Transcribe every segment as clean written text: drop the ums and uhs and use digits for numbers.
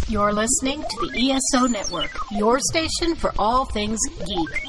You're listening to the ESO Network, your station for all things geek.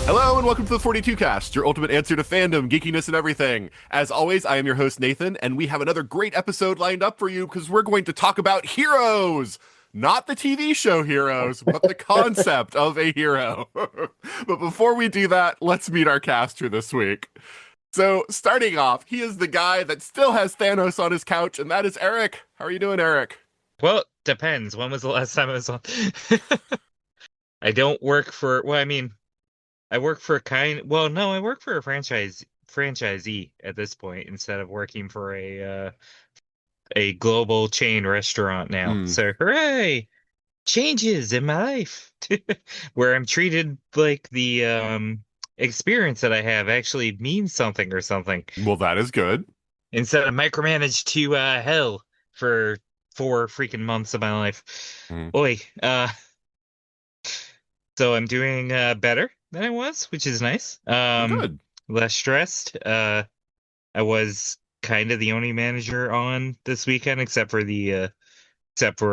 Hello and welcome to the 42 Cast, your ultimate answer to fandom, geekiness, and everything. As always, I am your host, Nathan, and we have another great episode lined up for you because we're going to talk about heroes! Not the TV show Heroes, but the concept of a hero. But before we do that, let's meet our caster this week. So, starting off, he is the guy that still has Thanos on his couch, and that is Eric. How are you doing, Eric? Well, depends. When was the last time I was on? I don't work for, I work for I work for a franchisee at this point instead of working for a global chain restaurant now. So hooray! Changes in my life where I'm treated like the experience that I have actually means something or something. Well, that is good. Instead of micromanaged to hell for 4 freaking months of my life. Oi. So I'm doing better than I was, which is nice. Good. Less stressed. I was kind of the only manager on this weekend, except for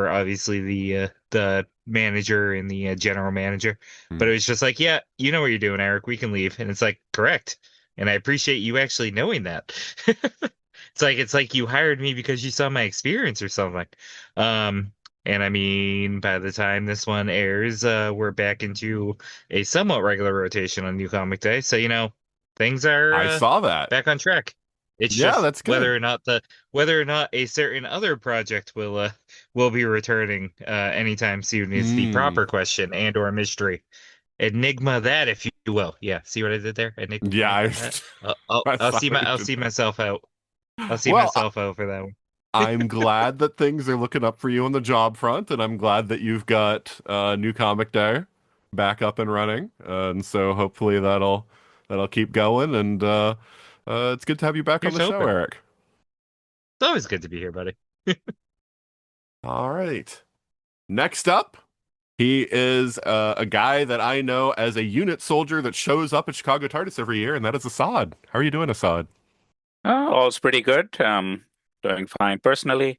obviously the manager and the general manager. But it was just like, yeah, you know what you're doing, Eric. We can leave, and it's like, correct. And I appreciate you actually knowing that. It's like you hired me because you saw my experience or something. And I mean, by the time this one airs, we're back into a somewhat regular rotation on New Comic Day. So, things are I saw that. back on track. It's just that's good. whether or not a certain other project will be returning anytime soon is the proper question and or mystery. Enigma that, if you will. Yeah, see what I did there? Enigma. Yeah, I'll see myself out. I'll see myself out for that one. I'm glad that things are looking up for you on the job front, and I'm glad that you've got New Comic Day back up and running. And so hopefully that'll keep going. And it's good to have you back on the show, Eric. It's always good to be here, buddy. All right. Next up, he is a guy that I know as a unit soldier that shows up at Chicago TARDIS every year, and that is Assad. How are you doing, Assad? All's pretty good. Doing fine personally.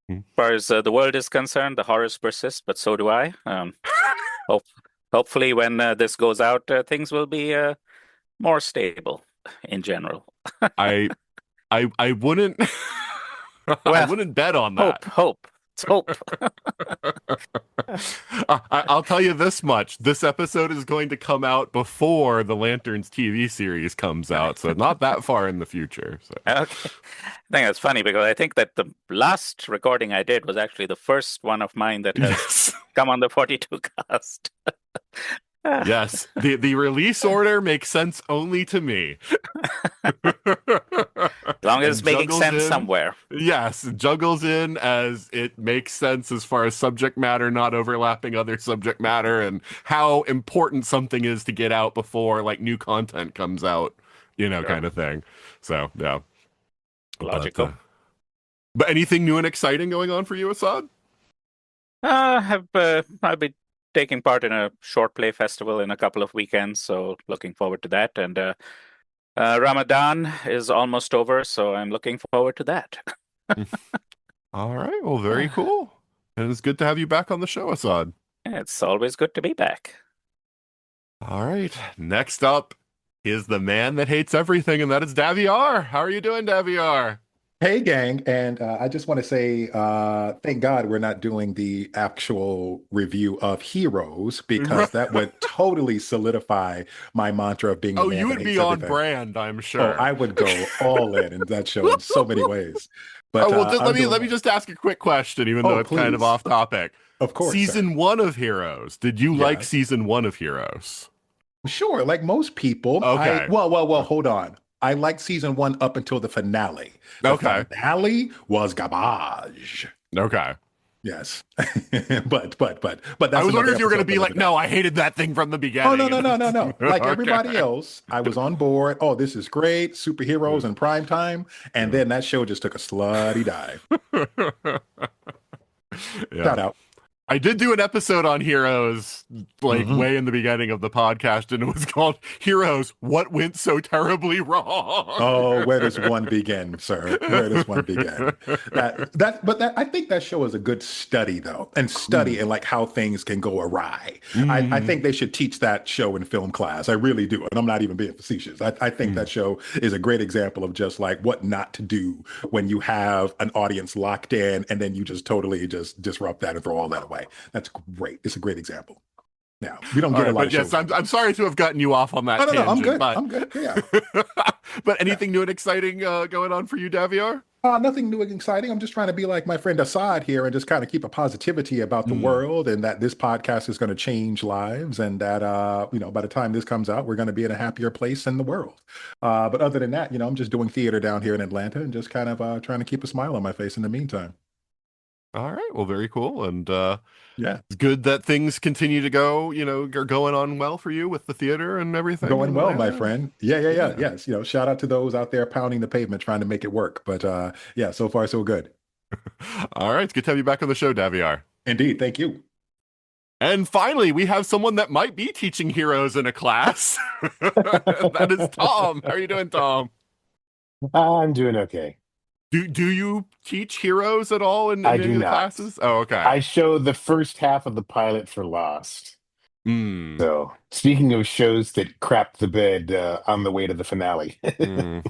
As far as the world is concerned, the horrors persist, but so do I. Hopefully, when this goes out, things will be more stable in general. I wouldn't. I wouldn't bet on that. Hope. It's hope. I'll tell you this much. This episode is going to come out before the Lanterns TV series comes out, so not that far in the future. So. Okay. I think that's funny because I think that the last recording I did was actually the first one of mine that has come on the 42 cast. Yes, the release order makes sense only to me. As long as it's making sense somewhere. Yes, juggles in as it makes sense as far as subject matter not overlapping other subject matter and how important something is to get out before like new content comes out, sure. Kind of thing. So, yeah. Logical. But anything new and exciting going on for you, Assad? I'll be taking part in a short play festival in a couple of weekends, so looking forward to that. And Ramadan is almost over, so I'm looking forward to that. All right, well, very cool. And it's good to have you back on the show, Assad. It's always good to be back. All right, next up is the man that hates everything, and that is Daviar. How are you doing, Daviar? Hey, gang. And I just want to say, thank God we're not doing the actual review of Heroes because that would totally solidify my mantra of being. Oh, you would be on brand, I'm sure. Oh, I would go all in that show in so many ways. But let me just ask a quick question, even though it's kind of off topic. Of course. Season 1 of Heroes. Did you like season 1 of Heroes? Sure, like most people, Okay. hold on. I liked season one up until the finale. The Okay. finale was garbage. Okay. Yes. But I that's was another wondering if you were going to episode for be another like, day. no, I hated that thing from the Oh, no, beginning. no, no, no, no. Like everybody Okay. else, I was on board. Oh, this is great. Superheroes in prime time. And then that show just took a slutty dive. Yeah. Shout out. I did do an episode on Heroes, like Mhm. way in the beginning of the podcast, and it was called Heroes, What Went So Terribly Wrong? Oh, where does one begin, sir? Where does one begin? But I think that show is a good study, though, and study in like how things can go awry. I Mm. think they should teach that show in film class. I really do, and I'm not even being facetious. I think that show is a great example of just like what not to do when you have an audience locked in, and then you just totally just disrupt that and throw all that away. That's great. It's a great example. Now, we don't All get a right, lot but of yes, shows like I'm that. sorry to have gotten you off on that No, no, no, I'm tangent, good. but I'm good. Yeah. but Yeah. anything new and exciting going on for you, Daviar? Nothing new and exciting. I'm just trying to be like my friend Assad here and just kind of keep a positivity about the Mm. world and that this podcast is going to change lives and that, by the time this comes out, we're going to be in a happier place in the world. But other than that, I'm just doing theater down here in Atlanta and just kind of trying to keep a smile on my face in the meantime. All right, well, very cool, and Yeah, it's good that things continue to go, are going on well for you with the theater and everything in going well, my Atlanta. friend. Yeah, yeah, yeah. Yeah. Yes. Shout out to those out there pounding the pavement trying to make it work. But yeah, so far, so good. All right, it's good to have you back on the show, Daviar. Indeed. Thank you. And finally, we have someone that might be teaching heroes in a class. That is Tom. How are you doing, Tom? I'm doing okay. Do you teach heroes at all in I any do of the not. classes? Oh, okay. I showed the first half of the pilot for Lost. Mm, So, speaking of shows that crapped the bed on the way to the finale. mm.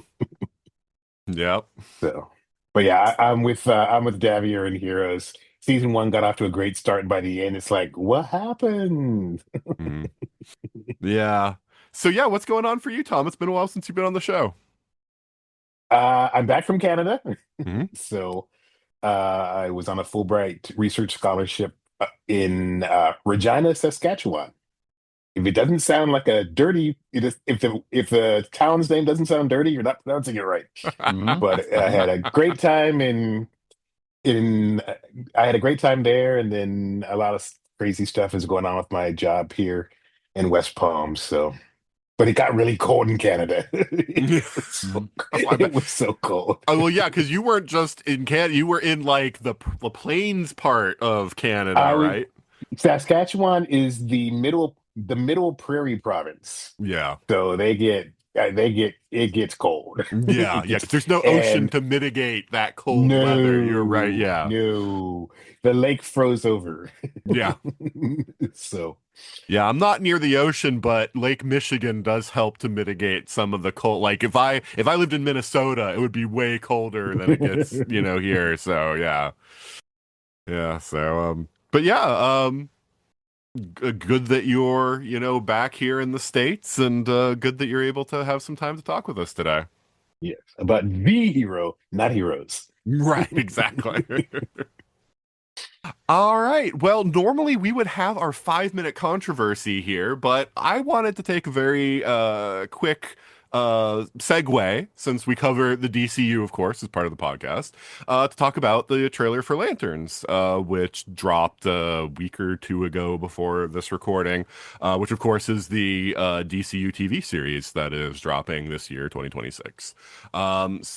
Yep. So, but yeah, I'm with Davier and Heroes. Season one got off to a great start, and by the end, it's like, what happened? Mm. Yeah. So yeah, what's going on for you, Tom? It's been a while since you've been on the show. I'm back from Canada, Mhm. so I was on a Fulbright research scholarship in Regina, Saskatchewan. If it doesn't sound like a dirty, if the town's name doesn't sound dirty, you're not pronouncing it right. Mhm. But I had a great time in I had a great time there, and then a lot of crazy stuff is going on with my job here in West Palm. So, but it got really cold in Canada. Oh, I bet. It was so cold. Oh well, yeah, because you weren't just in Canada; you were in like the plains part of Canada, I was right? Saskatchewan is the middle prairie province. Yeah, So it gets cold. yeah, It yeah. gets Because there's no ocean and to mitigate that cold weather. You're right. no, Yeah, no, the lake froze over. yeah, So yeah. I'm not near the ocean, but Lake Michigan does help to mitigate some of the cold. Like if I lived in Minnesota, it would be way colder than it gets, here. So yeah, yeah. So but yeah, good that you're, back here in the States and good that you're able to have some time to talk with us today. yes, about the hero, not heroes. Right, exactly. All right. Well, normally we would have our 5-minute controversy here, but I wanted to take a very quick segue, since we cover the DCU, of course, as part of the podcast, to talk about the trailer for Lanterns, which dropped a week or two ago before this recording, which, of course, is the DCU TV series that is dropping this year, 2026. Let's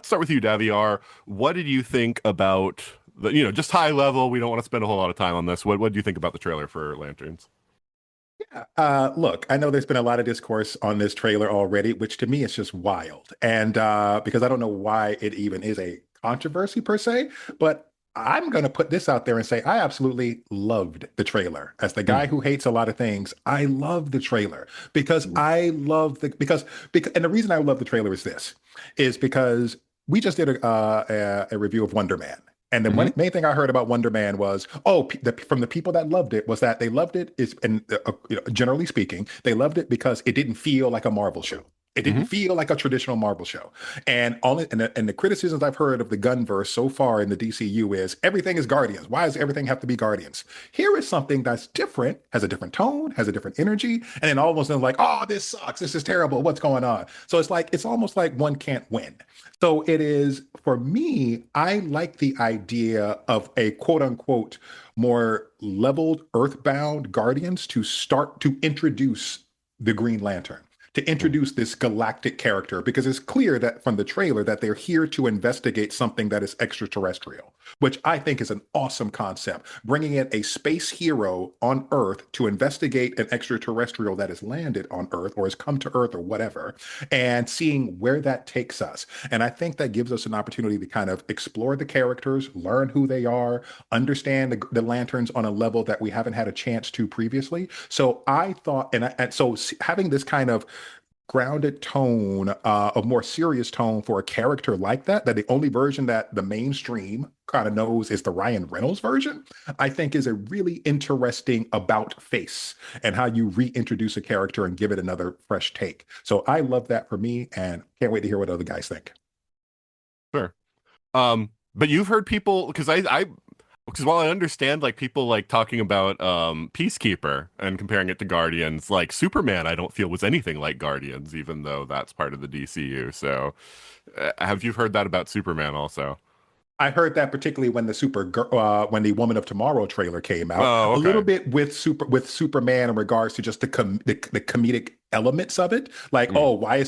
start with you, Daviar. What did you think about just high level? We don't want to spend a whole lot of time on this. What do you think about the trailer for Lanterns? Look, I know there's been a lot of discourse on this trailer already, which to me is just wild. And because I don't know why it even is a controversy per se, but I'm going to put this out there and say I absolutely loved the trailer. As the guy who hates a lot of things, I love the trailer because I love because and the reason I love the trailer is because we just did a review of Wonder Man. And the main thing I heard about Wonder Man was, from the people that loved it was that they loved it generally speaking, they loved it because it didn't feel like a Marvel show. It didn't feel like a traditional Marvel show. And the criticisms I've heard of the Gunverse so far in the DCU is everything is Guardians. Why does everything have to be Guardians? Here is something that's different, has a different tone, has a different energy, and then all of a sudden like, oh, this sucks. This is terrible. What's going on? So it's almost like one can't win. So it is for me, I like the idea of a quote unquote more leveled earthbound Guardians to start to introduce the Green Lantern, to introduce this galactic character, because it's clear that from the trailer that they're here to investigate something that is extraterrestrial, which I think is an awesome concept. Bringing in a space hero on Earth to investigate an extraterrestrial that has landed on Earth or has come to Earth or whatever, and seeing where that takes us. And I think that gives us an opportunity to kind of explore the characters, learn who they are, understand the lanterns on a level that we haven't had a chance to previously. So I thought, and so having this kind of grounded tone, a more serious tone for a character like that the only version that the mainstream kind of knows is the Ryan Reynolds version, I think is a really interesting about face and how you reintroduce a character and give it another fresh take. So I love that for me and can't wait to hear what other guys think. Sure. But you've heard people, because while I understand like people like talking about Peacekeeper and comparing it to Guardians, like Superman, I don't feel was anything like Guardians, even though that's part of the DCU. So, have you heard that about Superman also? I heard that particularly when when the Woman of Tomorrow trailer came out, Oh, a little okay. bit with Superman in regards to just the comedic elements of it. Like, Mm. oh, why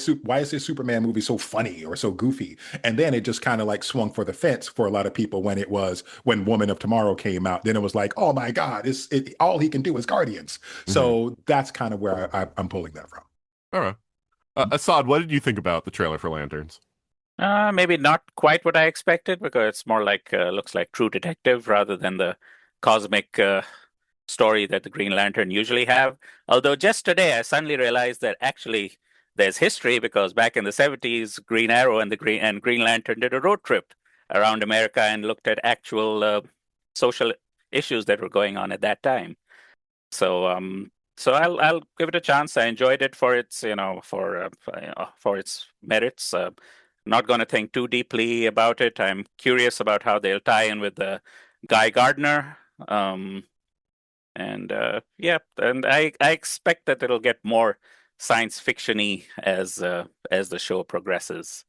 is this Superman movie so funny or so goofy? And then it just kind of like swung for the fence for a lot of people when Woman of Tomorrow came out. Then it was like, oh my God, all he can do is Guardians. Hmm. So that's kind of where I'm pulling that from. All right. Assad, what did you think about the trailer for Lanterns? Maybe not quite what I expected because it's more like looks like True Detective rather than the cosmic story that the Green Lantern usually have. Although just today I suddenly realized that actually there's history because back in the 70s, Green Arrow and the Green Lantern did a road trip around America and looked at actual social issues that were going on at that time. So so I'll give it a chance. I enjoyed it for its for its merits. Not going to think too deeply about it. I'm curious about how they'll tie in with the Guy Gardner. Yeah, and I expect that it'll get more science fictiony as the show progresses.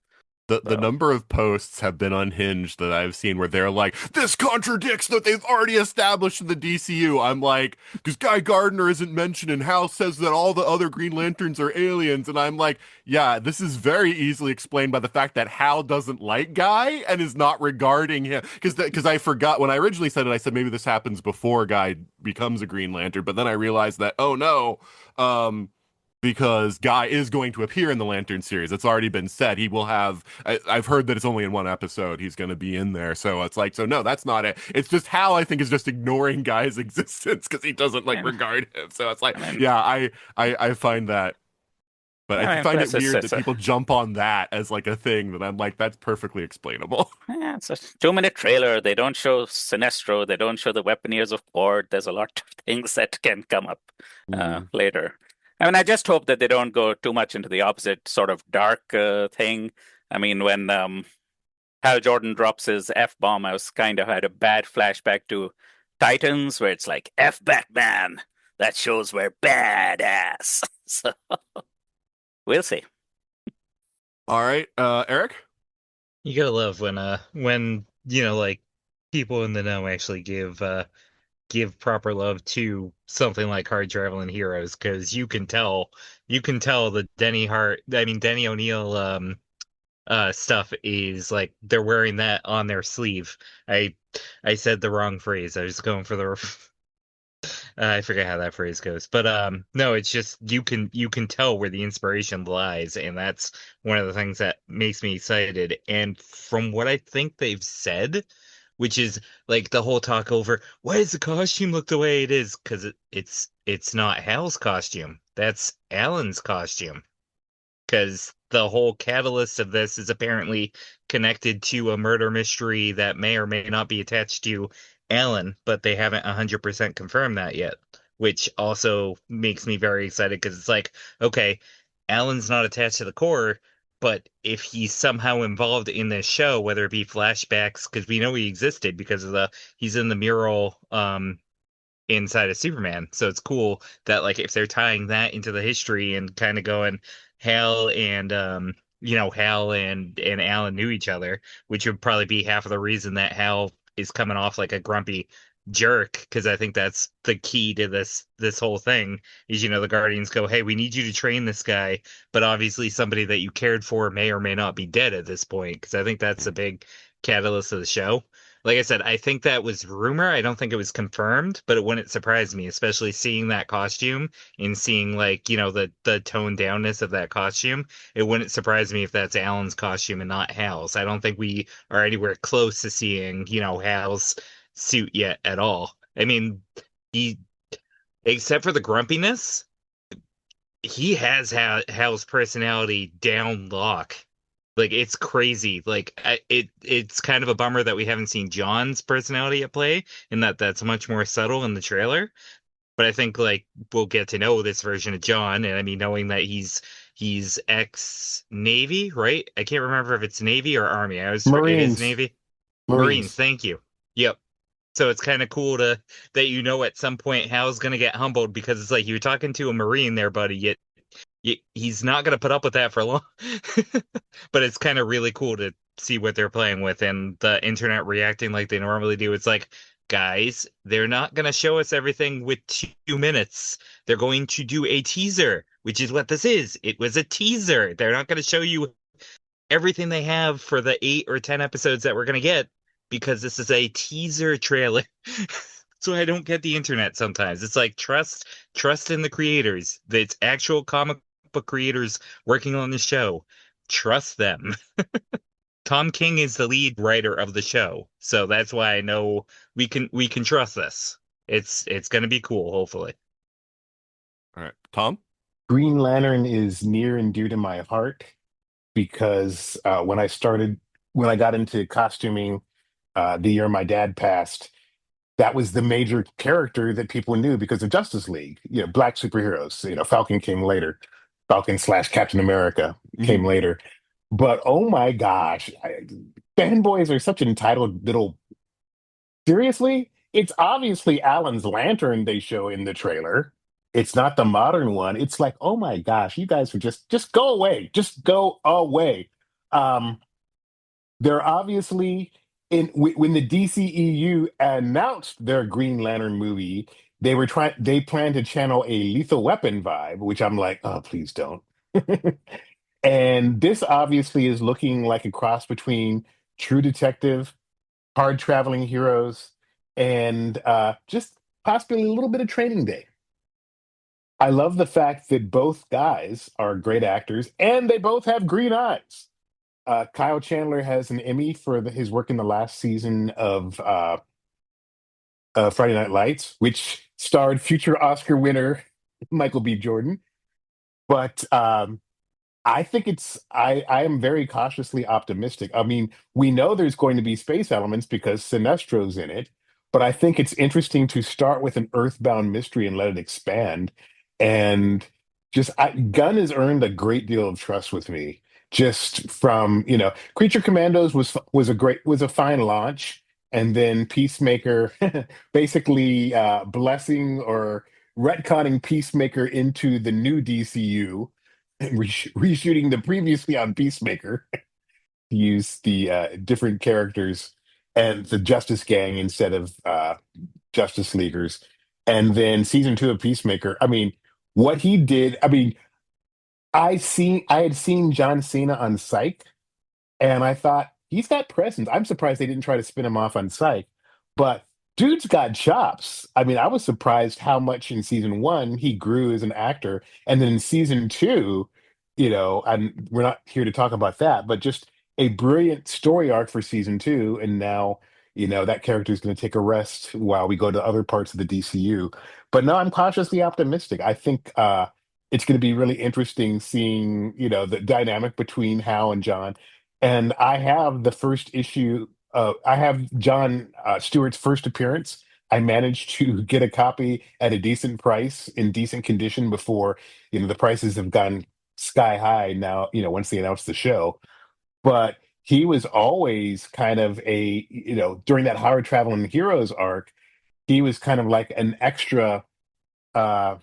The So number of posts have been unhinged that I've seen where they're like, this contradicts that they've already established in the DCU. I'm like, because Guy Gardner isn't mentioned and Hal says that all the other Green Lanterns are aliens. And I'm like, yeah, this is very easily explained by the fact that Hal doesn't like Guy and is not regarding him. Because I forgot when I originally said it, I said maybe this happens before Guy becomes a Green Lantern. But then I realized that, oh no, because Guy is going to appear in the Lantern series. It's already been said. He will have. I've heard that it's only in one episode. He's going to be in there. So it's like, so no, that's not it. It's just Hal, I think, is just ignoring Guy's existence because he doesn't like yeah, regard him. So it's like, I mean, yeah, I find that. But I I mean, find it plus weird that people jump on that as like a thing that I'm like, that's perfectly explainable. it's a 2 minute trailer. They don't show Sinestro. They don't show the Weaponeers of Port. There's a lot of things that can come up Mm. later. I mean, I just hope that they don't go too much into the opposite sort of dark thing. I mean, when Hal Jordan drops his F bomb, I was kind of had a bad flashback to Titans, where it's like F Batman. That shows we're badass. So we'll see. All right, Eric. You gotta love when like people in the know actually give proper love to something like Hard Traveling Heroes because you can tell the Denny O'Neil stuff is like they're wearing that on their sleeve. I said the wrong phrase. I was going for the I forget how that phrase goes. But no, it's just you can tell where the inspiration lies, and that's one of the things that makes me excited. And from what I think they've said, which is like the whole talk over why does the costume look the way it is? Because it's not Hal's costume. That's Alan's costume. Because the whole catalyst of this is apparently connected to a murder mystery that may or may not be attached to Alan, but they haven't 100% confirmed that yet, which also makes me very excited because it's like, okay, Alan's not attached to the core, but if he's somehow involved in this show, whether it be flashbacks, because we know he existed because of he's in the mural inside of Superman. So it's cool that like if they're tying that into the history and kind of going Hal and Hal and Alan knew each other, which would probably be half of the reason that Hal is coming off like a grumpy jerk, because I think that's the key to this whole thing is the Guardians go, hey, we need you to train this guy, but obviously somebody that you cared for may or may not be dead at this point, because I think that's a big catalyst of the show. Like I said, I think that was rumor. I don't think it was confirmed, but it wouldn't surprise me, especially seeing that costume and seeing like, the toned downness of that costume. It wouldn't surprise me if that's Alan's costume and not Hal's. I don't think we are anywhere close to seeing, Hal's suit yet at all. I mean, he, except for the grumpiness, he has Hal's personality down lock. Like it's crazy. Like it's kind of a bummer that we haven't seen John's personality at play, and that's much more subtle in the trailer. But I think like we'll get to know this version of John, and I mean knowing that he's ex-Navy, right? I can't remember if it's Navy or Army. I was It is Marines. Navy. Marines. Thank you. Yep. So it's kind of cool that at some point Hal's gonna get humbled, because it's like you're talking to a Marine there, buddy. Yet he's not going to put up with that for long. But it's kind of really cool to see what they're playing with and the internet reacting like they normally do. It's like, guys, they're not going to show us everything with 2 minutes. They're going to do a teaser, which is what this is. It was a teaser. They're not going to show you everything they have for the 8 or 10 episodes that we're going to get, because this is a teaser trailer. So I don't get the internet sometimes. It's like trust in the creators. It's actual comic book creators working on the show. Trust them. Tom King is the lead writer of the show, so that's why I know we can trust this. It's going to be cool, hopefully. All right, Tom. Green Lantern is near and dear to my heart because when I got into costuming the year my dad passed, that was the major character that people knew because of Justice League. Black superheroes. Falcon came later. Falcon / Captain America came later. But oh my gosh, fanboys are such entitled little. Seriously, it's obviously Alan's lantern they show in the trailer. It's not the modern one. It's like, oh my gosh, you guys are just go away, just go away. Um, they're obviously when the DCEU announced their Green Lantern movie, they planned to channel a Lethal Weapon vibe, which I'm like, oh, please don't. And this obviously is looking like a cross between True Detective, Hard Traveling Heroes, and just possibly a little bit of Training Day. I love the fact that both guys are great actors and they both have green eyes. Kyle Chandler has an Emmy for his work in the last season of Friday Night Lights, which starred future Oscar winner Michael B. Jordan. But I think I am very cautiously optimistic. I mean, we know there's going to be space elements because Sinestro's in it, but I think it's interesting to start with an Earthbound mystery and let it expand. And Gunn has earned a great deal of trust with me. Just from Creature Commandos was a fine launch, and then Peacemaker basically blessing or retconning Peacemaker into the new DCU and reshooting the previously on Peacemaker to use the different characters and the Justice Gang instead of Justice Leaguers. And then season 2 of Peacemaker. I mean, what he did. I mean, I had seen John Cena on Psych, and I thought he's got presence. I'm surprised they didn't try to spin him off on Psych, but dude's got chops. I mean, I was surprised how much in season 1 he grew as an actor, and then in season 2, and we're not here to talk about that, but just a brilliant story arc for season 2, and now that character is going to take a rest while we go to other parts of the DCU. But no, I'm cautiously optimistic. I think it's going to be really interesting seeing, the dynamic between Hal and John. And I have the first issue. I have John Stewart's first appearance. I managed to get a copy at a decent price in decent condition before, the prices have gone sky high now, once they announced the show. But he was always kind of during that Howard Traveling Heroes arc, he was kind of like an uh,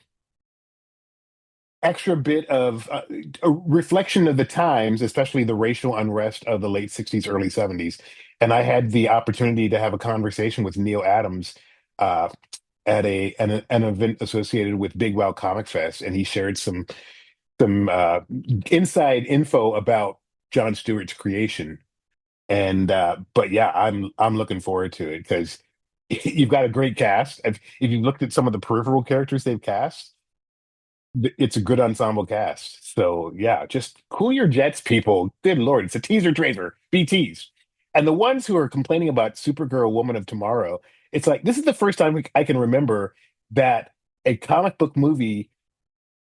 extra bit of a reflection of the times, especially the racial unrest of the late 60s, early 70s. And I had the opportunity to have a conversation with Neil Adams uh, at an event associated with Big Wow Comic Fest, and he shared some inside info about John Stewart's creation. And but yeah, I'm looking forward to it because you've got a great cast. If you looked at some of the peripheral characters they've cast, it's a good ensemble cast. So yeah, just cool your jets, people. Good Lord, it's a teaser trailer. Be teased. And the ones who are complaining about Supergirl, Woman of Tomorrow, it's like this is the first time I can remember that a comic book movie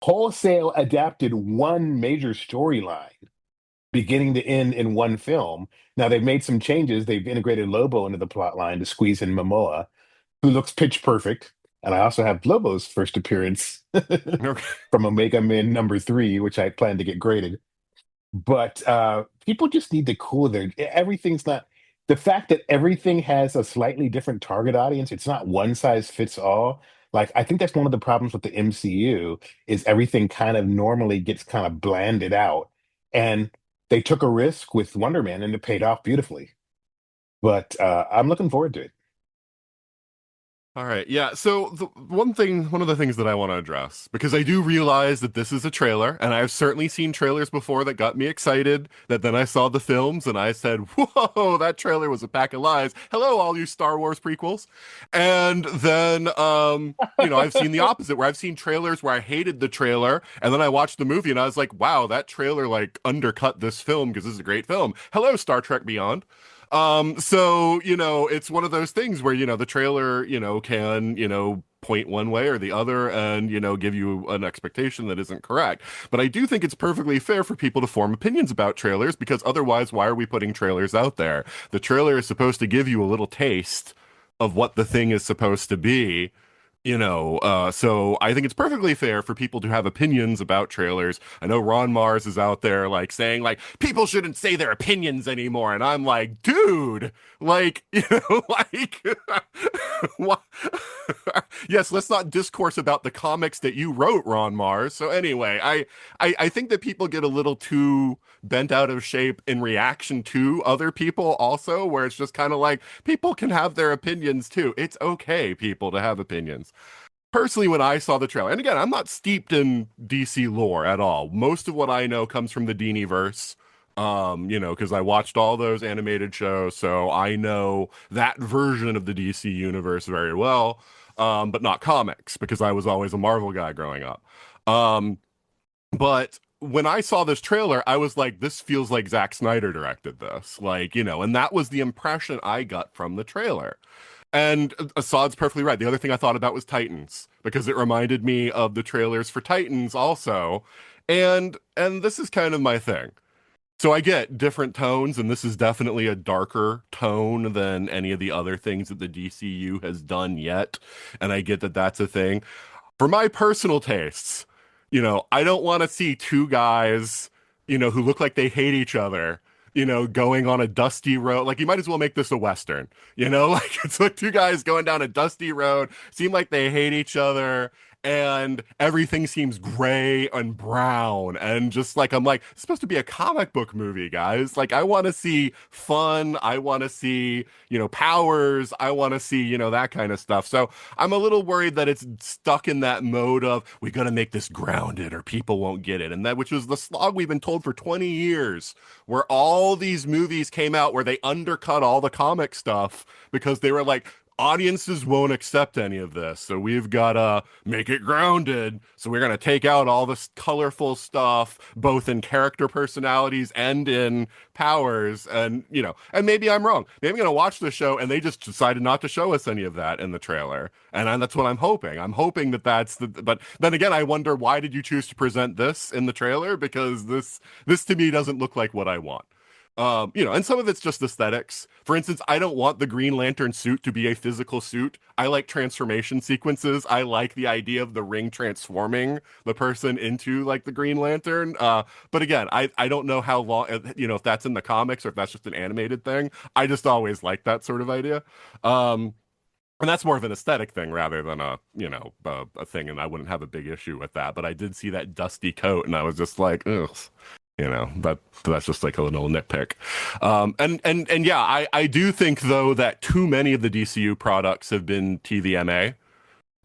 wholesale adapted one major storyline beginning to end in one film. Now they've made some changes. They've integrated Lobo into the plot line to squeeze in Momoa, who looks pitch perfect. And I also have Lobo's first appearance Okay. from Omega Men #3, which I plan to get graded. But people just need to cool their everything's not the fact that everything has a slightly different target audience, it's not one size fits all. Like I think that's one of the problems with the MCU is everything kind of normally gets kind of blanded out. And they took a risk with Wonder Man and it paid off beautifully. But I'm looking forward to it. All right. Yeah. So one of the things that I want to address, because I do realize that this is a trailer, and I've certainly seen trailers before that got me excited, that then I saw the films and I said, whoa, that trailer was a pack of lies. Hello, all you Star Wars prequels. And then, I've seen the opposite, where I've seen trailers where I hated the trailer, and then I watched the movie and I was like, wow, that trailer like undercut this film because this is a great film. Hello, Star Trek Beyond. So, it's one of those things where, the trailer, can, point one way or the other and, give you an expectation that isn't correct. But I do think it's perfectly fair for people to form opinions about trailers because otherwise, why are we putting trailers out there? The trailer is supposed to give you a little taste of what the thing is supposed to be. So I think it's perfectly fair for people to have opinions about trailers. I know Ron Mars is out there like saying like people shouldn't say their opinions anymore, and I'm like, dude, like like what? Yes, let's not discourse about the comics that you wrote, Ron Mars. So anyway, I think that people get a little too bent out of shape in reaction to other people also, where it's just kind of like people can have their opinions too. It's okay, people, to have opinions. Personally, when I saw the trailer, and again, I'm not steeped in DC lore at all. Most of what I know comes from the Diniverse. Because I watched all those animated shows, so I know that version of the DC universe very well, but not comics, because I was always a Marvel guy growing up. Um, but when I saw this trailer, I was like, this feels like Zack Snyder directed this. Like, and that was the impression I got from the trailer. And Assad's perfectly right. The other thing I thought about was Titans, because it reminded me of the trailers for Titans also. And this is kind of my thing. So I get different tones, and this is definitely a darker tone than any of the other things that the DCU has done yet. And I get that that's a thing. For my personal tastes, I don't want to see two guys, who look like they hate each other, going on a dusty road. Like, you might as well make this a Western, like it's like two guys going down a dusty road, seem like they hate each other, and everything seems gray and brown. And just like, I'm like, it's supposed to be a comic book movie, guys. Like, I want to see fun. I want to see, powers. I want to see, that kind of stuff. So I'm a little worried that it's stuck in that mode of we got to make this grounded or people won't get it. And that, which was the slog we've been told for 20 years, where all these movies came out where they undercut all the comic stuff because they were like, audiences won't accept any of this, so we've got to make it grounded. So we're going to take out all this colorful stuff, both in character personalities and in powers. And, and maybe I'm wrong. Maybe I'm going to watch the show and they just decided not to show us any of that in the trailer. And that's what I'm hoping. I'm hoping that that's but then again, I wonder, why did you choose to present this in the trailer? Because this to me doesn't look like what I want. And some of it's just aesthetics. For instance, I don't want the Green Lantern suit to be a physical suit. I like transformation sequences. I like the idea of the ring transforming the person into like the Green Lantern. But again, I don't know how long, if that's in the comics or if that's just an animated thing. I just always like that sort of idea. And that's more of an aesthetic thing rather than a thing, and I wouldn't have a big issue with that. But I did see that dusty coat, and I was just like, ugh, that's just like a little nitpick. And yeah, I do think though that too many of the DCU products have been TVMA,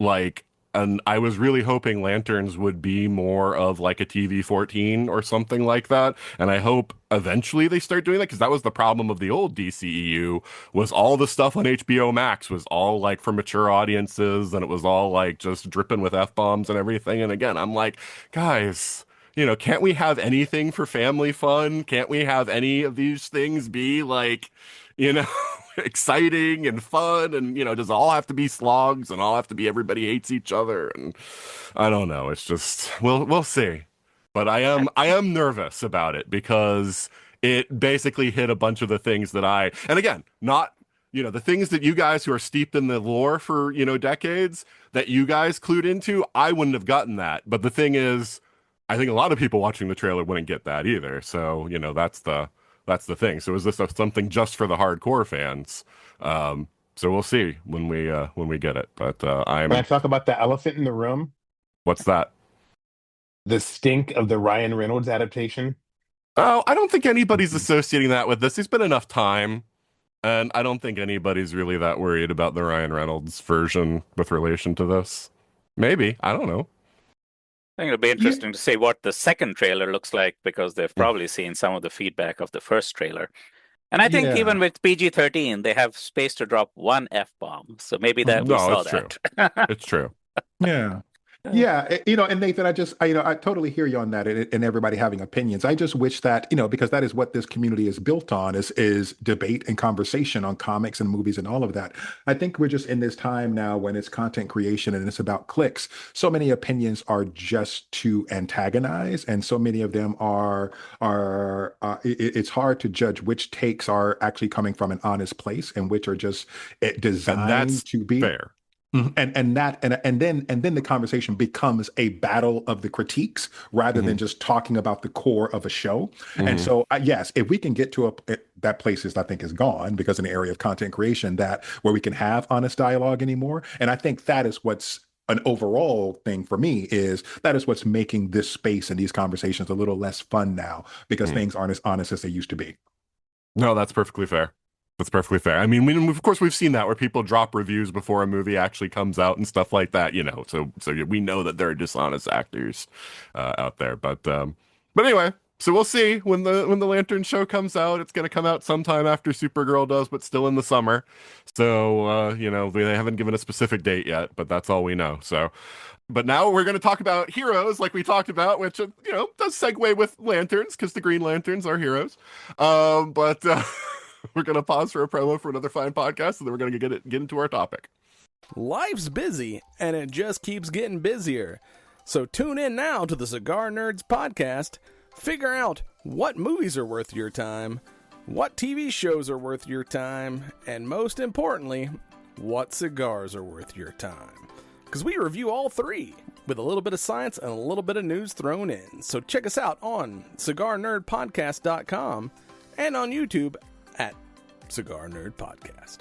like. And I was really hoping Lanterns would be more of like a TV-14 or something like that. And I hope eventually they start doing that, because that was the problem of the old DCEU, was all the stuff on HBO Max was all like for mature audiences, and it was all like just dripping with F-bombs and everything. And again, I'm like, guys, can't we have anything for family fun? Can't we have any of these things be like, exciting and fun, and does it all have to be slogs and all have to be everybody hates each other? And I don't know, it's just we'll see. But I am nervous about it, because it basically hit a bunch of the things that and again, not the things that you guys who are steeped in the lore for decades, that you guys clued into, I wouldn't have gotten that. But the thing is, I think a lot of people watching the trailer wouldn't get that either. So that's the thing. So is this something just for the hardcore fans? So we'll see when we get it. But Can I talk about the elephant in the room? What's that? The stink of the Ryan Reynolds adaptation. Oh, I don't think anybody's associating that with this. There's been enough time, and I don't think anybody's really that worried about the Ryan Reynolds version with relation to this. Maybe, I don't know. I think it'll be interesting to see what the second trailer looks like, because they've probably seen some of the feedback of the first trailer. And I think even with PG-13, they have space to drop one F-bomb. So maybe that we saw that. True. It's true. Yeah. Yeah, and Nathan, I totally hear you on that, and everybody having opinions. I just wish that, because that is what this community is built on, is debate and conversation on comics and movies and all of that. I think we're just in this time now when it's content creation and it's about clicks. So many opinions are just to antagonize, and so many of them it's hard to judge which takes are actually coming from an honest place and which are just designed to be fair. And then the conversation becomes a battle of the critiques rather than just talking about the core of a show. And so, yes, if we can get to that place I think is gone, because in the area of content creation, that where we can have honest dialogue anymore. And I think that is what's an overall thing for me, that is what's making this space and these conversations a little less fun now, because things aren't as honest as they used to be. No, that's perfectly fair. That's perfectly fair. I mean, of course, we've seen that where people drop reviews before a movie actually comes out and stuff like that, So we know that there are dishonest actors out there. But anyway, so we'll see when the Lantern show comes out. It's going to come out sometime after Supergirl does, but still in the summer. So they haven't given a specific date yet, but that's all we know. So. But now we're going to talk about heroes, like we talked about, which does segue with Lanterns, because the Green Lanterns are heroes. But. We're going to pause for a promo for another fine podcast, and then we're going to get into our topic. Life's busy, and it just keeps getting busier. So tune in now to the Cigar Nerds podcast. Figure out what movies are worth your time, what TV shows are worth your time, and most importantly, what cigars are worth your time. Because we review all three, with a little bit of science and a little bit of news thrown in. So check us out on cigarnerdpodcast.com and on YouTube at Cigar Nerd Podcast.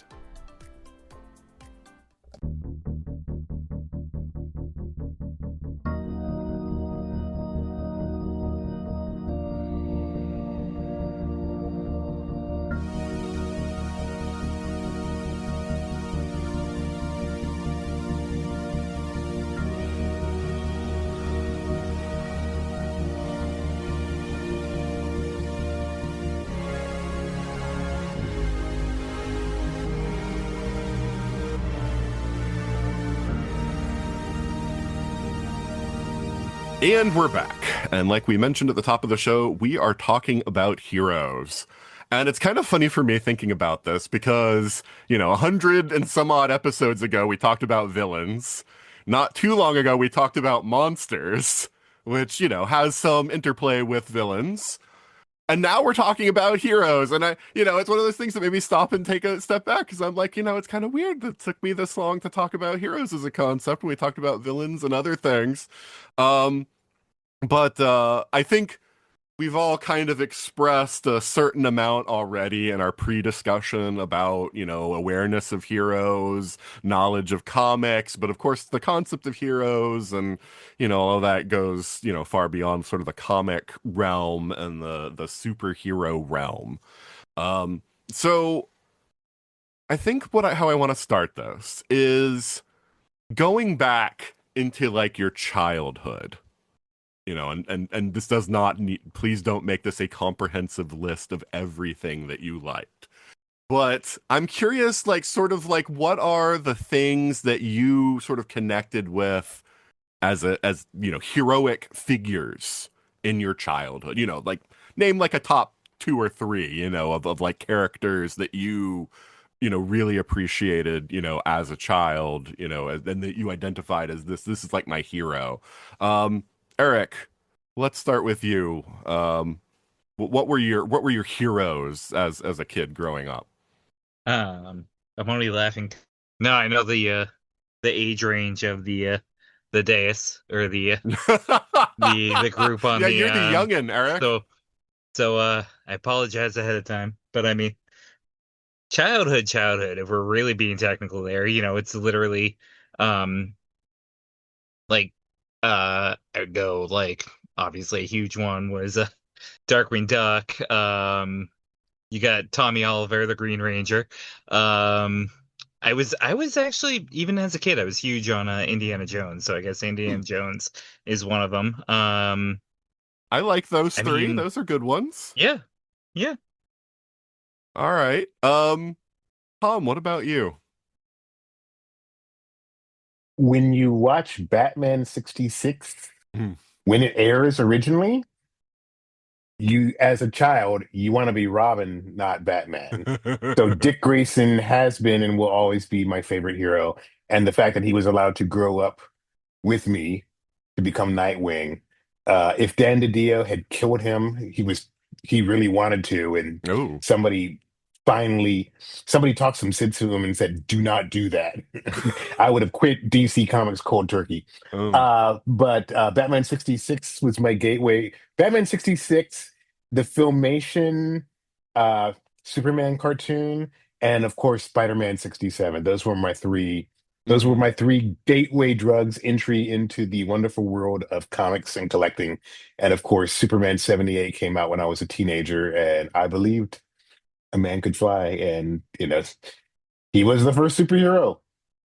And we're back. And like we mentioned at the top of the show, we are talking about heroes. And it's kind of funny for me thinking about this because, 100 and some odd episodes ago, we talked about villains. Not too long ago, we talked about monsters, which, has some interplay with villains. And now we're talking about heroes, and it's one of those things that made me stop and take a step back because I'm like, it's kind of weird that it took me this long to talk about heroes as a concept when we talked about villains and other things. Um, but I think we've all kind of expressed a certain amount already in our pre-discussion about, awareness of heroes, knowledge of comics, but of course the concept of heroes and, all that goes, far beyond sort of the comic realm and the superhero realm. So I think how I want to start this is going back into like your childhood. And this does not need, please don't make this a comprehensive list of everything that you liked. But I'm curious, like, sort of like, what are the things that you sort of connected with as heroic figures in your childhood? Like, name like a top 2 or 3, of like characters that you really appreciated, as a child, and that you identified as this is like my hero. Eric, let's start with you. What were your heroes as a kid growing up? I'm only laughing. No, I know the age range of the dais or the group on Yeah, the you're the youngin', Eric. So I apologize ahead of time, but I mean childhood, if we're really being technical there, it's literally like I'd go like obviously a huge one was Darkwing Duck. You got Tommy Oliver, the Green Ranger. I was actually, even as a kid, I was huge on Indiana Jones, so I guess Indiana Jones is one of them. I like those I three. mean, Those are good ones. yeah, yeah. All right. Tom, what about you? When you watch Batman 66, Hmm. when it airs originally, you as a child, you want to be Robin, not Batman. So Dick Grayson has been and will always be my favorite hero. And the fact that he was allowed to grow up with me to become Nightwing. If Dan DiDio had killed him, he really wanted to, and Oh. somebody somebody talked some sense to him and said, "Do not do that." I would have quit DC Comics cold turkey. Oh. But Batman 66 was my gateway. Batman 66, the Filmation Superman cartoon, and of course Spider-Man 67. Those were my 3 gateway drugs entry into the wonderful world of comics and collecting. And of course, Superman 78 came out when I was a teenager, and I believed a man could fly. And, he was the first superhero.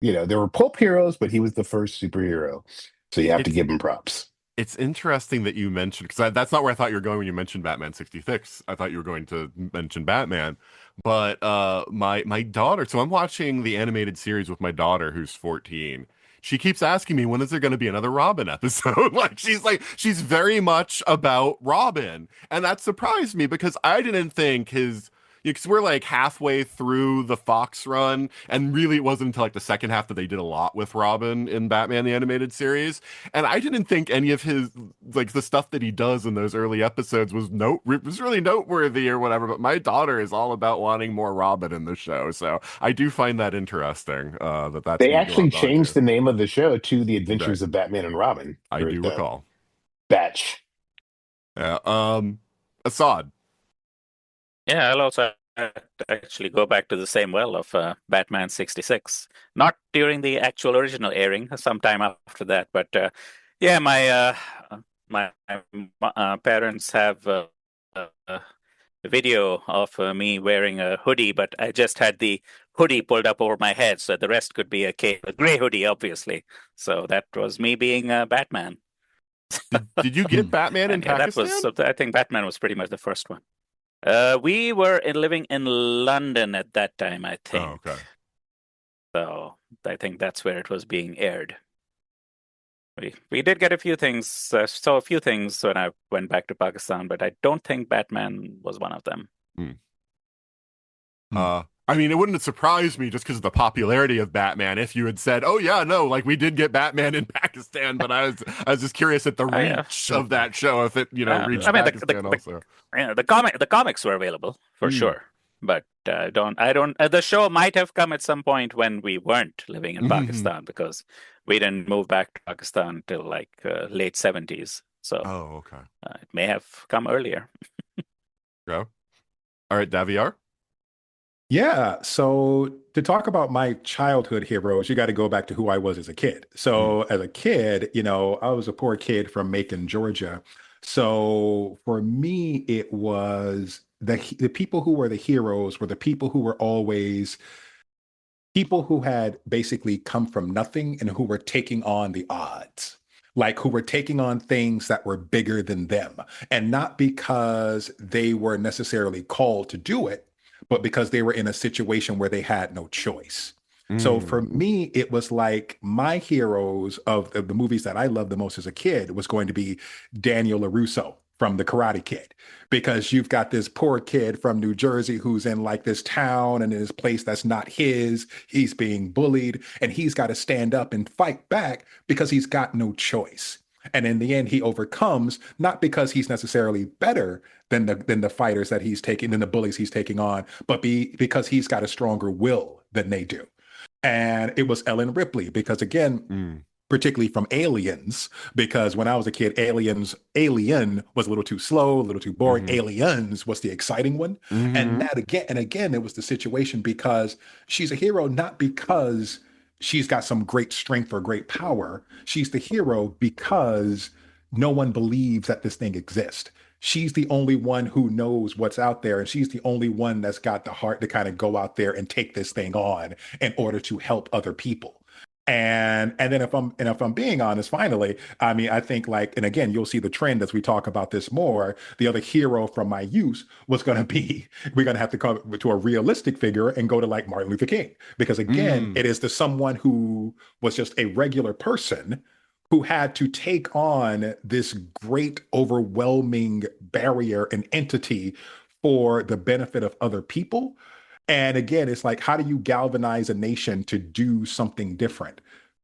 There were pulp heroes, but he was the first superhero. So you have to give him props. It's interesting that you mentioned, because that's not where I thought you were going when you mentioned Batman 66. I thought you were going to mention Batman. But my daughter, so I'm watching the animated series with my daughter who's 14. She keeps asking me, when is there going to be another Robin episode? She's very much about Robin. And that surprised me because I didn't think because we're like halfway through the Fox run, and really it wasn't until like the second half that they did a lot with Robin in Batman the Animated Series. And I didn't think any of his, like, the stuff that he does in those early episodes was really noteworthy or whatever. But my daughter is all about wanting more Robin in the show, so I do find that interesting. That's They being actually glommed changed onto. the name of the show to The Right. Adventures of Batman and Robin. I Or do the recall. Batch. Yeah. Assad. Yeah, I'll also actually go back to the same well of Batman 66. Not during the actual original airing, sometime after that, but yeah, my parents have a video of me wearing a hoodie, but I just had the hoodie pulled up over my head, so the rest could be a gray hoodie, obviously. So that was me being Batman. Did you get Batman in And yeah, that was. Pakistan? So I think Batman was pretty much the first one. We were living in London at that time, I think. Oh, okay. So I think that's where it was being aired. We did get a few things, saw a few things when I went back to Pakistan, but I don't think Batman was one of them. I I mean, it wouldn't have surprised me just because of the popularity of Batman if you had said, "Oh yeah, no, like we did get Batman in Pakistan," but I was just curious at the I, reach of that show if it, reached I mean, Pakistan also. the comics were available for Mm. sure, but I don't. The show might have come at some point when we weren't living in Mhm. Pakistan because we didn't move back to Pakistan till like late 70s. So Oh, okay. it may have come earlier. Go. All right, Daviar. Yeah, so to talk about my childhood heroes, you got to go back to who I was as a kid. Mm. So as a kid, I was a poor kid from Macon, Georgia. So for me, it was the people who were the heroes were the people who were always people who had basically come from nothing and who were taking on the odds, like who were taking on things that were bigger than them. And not because they were necessarily called to do it, but because they were in a situation where they had no choice. So for Mm. me, it was like my heroes of the movies that I loved the most as a kid was going to be Daniel LaRusso from The Karate Kid, because you've got this poor kid from New Jersey who's in like this town and in this place that's not his. He's being bullied and he's got to stand up and fight back because he's got no choice. And in the end, he overcomes not because he's necessarily better than the fighters that he's taking, than the bullies he's taking on, but because he's got a stronger will than they do. And it was Ellen Ripley because again, Mm. particularly from Aliens, because when I was a kid, Alien was a little too slow, a little too boring. Mhm. Aliens was the exciting one. And Mhm. that again, it was the situation because she's a hero, not because she's got some great strength or great power. She's the hero because no one believes that this thing exists. She's the only one who knows what's out there, and she's the only one that's got the heart to kind of go out there and take this thing on in order to help other people. And then if I'm being honest, finally, I mean, I think like, and again, you'll see the trend as we talk about this more. The other hero from my youth was going to be we're going to have to come to a realistic figure and go to like Martin Luther King, because again, Mm. it is the someone who was just a regular person who had to take on this great, overwhelming barrier and entity for the benefit of other people. And again, it's like, how do you galvanize a nation to do something different?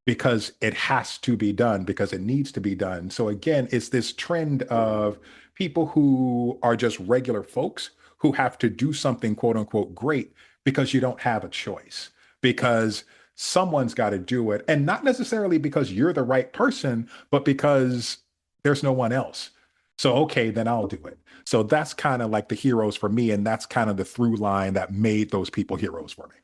Because it has to be done, because it needs to be done. So again, it's this trend of people who are just regular folks who have to do something quote unquote great because you don't have a choice, because someone's got to do it. And not necessarily because you're the right person, but because there's no one else. So, okay, then I'll do it. So that's kind of like the heroes for me. And that's kind of the through line that made those people heroes for me.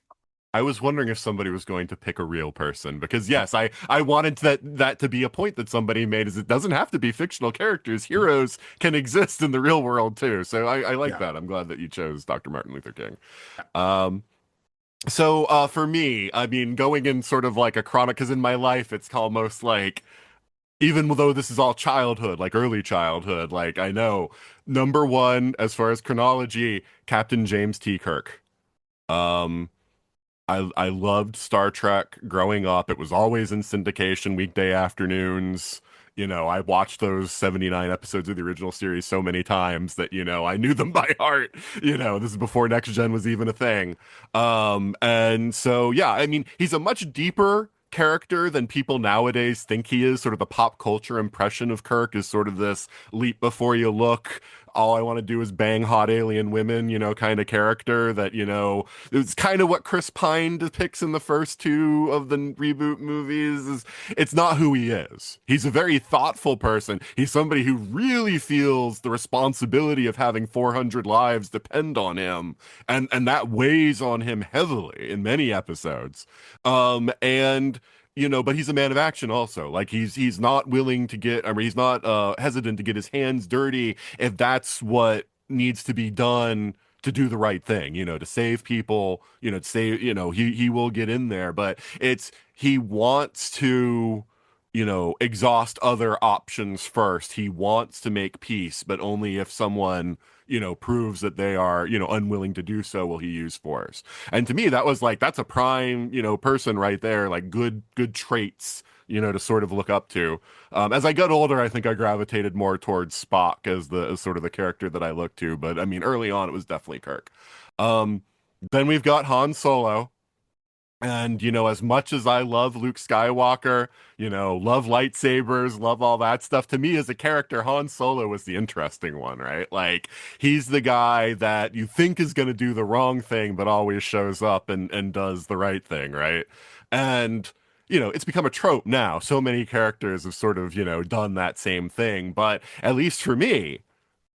I was wondering if somebody was going to pick a real person because yes, I wanted that to be a point that somebody made is it doesn't have to be fictional characters. Heroes can exist in the real world too. So I like Yeah. that. I'm glad that you chose Dr. Martin Luther King. Um, so for me, I mean, going in sort of like a chronic, because in my life it's almost like even though this is all childhood, like early childhood, like I know number one as far as chronology, Captain James T. Kirk. Um, I loved Star Trek growing up. It was always in syndication weekday afternoons. I watched those 79 episodes of the original series so many times that, I knew them by heart. This is before Next Gen was even a thing. And so, yeah, I mean, he's a much deeper character than people nowadays think he is. Sort of the pop culture impression of Kirk is sort of this leap before you look. All I want to do is bang hot alien women, kind of character that, it's kind of what Chris Pine depicts in the first two of the reboot movies. It's not who he is. He's a very thoughtful person. He's somebody who really feels the responsibility of having 400 lives depend on him. And that weighs on him heavily in many episodes. And but he's a man of action also. Like he's not willing to get, I mean, he's not hesitant to get his hands dirty if that's what needs to be done to do the right thing, to save people, to save, he will get in there, but he wants to, exhaust other options first. He wants to make peace, but only if someone, proves that they are, unwilling to do so will he use force. And to me, that was like, that's a prime, person right there, like good traits, to sort of look up to. As I got older, I think I gravitated more towards Spock as sort of the character that I looked to. But I mean, early on, it was definitely Kirk. Um, Then we've got Han Solo. And, as much as I love Luke Skywalker, love lightsabers, love all that stuff, to me as a character, Han Solo was the interesting one, right? Like, he's the guy that you think is going to do the wrong thing, but always shows up and does the right thing, right? And, it's become a trope now. So many characters have sort of, done that same thing. But at least for me,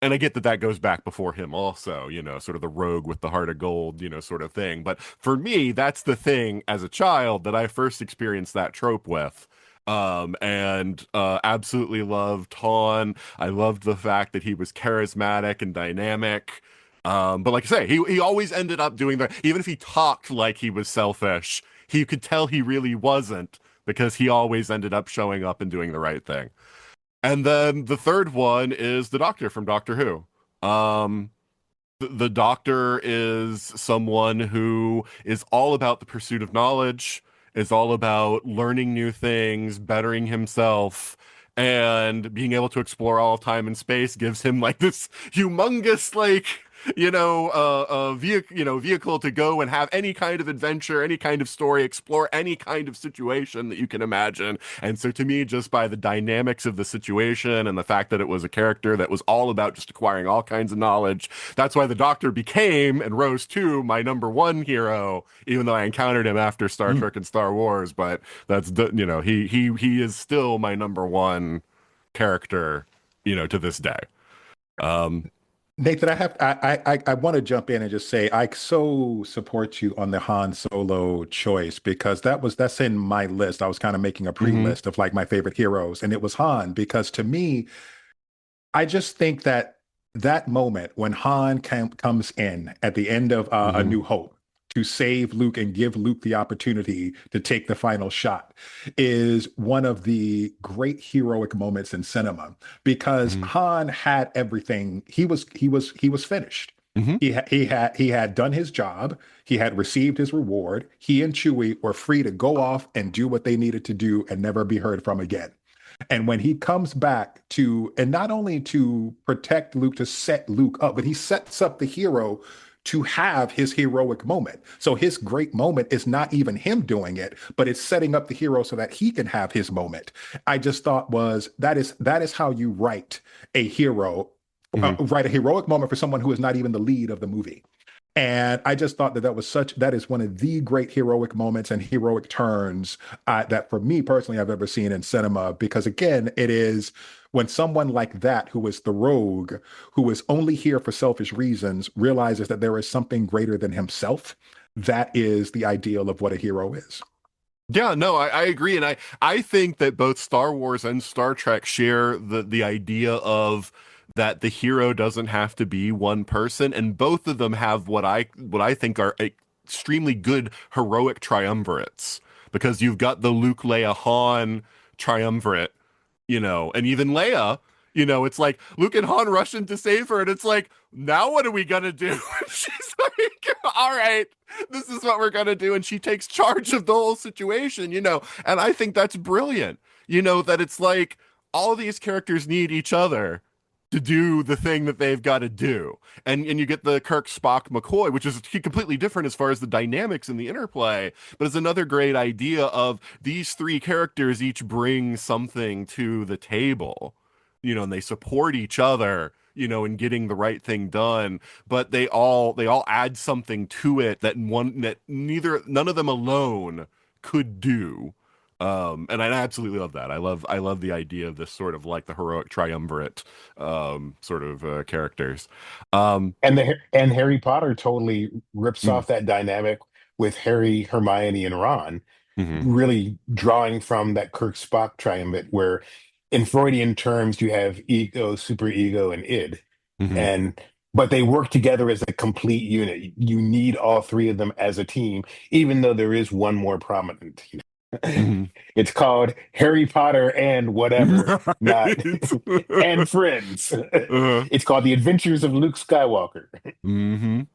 and I get that that goes back before him also, sort of the rogue with the heart of gold, sort of thing. But for me, that's the thing as a child that I first experienced that trope with. And absolutely loved Han. I loved the fact that he was charismatic and dynamic. But like I say, he always ended up doing that. Even if he talked like he was selfish, he could tell he really wasn't because he always ended up showing up and doing the right thing. And then the third one is the Doctor from Doctor Who. The Doctor is someone who is all about the pursuit of knowledge, is all about learning new things, bettering himself, and being able to explore all time and space gives him like this humongous vehicle to go and have any kind of adventure, any kind of story, explore any kind of situation that you can imagine. And so to me, just by the dynamics of the situation and the fact that it was a character that was all about just acquiring all kinds of knowledge, that's why the Doctor became and rose to my number one hero, even though I encountered him after Star Trek and Star Wars. But that's he is still my number one character, to this day. Nathan, I want to jump in and just say I so support you on the Han Solo choice because that's in my list. I was kind of making a pre-list of like my favorite heroes, and it was Han because to me, I just think that moment when Han comes in at the end of A New Hope to save Luke and give Luke the opportunity to take the final shot is one of the great heroic moments in cinema because Han had everything. He was finished. He had done his job. He had received his reward. He and Chewie were free to go off and do what they needed to do and never be heard from again. And when he comes back and not only to protect Luke, to set Luke up, but he sets up the hero to have his heroic moment. So his great moment is not even him doing it, but it's setting up the hero so that he can have his moment. I just thought that is how you write a hero, write a heroic moment for someone who is not even the lead of the movie. And I just thought that is one of the great heroic moments and heroic turns that for me personally, I've ever seen in cinema, because again, it is when someone like that, who is the rogue, who is only here for selfish reasons, realizes that there is something greater than himself. That is the ideal of what a hero is. Yeah, no, I agree. And I think that both Star Wars and Star Trek share the idea of that the hero doesn't have to be one person, and both of them have what I think are extremely good heroic triumvirates, because you've got the Luke, Leia, Han triumvirate, and even Leia, it's like Luke and Han rush in to save her, and it's like, now what are we gonna do? She's like, all right, this is what we're gonna do, and she takes charge of the whole situation, and I think that's brilliant, that it's like all of these characters need each other to do the thing that they've got to do. And you get the Kirk, Spock, McCoy, which is completely different as far as the dynamics and the interplay, but it's another great idea of these three characters each bring something to the table, and they support each other, in getting the right thing done, but they all add something to it that none of them alone could do. And I absolutely love that. I love the idea of this sort of like the heroic triumvirate sort of characters. And Harry Potter totally rips off that dynamic with Harry, Hermione, and Ron, really drawing from that Kirk Spock triumvirate, where in Freudian terms you have ego, superego, and id, but they work together as a complete unit. You need all three of them as a team, even though there is one more prominent. It's called Harry Potter and whatever, not and friends. It's called The Adventures of Luke Skywalker. No,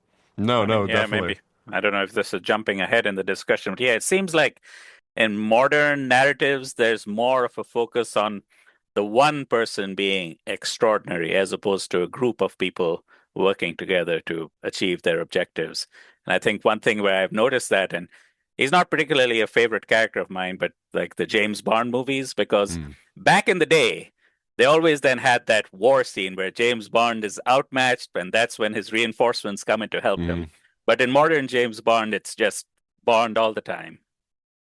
Yeah, definitely. maybe. I don't know if this is jumping ahead in the discussion, but yeah, it seems like in modern narratives, there's more of a focus on the one person being extraordinary as opposed to a group of people working together to achieve their objectives. And I think one thing where I've noticed that, and he's not particularly a favorite character of mine, but like the James Bond movies, because back in the day, they always then had that war scene where James Bond is outmatched, and that's when his reinforcements come in to help him. But in modern James Bond, it's just Bond all the time.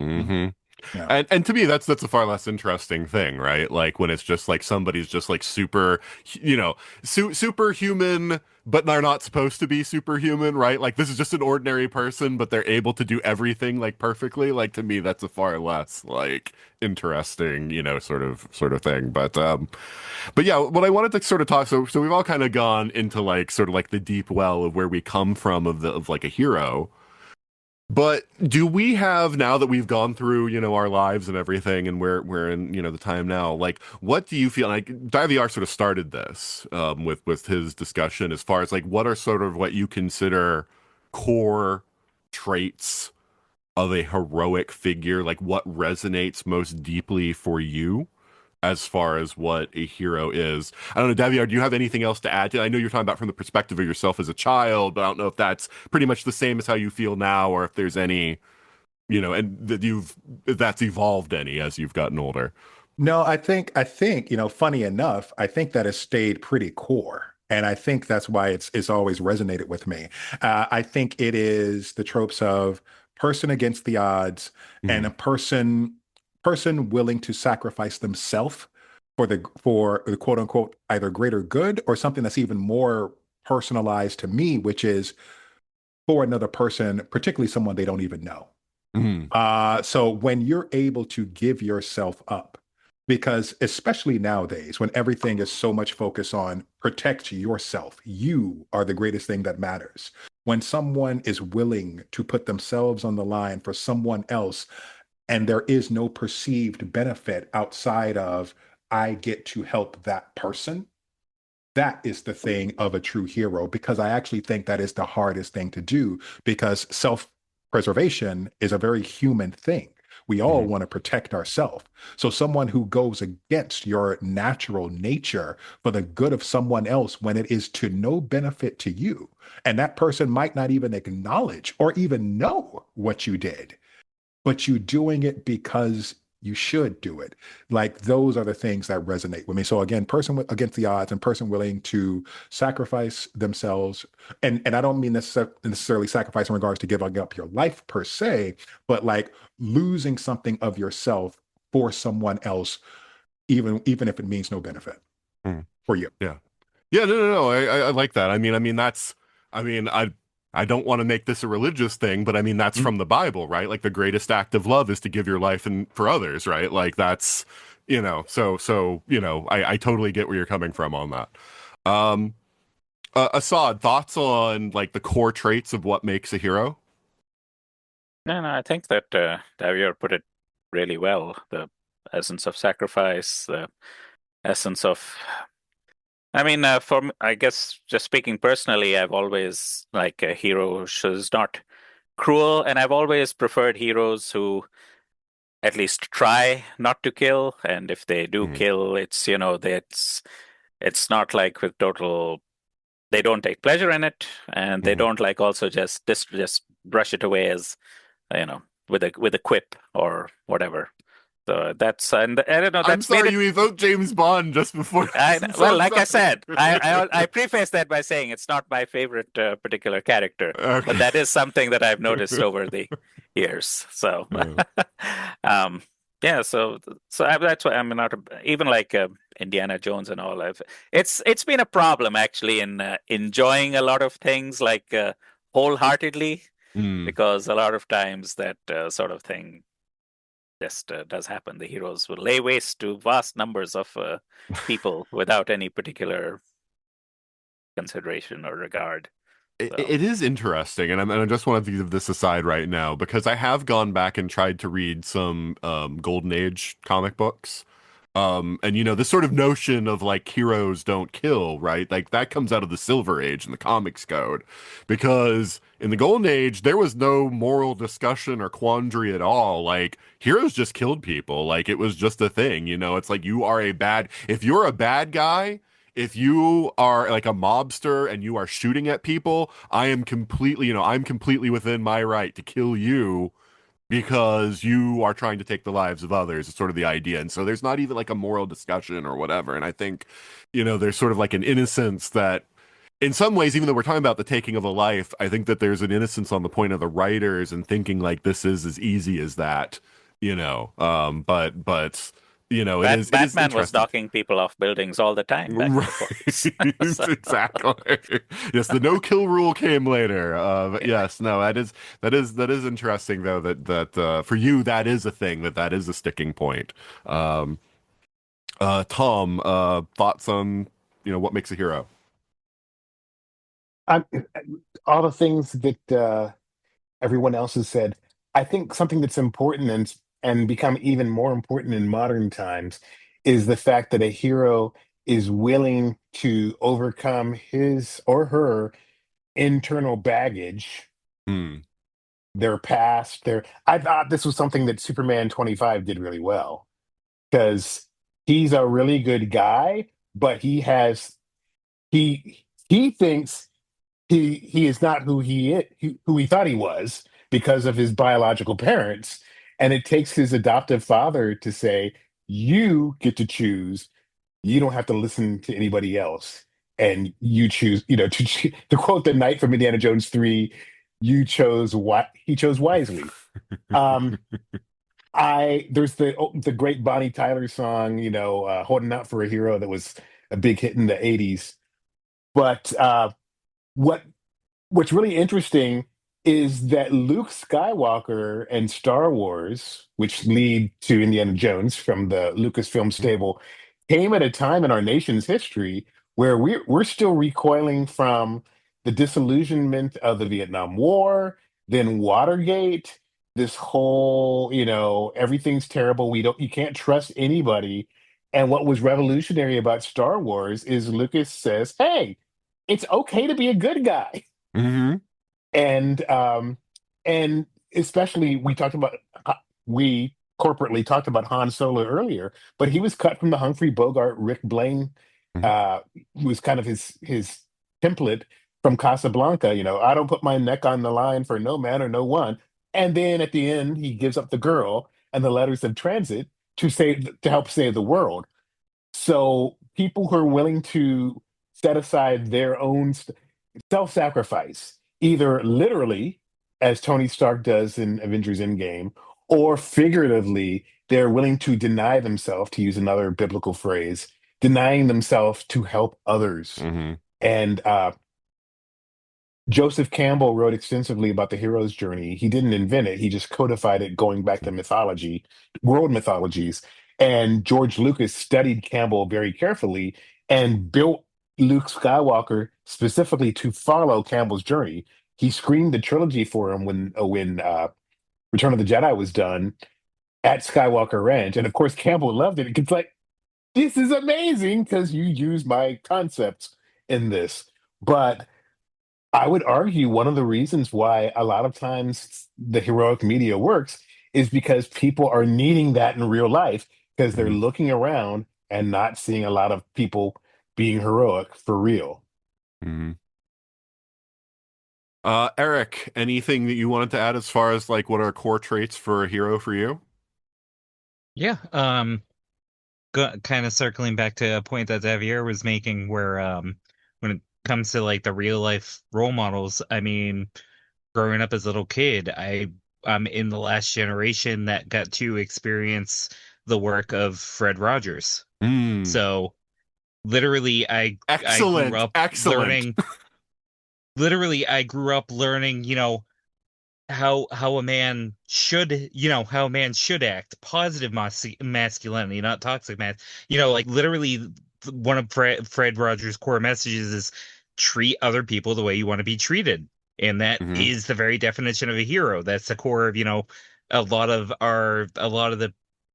Mm-hmm. Yeah. And to me, that's a far less interesting thing, right? Like when it's just like somebody's just like super, superhuman, but they're not supposed to be superhuman, right? Like this is just an ordinary person, but they're able to do everything like perfectly. Like to me, that's a far less like interesting, sort of thing. But yeah, what I wanted to sort of talk. So we've all kind of gone into like sort of like the deep well of where we come from of like a hero. But do we have, now that we've gone through, our lives and everything, and we're in, the time now, like, what do you feel like? Daviar sort of started this with his discussion as far as like, what are sort of what you consider core traits of a heroic figure? Like, what resonates most deeply for you as far as what a hero is? I don't know, Daviar, do you have anything else to add to it? I know you're talking about from the perspective of yourself as a child, but I don't know if that's pretty much the same as how you feel now, or if there's any, and that if that's evolved any as you've gotten older. No, I think, funny enough, I think that has stayed pretty core. And I think that's why it's always resonated with me. I think it is the tropes of person against the odds and a person willing to sacrifice themselves for the quote unquote either greater good or something that's even more personalized to me, which is for another person, particularly someone they don't even know. So when you're able to give yourself up, because especially nowadays, when everything is so much focused on protect yourself, you are the greatest thing that matters. When someone is willing to put themselves on the line for someone else, and there is no perceived benefit outside of, I get to help that person, that is the thing of a true hero, because I actually think that is the hardest thing to do, because self-preservation is a very human thing. We all want to protect ourselves. So someone who goes against your natural nature for the good of someone else when it is to no benefit to you, and that person might not even acknowledge or even know what you did, but you doing it because you should do it. Like those are the things that resonate with me. So again, against the odds and person willing to sacrifice themselves. And I don't mean necessarily sacrifice in regards to giving up your life per se, but like losing something of yourself for someone else, even if it means no benefit for you. Yeah. Yeah, no. I like that. I mean, I don't want to make this a religious thing, but I mean, that's from the Bible, right? Like the greatest act of love is to give your life and for others, right? Like that's, I totally get where you're coming from on that. Assad, thoughts on like the core traits of what makes a hero? No, I think that Davier put it really well. The essence of sacrifice, the essence of I guess just speaking personally, I've always like a hero who's not cruel, and I've always preferred heroes who at least try not to kill, and if they do kill, it's not like with total. They don't take pleasure in it, and they don't like also just brush it away as with a quip or whatever. So and I don't know. I'm sorry, you evoked James Bond just before. Well, like I said, I preface that by saying it's not my favorite particular character, but that is something that I've noticed over the years. So, yeah, that's why I'm not even like Indiana Jones and all. It's been a problem actually in enjoying a lot of things like wholeheartedly, because a lot of times that sort of thing just does happen. The heroes will lay waste to vast numbers of people without any particular consideration or regard. It is interesting, and I just want to give this aside right now because I have gone back and tried to read some Golden Age comic books. And this sort of notion of like heroes don't kill, right? Like that comes out of the Silver Age in the comics code, because in the Golden Age there was no moral discussion or quandary at all. Like heroes just killed people, like it was just a thing. It's like if you're a bad guy if you are like a mobster and you are shooting at people, I am completely, I'm completely within my right to kill you because you are trying to take the lives of others. It's sort of the idea. And so there's not even like a moral discussion or whatever. And I think, there's sort of like an innocence that in some ways, even though we're talking about the taking of a life, I think that there's an innocence on the point of the writers and thinking like this is as easy as that, but it is Batman was interesting. knocking people off buildings all the time back in the Right. books. So, Exactly. Yes, the no kill rule came later. But yes, no, that is interesting though that for you that is a thing that is a sticking point. Um, Tom, thoughts on what makes a hero? I'm, all the things that everyone else has said. I think something that's important and become even more important in modern times is the fact that a hero is willing to overcome his or her internal baggage, Hmm. their past, their I thought this was something that Superman 25 did really well because he's a really good guy, but he thinks he is not who he is, who he thought he was because of his biological parents, and it takes his adoptive father to say, "You get to choose. You don't have to listen to anybody else, and you choose." To quote the knight from Indiana Jones 3, "You chose what he chose wisely." Um, I there's the great Bonnie Tyler song, "Holding Out for a Hero" that was a big hit in the '80s, but what what's really interesting is that Luke Skywalker and Star Wars, which lead to Indiana Jones from the Lucasfilm stable, came at a time in our nation's history where we're still recoiling from the disillusionment of the Vietnam War, then Watergate, this whole, everything's terrible. You can't trust anybody. And what was revolutionary about Star Wars is Lucas says, "Hey, it's okay to be a good guy." Hmm. And especially we corporately talked about Han Solo earlier, but he was cut from the Humphrey Bogart Rick Blaine, who was kind of his template from Casablanca. I don't put my neck on the line for no man or no one. And then at the end, he gives up the girl and the letters of transit to help save the world. So people who are willing to set aside their own self-sacrifice, either literally, as Tony Stark does in Avengers Endgame, or figuratively, they're willing to deny themselves, to use another biblical phrase, denying themselves to help others. Hmm. And Joseph Campbell wrote extensively about the hero's journey. He didn't invent it, he just codified it going back to mythology, world mythologies. And George Lucas studied Campbell very carefully and built Luke Skywalker specifically to follow Campbell's journey. He screened the trilogy for him when Return of the Jedi was done at Skywalker Ranch. And of course, Campbell loved it. It's like, this is amazing because you use my concepts in this. But I would argue one of the reasons why a lot of times the heroic media works is because people are needing that in real life because they're Hmm. looking around and not seeing a lot of people being heroic for real. Hmm. Eric, anything that you wanted to add as far as like what are core traits for a hero for you? Yeah, kind of circling back to a point that Xavier was making, where when it comes to like the real life role models, I mean, growing up as a little kid, I'm in the last generation that got to experience the work of Fred Rogers. Mm. So literally, I grew Excellent, up excellent. learning. Literally, I grew up learning, how a man should, how a man should act, positive masculinity, not toxic like literally one of Fred Rogers' core messages is treat other people the way you want to be treated. And that Hmm. is the very definition of a hero. That's the core of, a lot of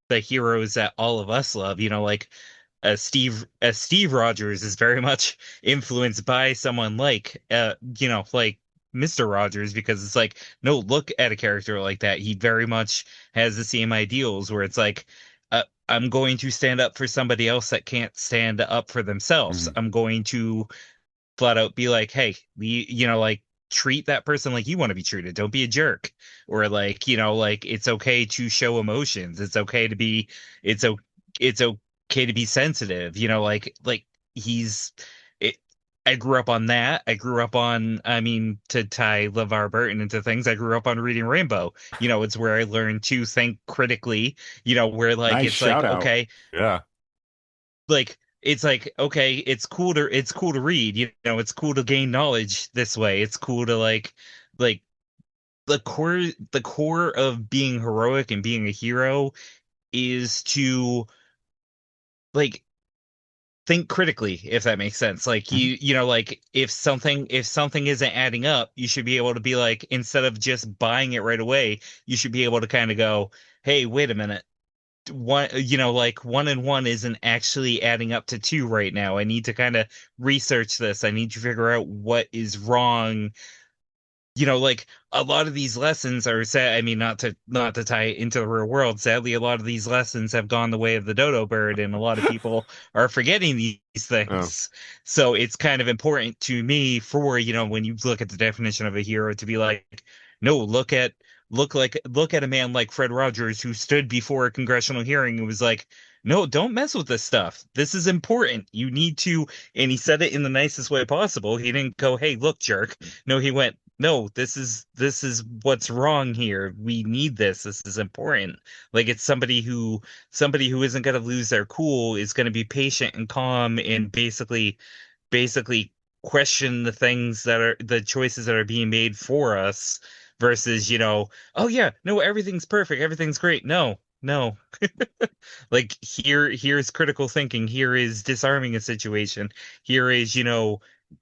the heroes that all of us love, like Steve Rogers is very much influenced by someone like like Mr. Rogers, because it's like, no, look at a character like that. He very much has the same ideals, where it's like I'm going to stand up for somebody else that can't stand up for themselves. Mhm. I'm going to flat out be like, hey, like treat that person like you want to be treated. Don't be a jerk. Or like, like it's okay to show emotions. It's okay to be it's o it's okay to be sensitive. Like he's it I grew up on that. I grew up on, I mean, to tie LeVar Burton into things, I grew up on reading Rainbow. It's where I learned to think critically, where like Nice it's like, shout out. okay, Yeah. like it's like okay, it's cool to read, it's cool to gain knowledge this way. It's cool to like the core of being heroic and being a hero is to like think critically, if that makes sense. Like Mhm. like if something isn't adding up, you should be able to be like, instead of just buying it right away, you should be able to kind of go, hey, wait a minute, one, like one and one isn't actually adding up to two right now. I need to kind of research this. I need to figure out what is wrong. Like a lot of these lessons are sad. I mean, not to tie it into the real world. Sadly, a lot of these lessons have gone the way of the dodo bird, and a lot of people are forgetting these Oh. things. So it's kind of important to me for, when you look at the definition of a hero, to be like, no, look at a man like Fred Rogers, who stood before a congressional hearing and was like, no, don't mess with this stuff. This is important. You need to, and he said it in the nicest way possible. He didn't go, hey, look, jerk. No, he went, no, this is what's wrong here. We need this. This is important. Like it's somebody who isn't going to lose their cool, is going to be patient and calm and basically question the choices that are being made for us, versus, oh yeah, no, everything's perfect, everything's great. No, no. Like here's critical thinking, here is disarming a situation, here is,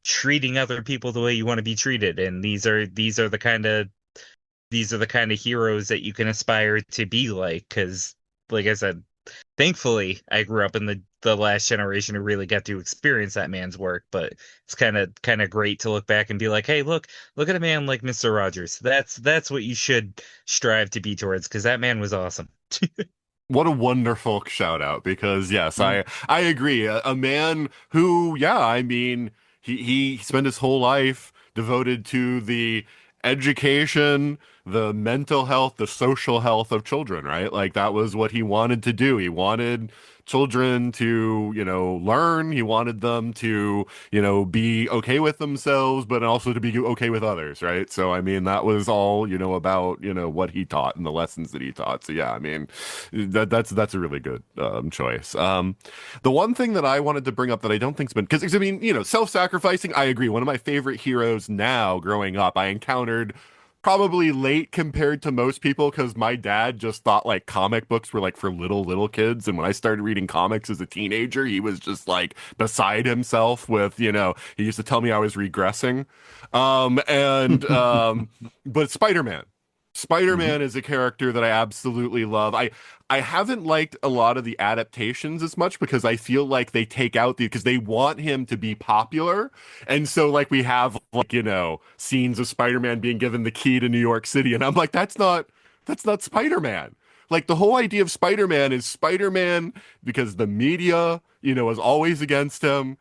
treating other people the way you want to be treated. And these are the kind of heroes that you can aspire to be like, because like I said, thankfully I grew up in the last generation who really got to experience that man's work. But it's kind of great to look back and be like, hey, look at a man like Mr. Rogers. That's what you should strive to be towards, because that man was awesome. What a wonderful shout out, because yes, Mm. I agree. A man who, yeah, I mean, he spent his whole life devoted to the education, the mental health, the social health of children, right? Like that was what he wanted to do. He wanted children to, learn. He wanted them to, be okay with themselves, but also to be okay with others, right? So I mean, that was all, about, what he taught and the lessons that he taught. So yeah, I mean, that's a really good choice. The one thing that I wanted to bring up that I don't think's been, because I mean, self-sacrificing, I agree. One of my favorite heroes now growing up, I encountered probably late compared to most people, because my dad just thought like comic books were like for little kids. And when I started reading comics as a teenager, he was just like beside himself with, he used to tell me I was regressing. And but Spider-Man. Mhm. Spider-Man is a character that I absolutely love. I haven't liked a lot of the adaptations as much, because I feel like they take out because they want him to be popular. And so like we have like, scenes of Spider-Man being given the key to New York City, and I'm like, that's not Spider-Man. Like the whole idea of Spider-Man is Spider-Man because the media, is always against him.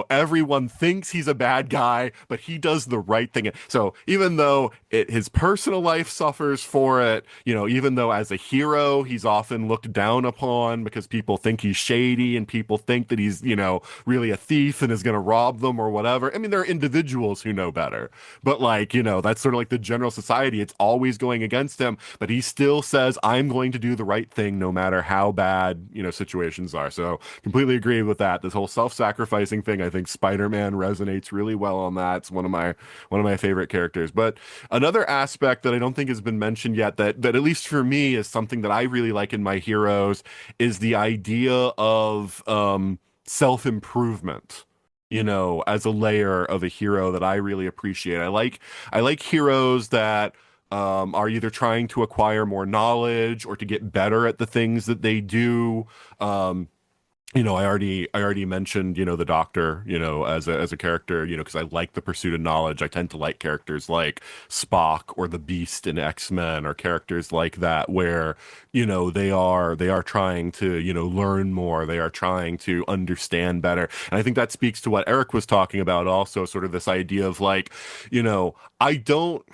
Everyone thinks he's a bad guy, but he does the right thing. So even though his personal life suffers for it, even though as a hero, he's often looked down upon because people think he's shady and people think that he's, really a thief and is going to rob them or whatever. I mean, there are individuals who know better, but like, that's sort of like the general society. It's always going against him, but he still says, I'm going to do the right thing no matter how bad, situations are. So completely agree with that. This whole self-sacrificing thing, I think Spider-Man resonates really well on that. It's one of my favorite characters. But another aspect that I don't think has been mentioned yet, that at least for me is something that I really like in my heroes, is the idea of self-improvement. As a layer of a hero that I really appreciate. I like heroes that are either trying to acquire more knowledge or to get better at the things that they do. I already mentioned, the Doctor, as a character, because I like the pursuit of knowledge. I tend to like characters like Spock or the Beast in X-Men, or characters like that where, they are trying to, learn more. They are trying to understand better. And I think that speaks to what Eric was talking about also, sort of this idea of like, you know, I don't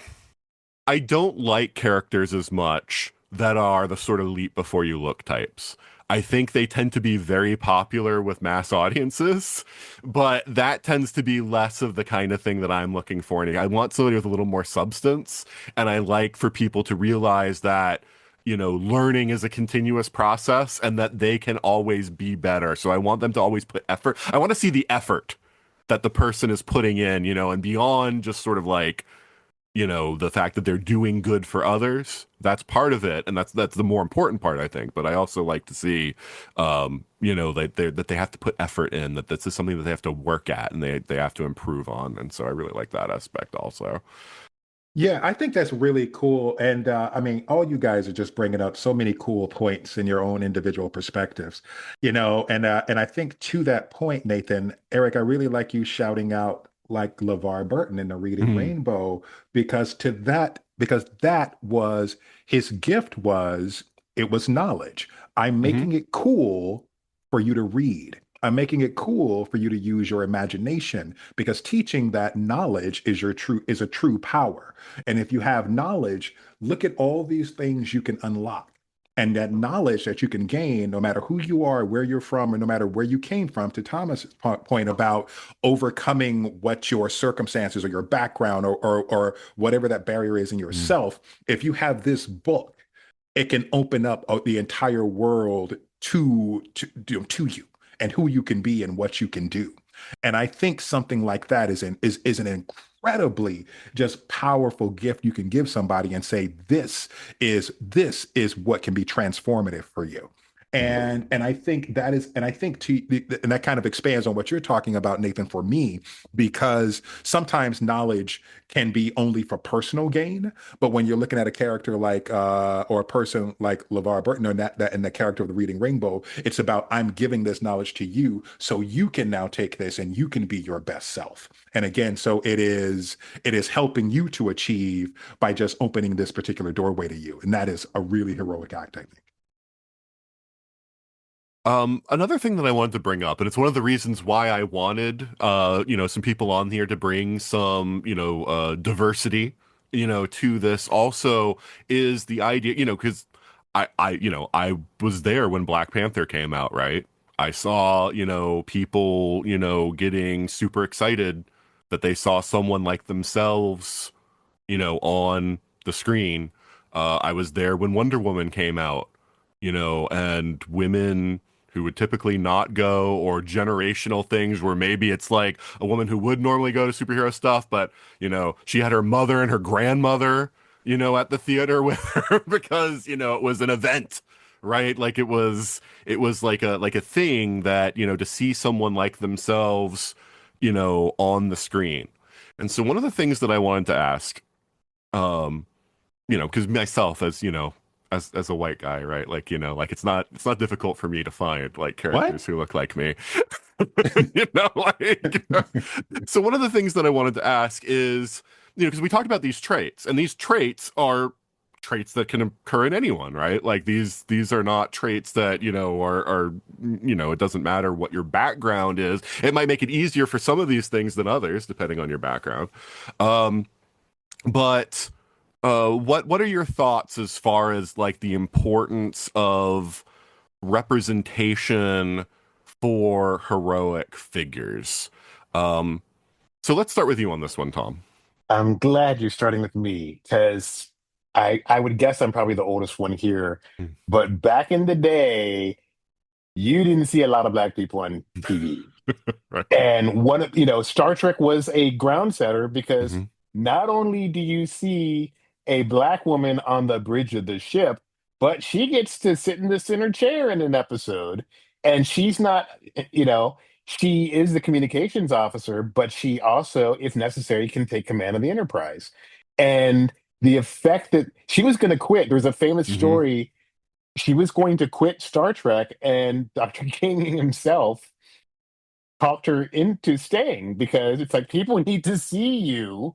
I don't like characters as much that are the sort of leap before you look types. I think they tend to be very popular with mass audiences, but that tends to be less of the kind of thing that I'm looking for. And I want somebody with a little more substance, and I like for people to realize that, learning is a continuous process and that they can always be better. So I want them to always put effort. I want to see the effort that the person is putting in, and beyond just sort of like, the fact that they're doing good for others. That's part of it, and that's the more important part, I think. But I also like to see, that they have to put effort in, that this is something that they have to work at and they have to improve on. And so I really like that aspect also. Yeah, I think that's really cool. And I mean, all you guys are just bringing up so many cool points in your own individual perspectives, and I think to that point, Nathan, Eric, I really like you shouting out like LeVar Burton in the Reading Mhm. Rainbow, because that was his gift, was it was knowledge. I'm Mhm. making it cool for you to read. I'm making it cool for you to use your imagination, because teaching that knowledge is a true power. And if you have knowledge, look at all these things you can unlock. And that knowledge that you can gain, no matter who you are, where you're from, or no matter where you came from, to Thomas's point about overcoming what your circumstances or your background, or whatever that barrier is in Mhm. yourself, if you have this book, it can open up the entire world to you, and who you can be and what you can do. And I think something like that is an incredibly just powerful gift you can give somebody, and say this is what can be transformative for you. And I think that is, and I think and that kind of expands on what you're talking about, Nathan, for me, because sometimes knowledge can be only for personal gain. But when you're looking at a character like or a person like LeVar Burton, or that and the character of the Reading Rainbow, it's about, I'm giving this knowledge to you so you can now take this and you can be your best self. And again, so it is helping you to achieve by just opening this particular doorway to you. And that is a really heroic act, I think. Another thing that I wanted to bring up, and it's one of the reasons why I wanted, some people on here to bring some, diversity, to this also, is the idea, because I was there when Black Panther came out, right? I saw, people, getting super excited that they saw someone like themselves, on the screen. I was there when Wonder Woman came out, and women who would typically not go, or generational things where maybe it's like a woman who would normally go to superhero stuff, but, she had her mother and her grandmother, at the theater with her because, it was an event, right? Like it was like a thing that, to see someone like themselves, on the screen. And so one of the things that I wanted to ask, um because myself, as as a white guy, right, like, like it's not difficult for me to find like What? characters who look like me. Like, so one of the things that I wanted to ask is, because we talked about these traits, and these traits are traits that can occur in anyone, right? Like these are not traits that, are it doesn't matter what your background is. It might make it easier for some of these things than others, depending on your background. um but what are your thoughts as far as like the importance of representation for heroic figures? Um, so let's start with you on this one, Tom. I'm glad you're starting with me because I would guess I'm probably the oldest one here. Mm. But back in the day, you didn't see a lot of black people on TV. Right. And Star Trek was a ground setter because Hmm. not only do you see a black woman on the bridge of the ship, but she gets to sit in the center chair in an episode. And she's not, you know, she is the communications officer, but she also, if necessary, can take command of the Enterprise. And the effect that she was going to quit, there was a famous Hmm. story she was going to quit Star Trek, and Dr. King himself talked her into staying because it's like people need to see you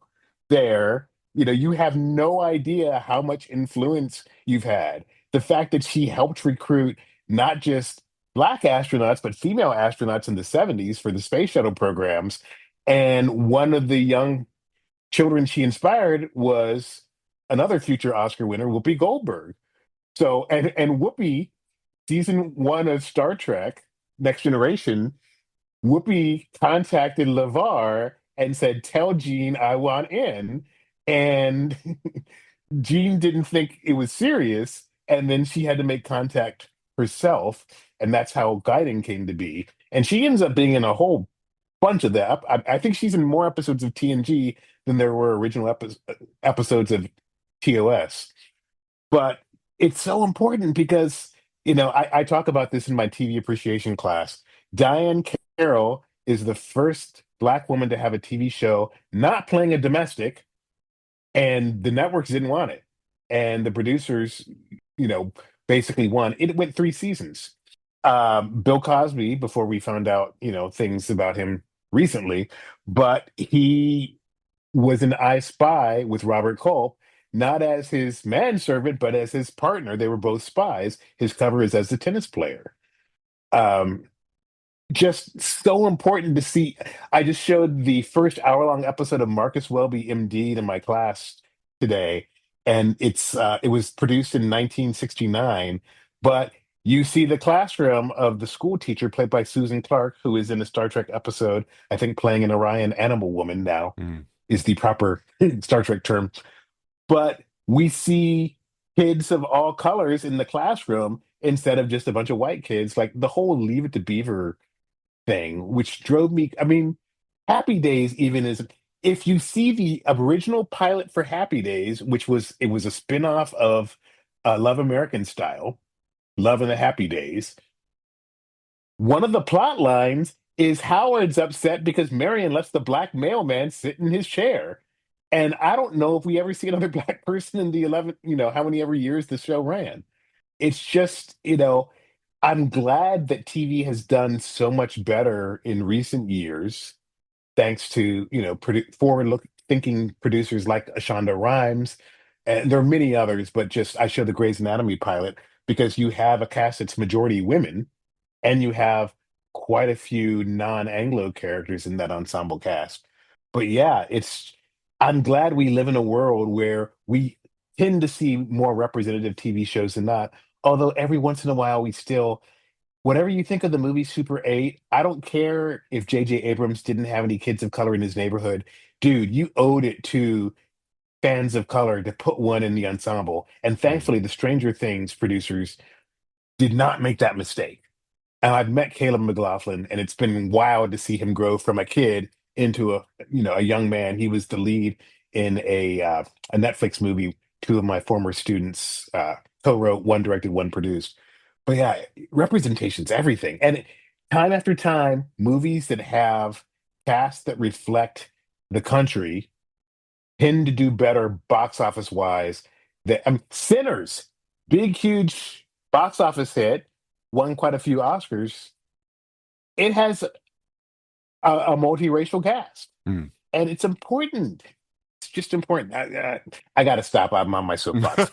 there. You have no idea how much influence you've had. The fact that she helped recruit not just black astronauts, but female astronauts in the 70s for the space shuttle programs. And one of the young children she inspired was another future Oscar winner, Whoopi Goldberg. So, and Whoopi, season one of Star Trek, Next Generation, Whoopi contacted LeVar and said, "Tell Gene I want in." And Gene didn't think it was serious. And then she had to make contact herself. And that's how Guiding came to be. And she ends up being in a whole bunch of that. I think she's in more episodes of TNG than there were original episodes of TOS. But it's so important because, I talk about this in my TV appreciation class. Diane Carroll is the first Black woman to have a TV show not playing a domestic, and the networks didn't want it. And the producers, basically won. It went 3 seasons. Bill Cosby, before we found out, things about him recently, but he was an I Spy with Robert Culp, not as his manservant, but as his partner. They were both spies. His cover is as the tennis player. Um, just so important to see. I just showed the first hour-long episode of Marcus Welby, MD, to my class today, and it was produced in 1969. But you see the classroom of the school teacher, played by Susan Clark, who is in a Star Trek episode, I think playing an Orion Animal Woman now is the proper Star Trek term. But we see kids of all colors in the classroom instead of just a bunch of white kids. Like the whole Leave It to Beaver thing, which drove me. I mean, Happy Days even is. If you see the original pilot for Happy Days, it was a spin-off of Love American Style, Love and the Happy Days. One of the plot lines is Howard's upset because Marion lets the black mailman sit in his chair. And I don't know if we ever see another black person in the 11, how many ever years the show ran. It's just, I'm glad that TV has done so much better in recent years, thanks to, forward-thinking producers like Ashonda Rhimes. And there are many others, but just I show the Grey's Anatomy pilot because you have a cast that's majority women, and you have quite a few non-Anglo characters in that ensemble cast. But yeah, I'm glad we live in a world where we tend to see more representative TV shows than not. Although every once in a while we still, whatever you think of the movie Super 8, I don't care if J.J. Abrams didn't have any kids of color in his neighborhood. Dude, you owed it to fans of color to put one in the ensemble. And thankfully, the Stranger Things producers did not make that mistake. And I've met Caleb McLaughlin, and it's been wild to see him grow from a kid into a young man. He was the lead in a Netflix movie. Two of my former students co-wrote, one directed, one produced. But yeah, representation's everything. And time after time, movies that have casts that reflect the country tend to do better box office wise. Sinners, big, huge box office hit, won quite a few Oscars. It has a multiracial cast, and it's important. It's just important. I got to stop. I'm on my soapbox.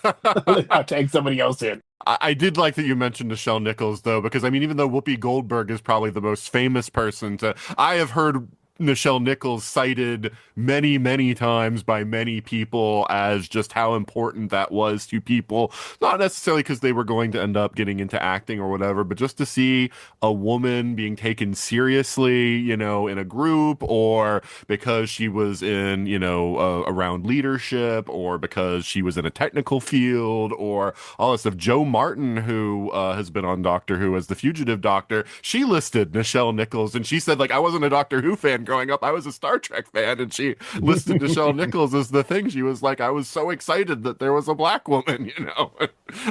I'll take somebody else in. I did like that you mentioned Nichelle Nichols, though, because I mean, even though Whoopi Goldberg is probably the most famous person I have heard Nichelle Nichols cited many, many times by many people as just how important that was to people, not necessarily because they were going to end up getting into acting or whatever, but just to see a woman being taken seriously, in a group, or because she was in, around leadership, or because she was in a technical field, or all this stuff. Joe Martin, who has been on Doctor Who as the fugitive doctor, she listed Nichelle Nichols, and she said, like, I wasn't a Doctor Who fan growing up. I was a Star Trek fan, and she listed Nichelle Nichols as the thing. She was like, I was so excited that there was a black woman,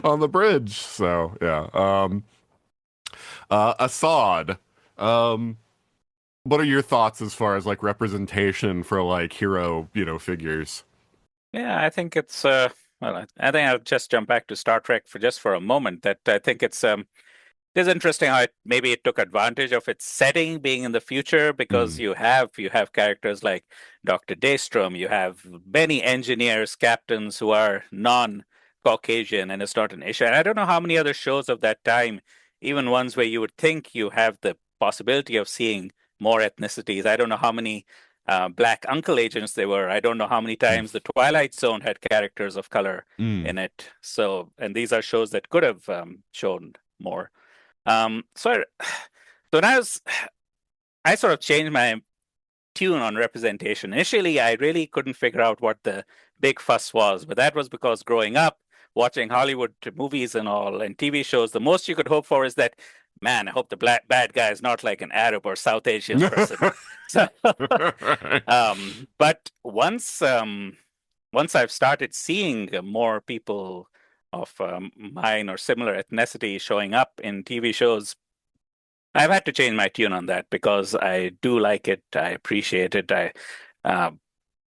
on the bridge. So yeah. Assad. What are your thoughts as far as like representation for like hero, figures? Yeah, I think it's I think I'll just jump back to Star Trek for a moment. That I think it's interesting how maybe it took advantage of its setting being in the future, because you have characters like Dr. Daystrom, you have many engineers, captains who are non-Caucasian, and it's not an issue. And I don't know how many other shows of that time, even ones where you would think you have the possibility of seeing more ethnicities. I don't know how many black uncle agents there were. I don't know how many times the Twilight Zone had characters of color in it. So, and these are shows that could have shown more. So now I sort of changed my tune on representation. Initially, I really couldn't figure out what the big fuss was, but that was because growing up, watching Hollywood movies and all and TV shows, the most you could hope for is that, man, I hope the bad guy is not like an Arab or South Asian person. So, but once I've started seeing more people of mine or similar ethnicity showing up in TV shows, I've had to change my tune on that, because I do like it. I appreciate it.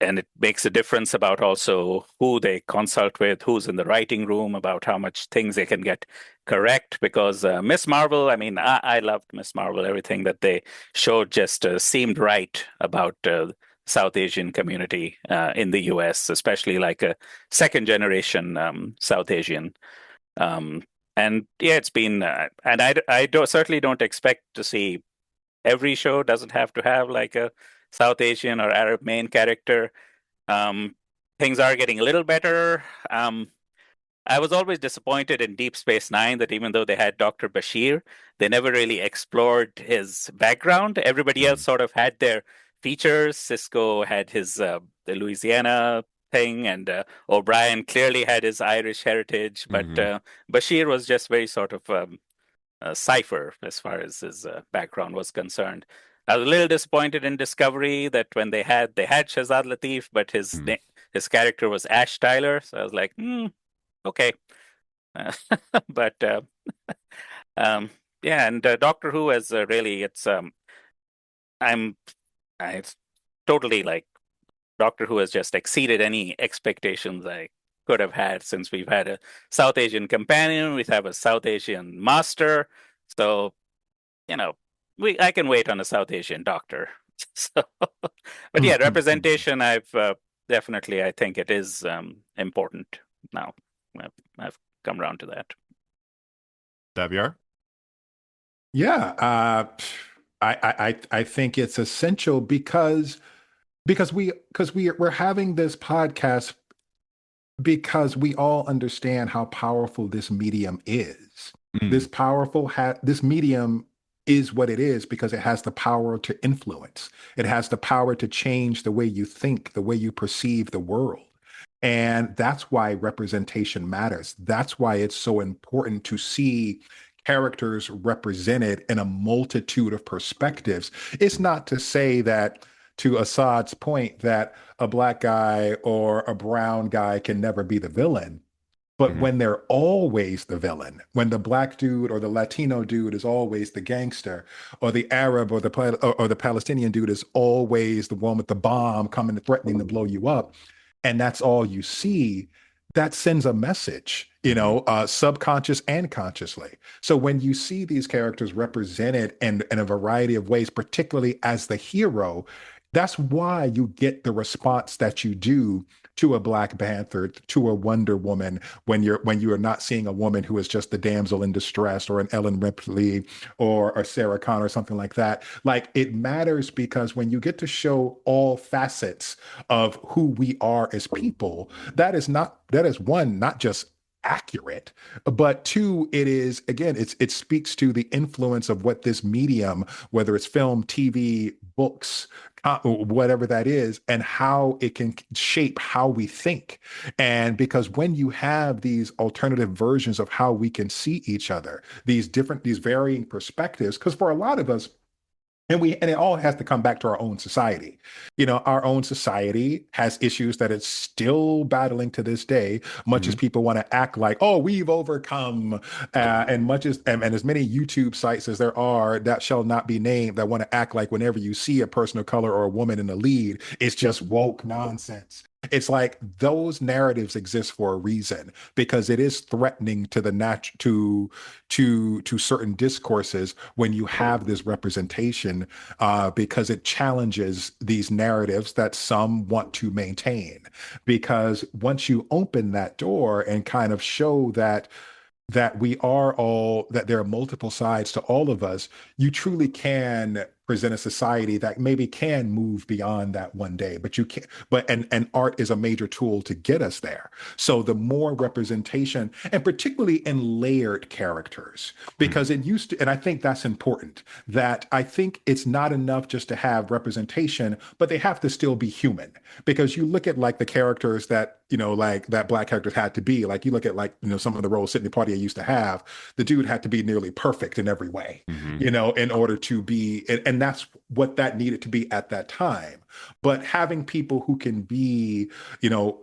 And it makes a difference about also who they consult with, who's in the writing room, about how much things they can get correct. Because Miss Marvel, I mean, I loved Miss Marvel. Everything that they showed just seemed right about South Asian community in the US, especially like a second generation South Asian. And yeah, it's been, and I certainly don't expect to see every show doesn't have to have like a South Asian or Arab main character. Things are getting a little better. I was always disappointed in Deep Space Nine that even though they had Dr. Bashir, they never really explored his background. Everybody else sort of had their features. Cisco had his the Louisiana thing, and O'Brien clearly had his Irish heritage, but Bashir was just very sort of a cipher as far as his background was concerned. I was a little disappointed in Discovery that when they had Shazad Latif, but his character was Ash Tyler, so I was like, okay. But yeah, and Doctor Who has really it's totally like Doctor Who has just exceeded any expectations I could have had, since we've had a South Asian companion, we have a South Asian master, so I can wait on a South Asian doctor. So, but yeah, representation. I've definitely, I think it is important now. I've come around to that. Daviar? Yeah, I think it's essential because we're having this podcast because we all understand how powerful this medium is. This medium is what it is because it has the power to influence. It has the power to change the way you think, the way you perceive the world. And that's why representation matters. That's why it's so important to see characters represented in a multitude of perspectives. It's not to say that, to Assad's point, that a black guy or a brown guy can never be the villain. But when they're always the villain, when the black dude or the Latino dude is always the gangster, or the Arab or the Palestinian dude is always the one with the bomb coming and threatening to blow you up, and that's all you see, that sends a message, subconscious and consciously. So when you see these characters represented in a variety of ways, particularly as the hero, that's why you get the response that you do to a Black Panther, to a Wonder Woman, when you are not seeing a woman who is just the damsel in distress, or an Ellen Ripley or a Sarah Connor or something like that. Like, it matters because when you get to show all facets of who we are as people, that is one, not just accurate, but two, it is, again, it speaks to the influence of what this medium, whether it's film, TV, books, whatever that is, and how it can shape how we think. And because when you have these alternative versions of how we can see each other, these varying perspectives, because for a lot of us, and it all has to come back to our own society. Our own society has issues that it's still battling to this day, much as people want to act like, oh, we've overcome, and as many YouTube sites as there are that shall not be named, that want to act like whenever you see a person of color or a woman in the lead, it's just woke nonsense. it's like those narratives exist for a reason because it is threatening to the to certain discourses when you have this representation, because it challenges these narratives that some want to maintain. Because once you open that door and kind of show that we are all that there are multiple sides to all of us, you truly can present a society that maybe can move beyond that one day, but you can't, and art is a major tool to get us there. So the more representation, and particularly in layered characters, because it used to, and I think that's important, that I think it's not enough just to have representation, but they have to still be human. Because you look at like the characters that, like that Black characters had to be, like you look at like, some of the roles Sidney Poitier used to have, the dude had to be nearly perfect in every way, in order to be, and that's what that needed to be at that time. But having people who can be,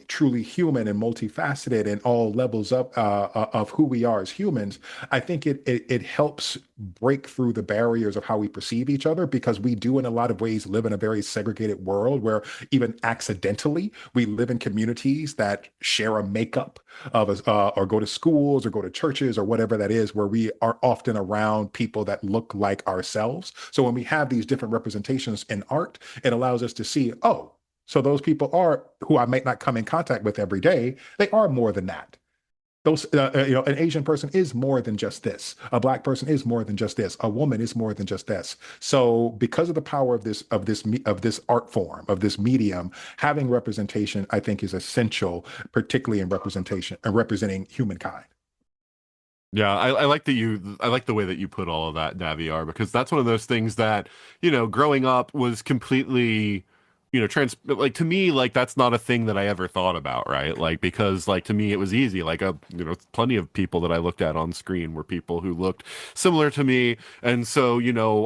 truly human and multifaceted in all levels of who we are as humans, I think it helps break through the barriers of how we perceive each other, because we do in a lot of ways live in a very segregated world where even accidentally we live in communities that share a makeup of us, or go to schools or go to churches or whatever that is, where we are often around people that look like ourselves. So when we have these different representations in art, it allows us to see, oh, so those people are who I might not come in contact with every day. They are more than that. Those, an Asian person is more than just this. A Black person is more than just this. A woman is more than just this. So, because of the power of this art form, of this medium, having representation, I think, is essential, particularly in representation and representing humankind. Yeah, I like I like the way that you put all of that, Naviar, because that's one of those things that, growing up was completely, like to me, like that's not a thing that I ever thought about, right? Like, because like to me it was easy. Like plenty of people that I looked at on screen were people who looked similar to me. And so,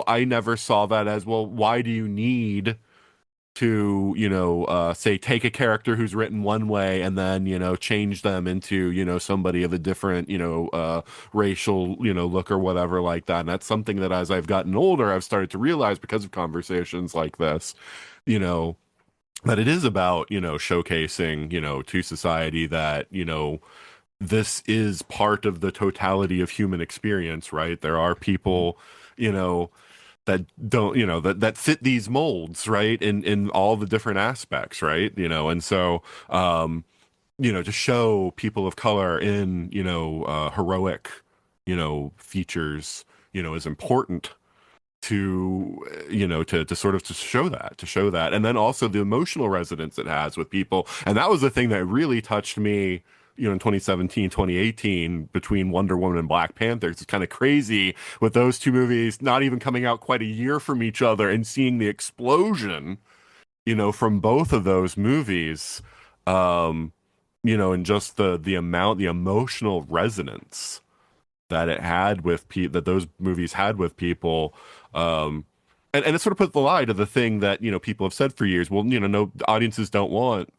I never saw that as, well, why do you need to say take a character who's written one way and then change them into somebody of a different racial look or whatever like that. And that's something that as I've gotten older I've started to realize, because of conversations like this, that it is about showcasing to society that this is part of the totality of human experience, right? There are people that don't that fit these molds, right, in all the different aspects, right, and so to show people of color in heroic features is important to to sort of to show that, and then also the emotional resonance it has with people. And that was the thing that really touched me in 2017, 2018, between Wonder Woman and Black Panther. It's kind of crazy with those two movies not even coming out quite a year from each other, and seeing the explosion from both of those movies, and just the amount, the emotional resonance that it had with that those movies had with people. And it sort of put the lie to the thing that people have said for years. Well, no, audiences don't want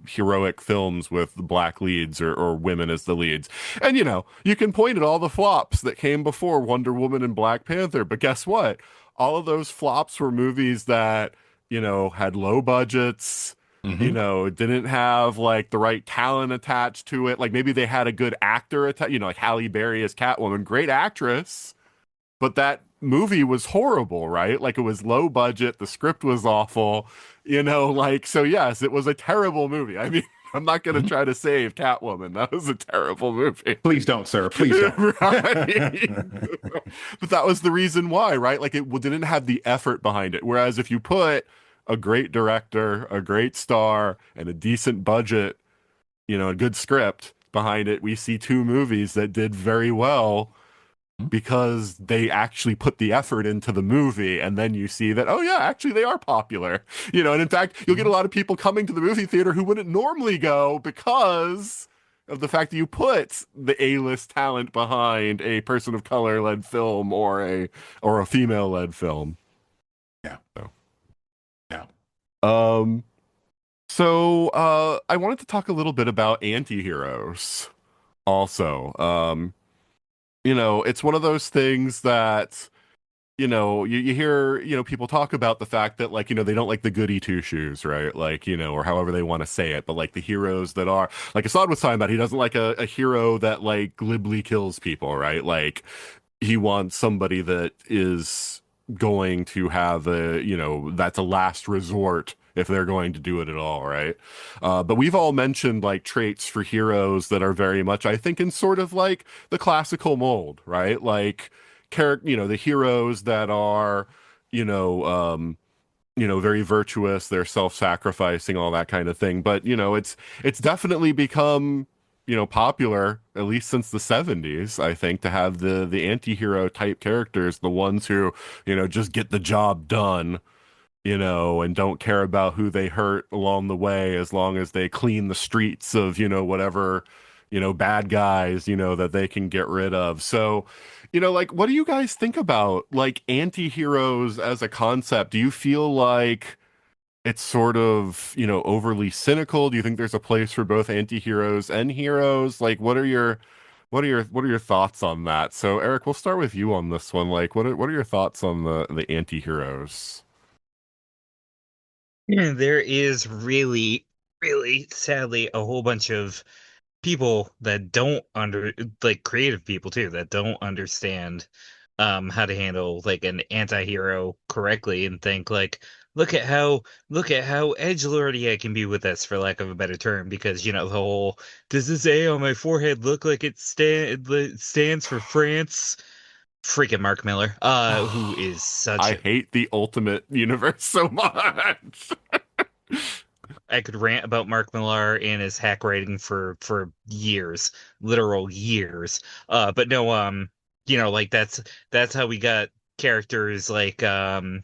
heroic films with Black leads or women as the leads. And you can point at all the flops that came before Wonder Woman and Black Panther, but guess what? All of those flops were movies that had low budgets, didn't have like the right talent attached to it. Like maybe they had a good actor attached, like Halle Berry as Catwoman, great actress, but that movie was horrible, right? Like it was low budget, the script was awful, like, so yes, it was a terrible movie. I mean, I'm not going to try to save Catwoman. That was a terrible movie. Please don't, sir. Please don't. Right. But that was the reason why, right? Like it didn't have the effort behind it. Whereas if you put a great director, a great star, and a decent budget, a good script behind it, we see two movies that did very well because they actually put the effort into the movie. And then you see that, oh yeah, actually they are popular, and in fact, you'll get a lot of people coming to the movie theater who wouldn't normally go because of the fact that you put the A-list talent behind a person of color led film or a female led film. Yeah. So. Yeah. So I wanted to talk a little bit about anti-heroes also. It's one of those things that, you hear, people talk about the fact that, like, they don't like the goody two shoes, right? Like, or however they want to say it, but like the heroes that are, like Assad was talking about, he doesn't like a hero that like glibly kills people, right? Like, he wants somebody that is going to have that's a last resort if they're going to do it at all, right? But we've all mentioned like traits for heroes that are very much, I think, in sort of like the classical mold, right? Like the heroes that are, you know, um, very virtuous, they're self-sacrificing, all that kind of thing. But, it's definitely become, popular, at least since the 70s, I think, to have the anti-hero type characters, the ones who, just get the job done, and don't care about who they hurt along the way, as long as they clean the streets of, whatever, bad guys, that they can get rid of. So, like, what do you guys think about like anti-heroes as a concept? Do you feel like it's sort of, overly cynical? Do you think there's a place for both anti-heroes and heroes? Like, what are your thoughts on that? So, Eric, we'll start with you on this one. Like, what are your thoughts on the anti-heroes? Yeah, there is really, really sadly a whole bunch of people that don't like creative people too, that don't understand how to handle like an anti-hero correctly and think like, look at how edgelordy I can be with this, for lack of a better term, because the whole, does this A on my forehead look like it stands for France? Freaking Mark Miller, who is such I hate the Ultimate Universe so much. I could rant about Mark Millar and his hack writing for years, literal years. But no, like that's how we got characters like Homelander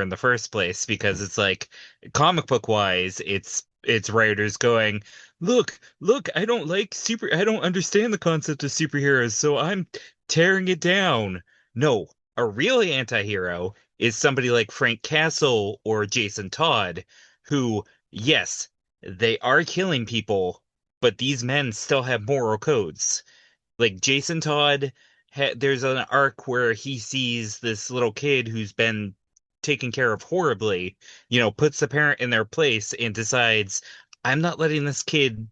in the first place, because it's like, comic book wise, it's writers going, look, I don't understand the concept of superheroes, so I'm tearing it down. No, a real anti-hero is somebody like Frank Castle or Jason Todd, who, yes, they are killing people, but these men still have moral codes. Like Jason Todd, there's an arc where he sees this little kid who's been taken care of horribly, puts the parent in their place and decides, I'm not letting this kid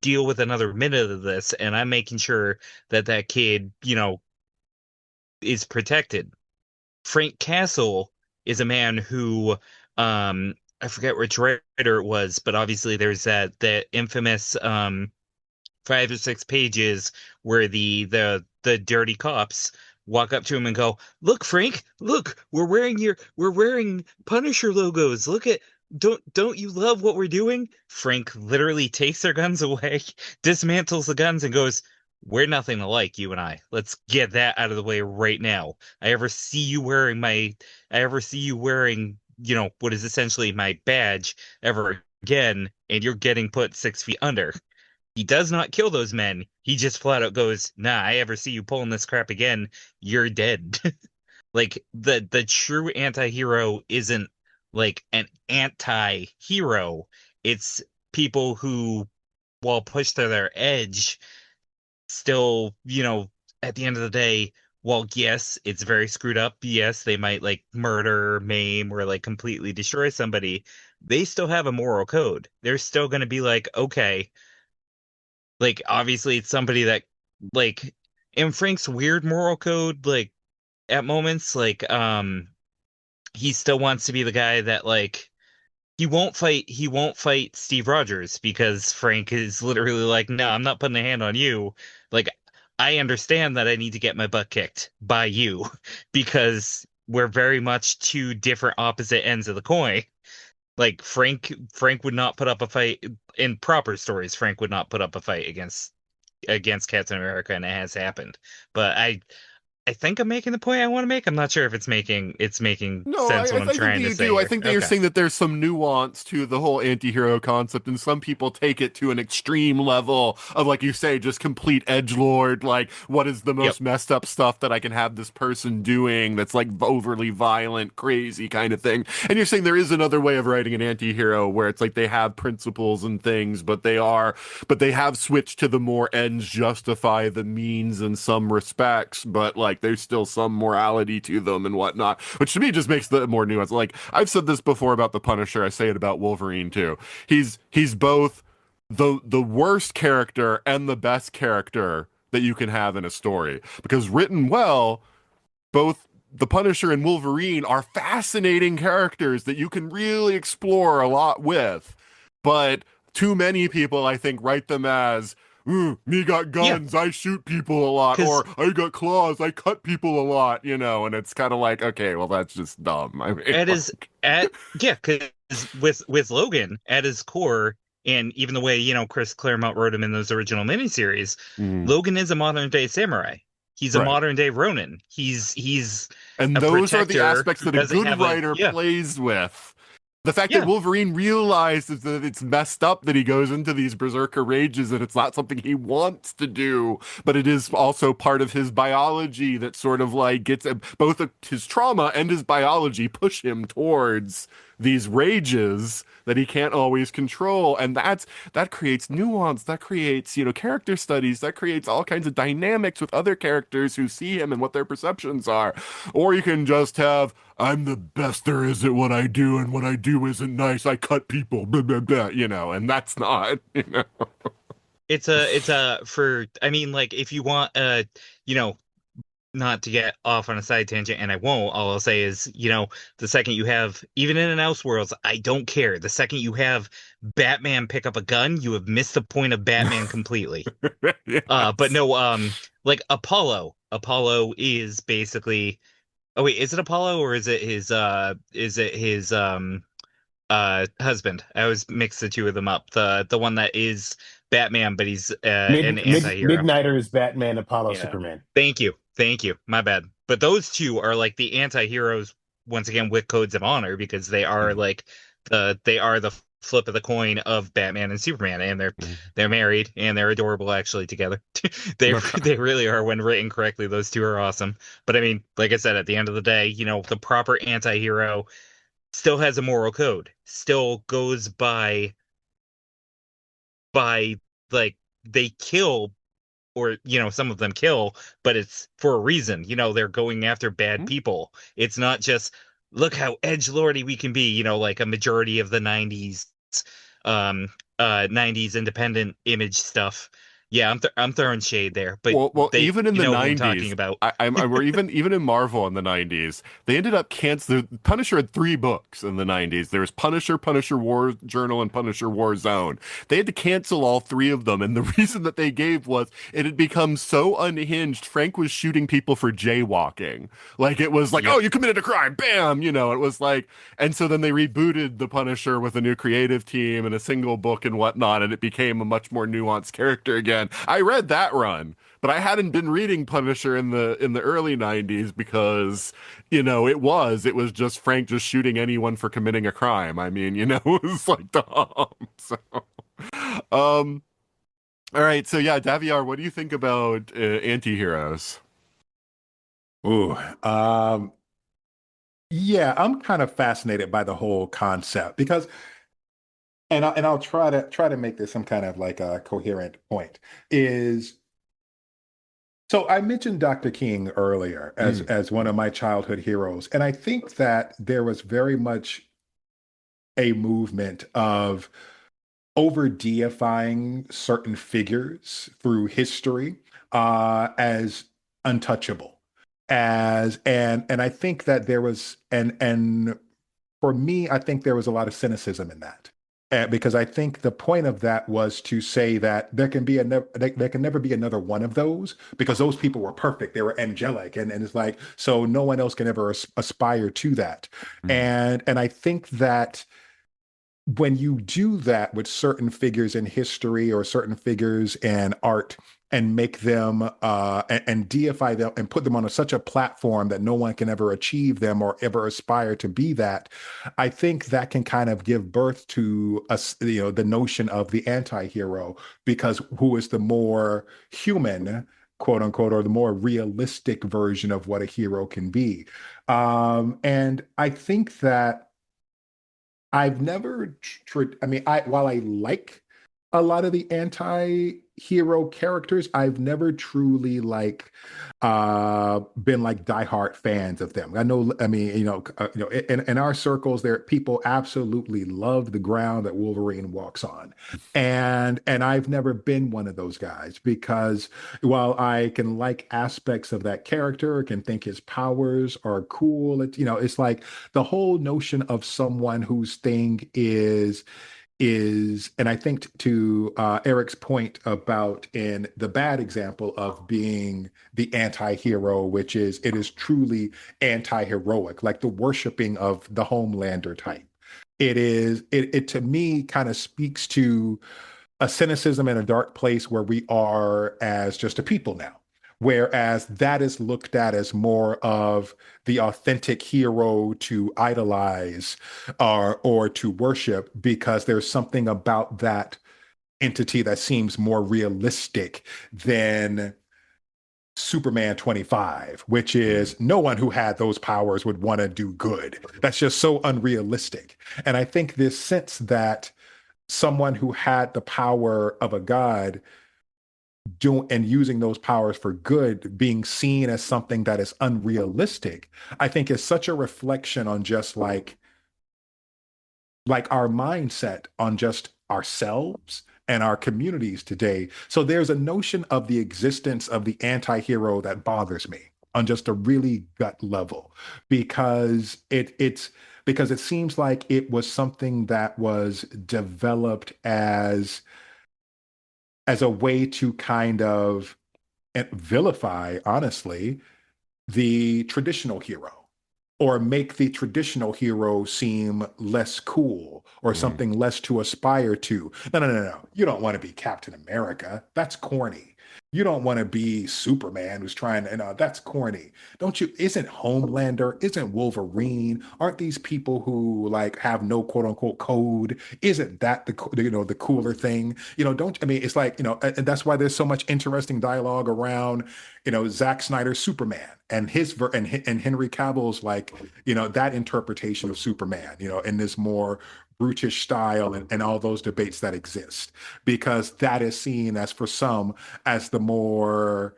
deal with another minute of this, and I'm making sure that that kid, is protected. Frank Castle is a man who, I forget which writer it was, but obviously there's that infamous 5 or 6 pages where the dirty cops walk up to him and go, "Look, Frank, look, we're wearing Punisher logos. Look at don't you love what we're doing?" Frank literally takes their guns away, dismantles the guns, and goes, "We're nothing alike, you and I. Let's get that out of the way right now. I ever see you wearing, what is essentially my badge ever again, and you're getting put 6 feet under." He does not kill those men. He just flat out goes, "Nah, I ever see you pulling this crap again, you're dead." Like the true anti-hero isn't like an anti-hero. It's people who, while pushed to their edge, still, at the end of the day, while yes, it's very screwed up, yes, they might like murder, maim, or like completely destroy somebody, they still have a moral code. They're still going to be like, okay, like obviously it's somebody that, like, in Frank's weird moral code, like at moments, like he still wants to be the guy that, like, he won't fight Steve Rogers, because Frank is literally like, "No, I'm not putting a hand on you. Like, I understand that I need to get my butt kicked by you," because we're very much two different opposite ends of the coin. Like Frank would not put up a fight in proper stories. Frank would not put up a fight against Captain America, and it has happened. But I think I'm making the point I want to make. I'm not sure if it's making No, sense what I I'm think that trying to you say do. I here. think that you're Okay. saying that there's some nuance to the whole anti-hero concept, and some people take it to an extreme level of, like you say, just complete edgelord. Like, what is the Yep. most messed up stuff that I can have this person doing that's like overly violent, crazy kind of thing? And you're saying there is another way of writing an anti-hero where it's like they have principles and things, but they have switched to the more ends justify the means in some respects. But like like there's still some morality to them and whatnot, which to me just makes the more nuance. Like I've said this before about the Punisher, I say it about Wolverine too. He's both the worst character and the best character that you can have in a story, because written well, both the Punisher and Wolverine are fascinating characters that you can really explore a lot with. But too many people, I think, write them as, me got guns, I shoot people a lot, or I got claws, I cut people a lot, and it's kind of like, okay, well, that's just dumb. I mean, because with Logan at his core, and even the way, Chris Claremont wrote him in those original miniseries, Logan is a modern day samurai. He's a modern day Ronin. He's and a those are the protector aspects who that a doesn't good have writer plays with. The fact that Wolverine realizes that it's messed up that he goes into these berserker rages and it's not something he wants to do, but it is also part of his biology that sort of like gets both his trauma and his biology push him towards these rages that he can't always control. And that creates nuance, that creates, character studies, that creates all kinds of dynamics with other characters who see him and what their perceptions are. Or you can just have, I'm the best there is at what I do, and what I do isn't nice. I cut people, blah, blah, blah, and that's not, It's I mean, like, if you want, not to get off on a side tangent, and I won't, all I'll say is, the second you have, even in an Elseworlds, I don't care. The second you have Batman pick up a gun, you have missed the point of Batman completely. Yes. But no, like Apollo is basically, oh wait, is it Apollo or is it his husband? I always mix the two of them up. The one that is Batman, but he's an anti-hero. Midnighter is Batman, Apollo, Yeah. Superman. Thank you. My bad. But those two are like the anti-heroes once again with codes of honor, because they are like the flip of the coin of Batman and Superman, and they're married and they're adorable actually together. They really are when written correctly. Those two are awesome. But I mean, like I said, at the end of the day, the proper anti-hero still has a moral code, still goes by like they kill, or some of them kill, but it's for a reason. They're going after bad people. It's not just look how edgelordy we can be, like a majority of the 90s 90s independent image stuff. Yeah, I'm throwing shade there, but well, even in the who 90s, I'm talking about. or even in Marvel in the 90s, they ended up canceling. Punisher had 3 books in the 90s. There was Punisher, Punisher War Journal, and Punisher War Zone. They had to cancel all 3 of them, and the reason that they gave was it had become so unhinged. Frank was shooting people for jaywalking. Like it was like, oh, you committed a crime, bam, it was like, and so then they rebooted the Punisher with a new creative team and a single book and whatnot, and it became a much more nuanced character again. I read that run, but I hadn't been reading Punisher in the early 90s because, it was just Frank just shooting anyone for committing a crime. I mean, it was like dumb. So, all right. So yeah, Daviar, what do you think about anti-heroes? Ooh, yeah, I'm kind of fascinated by the whole concept because I'll try to make this some kind of like a coherent point. So I mentioned Dr. King earlier as one of my childhood heroes, and I think that there was very much a movement of over deifying certain figures through history as untouchable, and I think that there was and for me, I think there was a lot of cynicism in that. Because I think the point of that was to say that there can never be another one of those, because those people were perfect, they were angelic, and it's like, so no one else can ever aspire to that. And I think that when you do that with certain figures in history or certain figures in art and make them and deify them and put them on such a platform that no one can ever achieve them or ever aspire to be that, I think that can kind of give birth to us, the notion of the anti-hero, because who is the more human, quote unquote, or the more realistic version of what a hero can be. And I think that I've never, while I like a lot of the anti-hero characters. I've never truly been like diehard fans of them. I mean, in our circles there people absolutely love the ground that Wolverine walks on. And I've never been one of those guys because while I can like aspects of that character, can think his powers are cool, it's like the whole notion of someone whose thing is, and I think to Eric's point about in the bad example of being the anti-hero, which is it is truly anti-heroic, like the worshiping of the Homelander type. It to me kind of speaks to a cynicism in a dark place where we are as just a people now. Whereas that is looked at as more of the authentic hero to idolize or to worship because there's something about that entity that seems more realistic than Superman 25, which is no one who had those powers would want to do good. That's just so unrealistic. And I think this sense that someone who had the power of a god doing and using those powers for good being seen as something that is unrealistic, I think is such a reflection on just like our mindset on just ourselves and our communities today. So there's a notion of the existence of the anti-hero that bothers me on just a really gut level because because it seems like it was something that was developed as a way to kind of vilify, honestly, the traditional hero or make the traditional hero seem less cool or Mm. something less to aspire to. No, no, no, no. You don't want to be Captain America. That's corny. You don't want to be Superman who's trying to, that's corny. Don't you? Isn't Homelander, isn't Wolverine, aren't these people who like have no quote unquote code? Isn't that the cooler thing? Don't, I mean, it's like, and that's why there's so much interesting dialogue around, Zack Snyder's Superman and and Henry Cavill's like, that interpretation of Superman, in this more brutish style and all those debates that exist because that is seen as for some as the more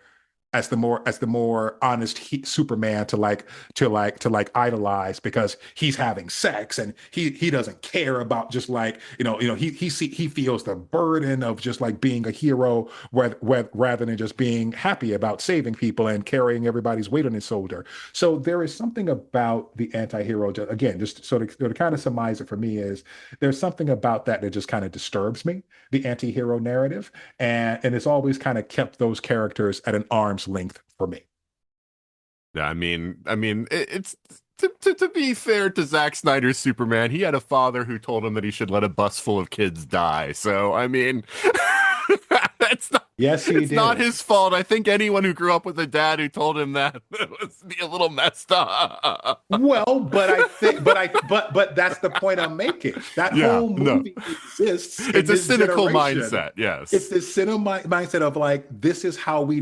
honest Superman to idolize because he's having sex and he doesn't care about just like he feels the burden of just like being a hero rather than just being happy about saving people and carrying everybody's weight on his shoulder. So there is something about the anti-hero, again, just sort of kind of surmise it for me is there's something about that that just kind of disturbs me, the anti-hero narrative, and it's always kind of kept those characters at an arm's length for me. Yeah, it's to be fair to Zack Snyder's Superman, he had a father who told him that he should let a bus full of kids die. So, I mean, that's not. Yes, he It's did. not his fault. I think anyone who grew up with a dad who told him that was be a little messed up. Well, but I think, but that's the point I'm making. That Yeah, whole no. movie exists in It's a this cynical generation. mindset, yes. It's this cinema mindset of like, this is how we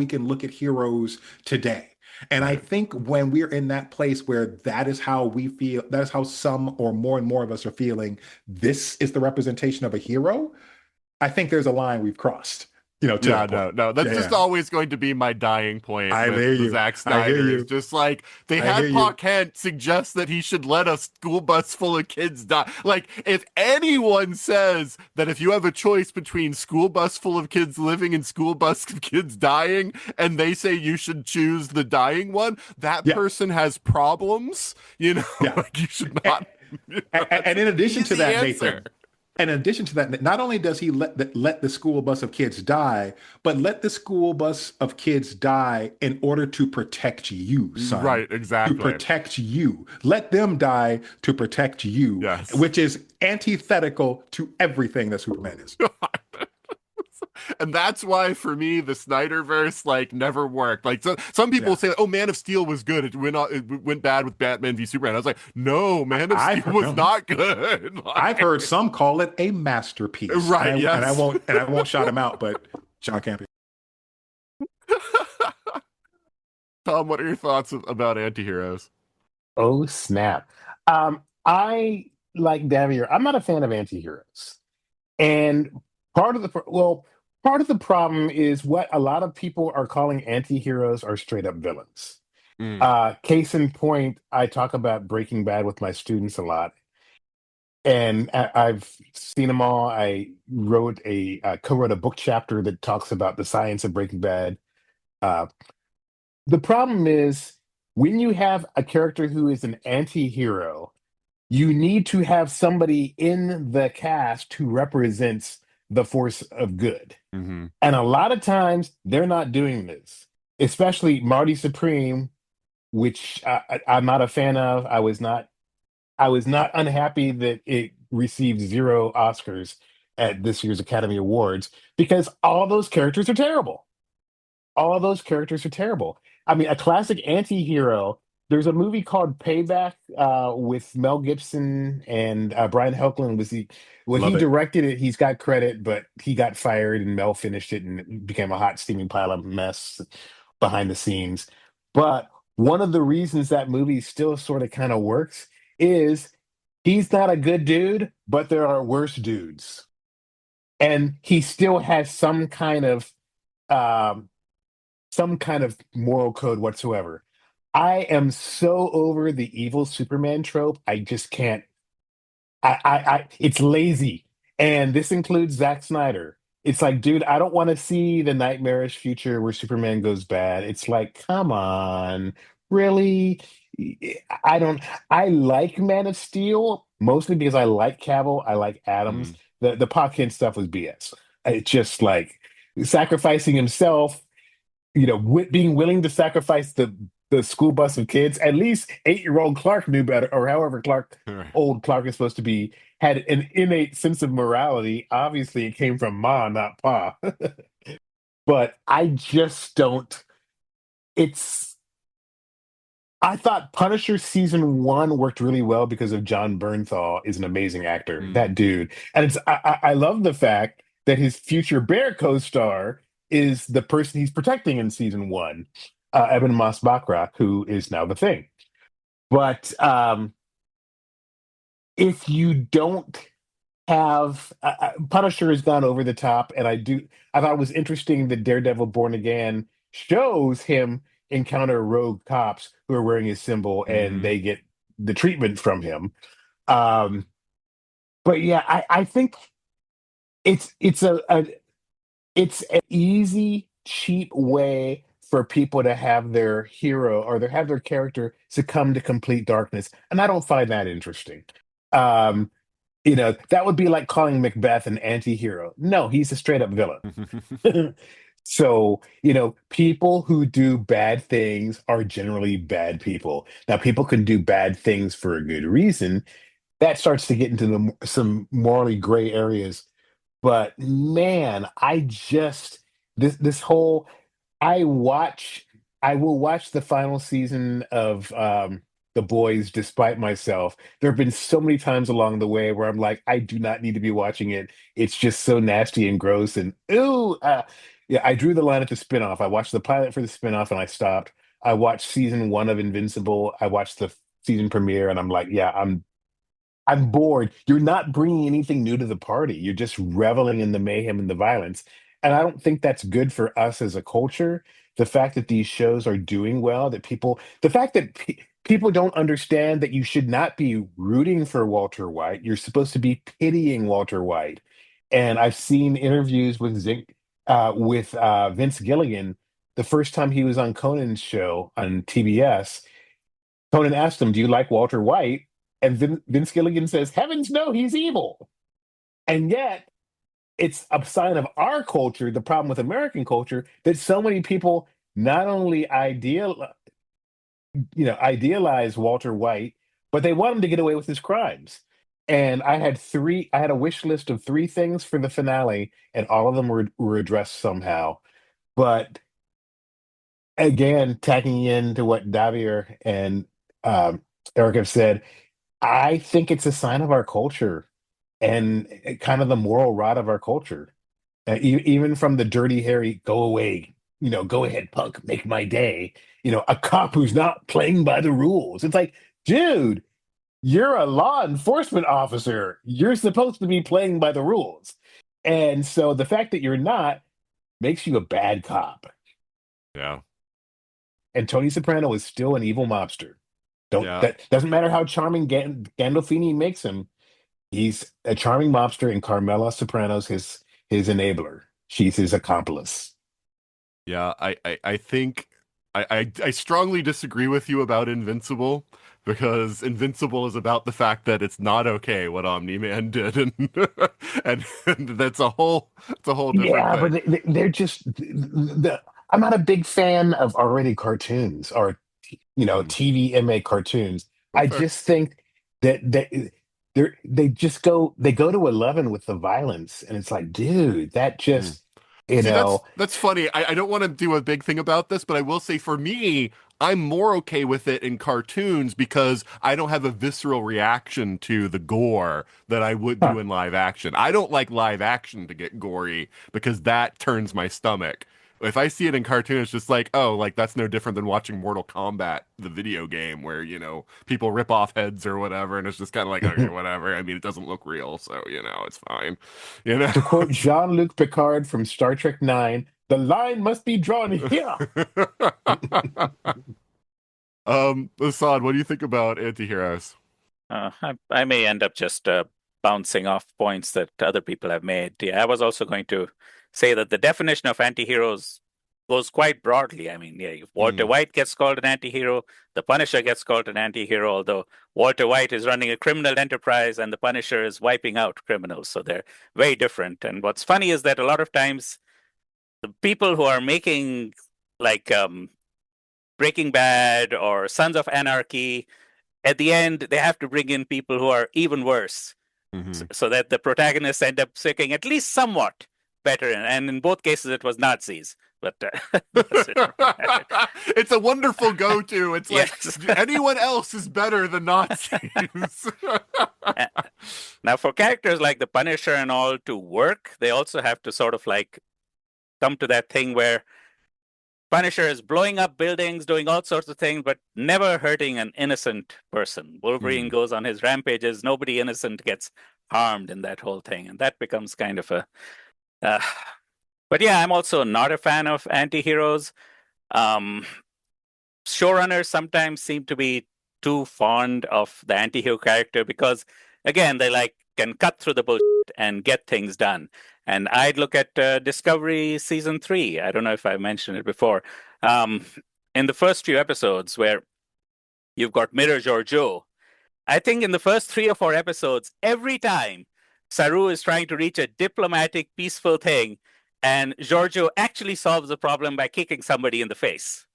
can look at heroes today. And I Right. think when we're in that place where that is how we feel, that is how some or more and more of us are feeling, this is the representation of a hero. I think there's a line we've crossed, to Yeah, that point. no. That's just Yeah. always going to be my dying point I with hear the you. Zack I hear Snyder. Is you. just like they I hear had Pa you. Kent suggest that he should let a school bus full of kids die. Like, if anyone says that if you have a choice between school bus full of kids living and school bus of kids dying, and they say you should choose the dying one, that Yeah. person has problems. Yeah. Like you should not. And in addition to Easy that, answer. Nathan, and in addition to that, not only does he let the school bus of kids die, but let the school bus of kids die in order to protect you, son. Right, To exactly. protect you. Let them die to protect you, Yes. which is antithetical to everything that Superman is. And that's why, for me, the Snyderverse like never worked. Like, some people Yeah. say, "Oh, Man of Steel was good. It went bad with Batman v Superman." I was like, "No, Man of I've Steel heard, was not good." I've heard some call it a masterpiece. Right, And I yes. won't shout him out, but John Campy. Tom, what are your thoughts about antiheroes? Oh snap! I like Davier. I'm not a fan of anti-heroes. And part of the problem is what a lot of people are calling anti-heroes are straight up villains. Mm. Case in point, I talk about Breaking Bad with my students a lot, and I've seen them all. I co-wrote a book chapter that talks about the science of Breaking Bad. Uh, the problem is when you have a character who is an anti-hero, you need to have somebody in the cast who represents the force of good. Hmm. And a lot of times they're not doing this, especially Marty Supreme, which I'm not a fan of. I was not unhappy that it received 0 Oscars at this year's Academy Awards because all those characters are terrible. All those characters are terrible. I mean, a classic anti-hero. There's a movie called Payback with Mel Gibson and Brian Helgeland he Love it. directed it. He's got credit, but he got fired and Mel finished it and it became a hot steaming pile of mess behind the scenes. But one of the reasons that movie still sort of kind of works is he's not a good dude, but there are worse dudes, and he still has um, some kind of moral code whatsoever. I am so over the evil Superman trope. I just can't. It's lazy, and this includes Zack Snyder. It's like, dude, I don't want to see the nightmarish future where Superman goes bad. It's like, come on, really? I don't. I like Man of Steel mostly because I like Cavill, I like Adams. Mm. The Pa Kent stuff was BS. It's just like sacrificing himself, being willing to sacrifice the school bus of kids. At least 8-year-old Clark knew better, or however All right. old Clark is supposed to be, had an innate sense of morality. Obviously, it came from Ma, not Pa. But I just don't. It's. I thought Punisher season 1 worked really well because of John Bernthal is an amazing actor. Mm. That dude, and I love the fact that his future Bear co-star is the person he's protecting in season 1, Eben Moss Bachrach, who is now the Thing. But if you don't have Punisher has gone over the top, and I thought it was interesting that Daredevil Born Again shows him encounter rogue cops who are wearing his symbol and Hmm. they get the treatment from him. Um, but yeah, I think it's it's an easy, cheap way for people to have their hero or have their character succumb to complete darkness, and I don't find that interesting. Um, that would be like calling Macbeth an anti-hero. No, he's a straight up villain. So, people who do bad things are generally bad people. Now, people can do bad things for a good reason. That starts to get into some morally gray areas. But man, this whole I watch I will watch the final season of The Boys despite myself. There have been so many times along the way where I'm like, I do not need to be watching it. It's just so nasty and gross and ooh. Yeah, I drew the line at the spinoff. I watched the pilot for the spinoff and I stopped. I watched season 1 of Invincible. I watched the season premiere and I'm like, yeah, I'm bored. You're not bringing anything new to the party. You're just reveling in the mayhem and the violence. And I don't think that's good for us as a culture. The fact that these shows are doing well, the fact that people don't understand that you should not be rooting for Walter White. You're supposed to be pitying Walter White. And I've seen interviews with Vince Gilligan the first time he was on Conan's show on TBS. Conan asked him, "Do you like Walter White?" And Vince Gilligan says, "Heavens no, he's evil." And yet, it's a sign of our culture, the problem with American culture, that so many people not only idealize Walter White, but they want him to get away with his crimes. And I had a wish list of 3 things for the finale, and all of them were addressed somehow. But again, tacking into what Davir and Eric have said, I think it's a sign of our culture and kind of the moral rot of our culture. Even from the dirty Harry, go away, go ahead, punk, make my day. A cop who's not playing by the rules. It's like, dude, you're a law enforcement officer. You're supposed to be playing by the rules. And so the fact that you're not makes you a bad cop. Yeah. And Tony Soprano is still an evil mobster. Yeah. That doesn't matter how charming Gandolfini makes him. He's a charming mobster, and Carmela Soprano's his enabler. She's his accomplice. Yeah, I think I strongly disagree with you about Invincible, because Invincible is about the fact that it's not okay what Omni-Man did, and and that's a whole different Yeah, thing. but they're just I'm not a big fan of already cartoons or Mm. TVMA cartoons. I That's fair. just think that they go to 11 with the violence, and it's like, dude, that Mm. just you See, that's know that's funny. I don't want to do a big thing about this, but I will say for me, I'm more okay with it in cartoons because I don't have a visceral reaction to the gore that I would huh. do in live action. I don't like live action to get gory because that turns my stomach. If I see it in cartoon, it's just like, oh, like that's no different than watching Mortal Kombat, the video game, where, people rip off heads or whatever, and it's just kind of like, okay, whatever. I mean, it doesn't look real, so, it's fine. You know? To quote Jean-Luc Picard from Star Trek Nine, the line must be drawn here. Assad, what do you think about antiheroes? I may end up just bouncing off points that other people have made. Yeah, I was also going to say that the definition of anti-heroes goes quite broadly. I mean, yeah, if Walter Mm, White gets called an anti-hero, the Punisher gets called an anti-hero, although Walter White is running a criminal enterprise and the Punisher is wiping out criminals. So they're very different. And what's funny is that a lot of times the people who are making like Breaking Bad or Sons of Anarchy, at the end, they have to bring in people who are even worse mhm. so that the protagonists end up sticking at least somewhat better. And in both cases, it was Nazis. But that's it. It's a wonderful go-to. It's like Yes. anyone else is better than Nazis. Now, for characters like the Punisher and all to work, they also have to sort of like come to that thing where Punisher is blowing up buildings, doing all sorts of things, but never hurting an innocent person. Wolverine Mhm. goes on his rampages. Nobody innocent gets harmed in that whole thing. And that becomes kind of a. Uh, but yeah, I'm also not a fan of anti heroes. Um, Showrunners sometimes seem to be too fond of the anti hero character because, again, they like can cut through the bullshit and get things done. And I'd look at Discovery season 3. I don't know if I mentioned it before. Um, in the first few episodes, where you've got Mirror Giorgio, I think in the first 3 or 4 episodes, every time Saru is trying to reach a diplomatic, peaceful thing, and Giorgio actually solves the problem by kicking somebody in the face.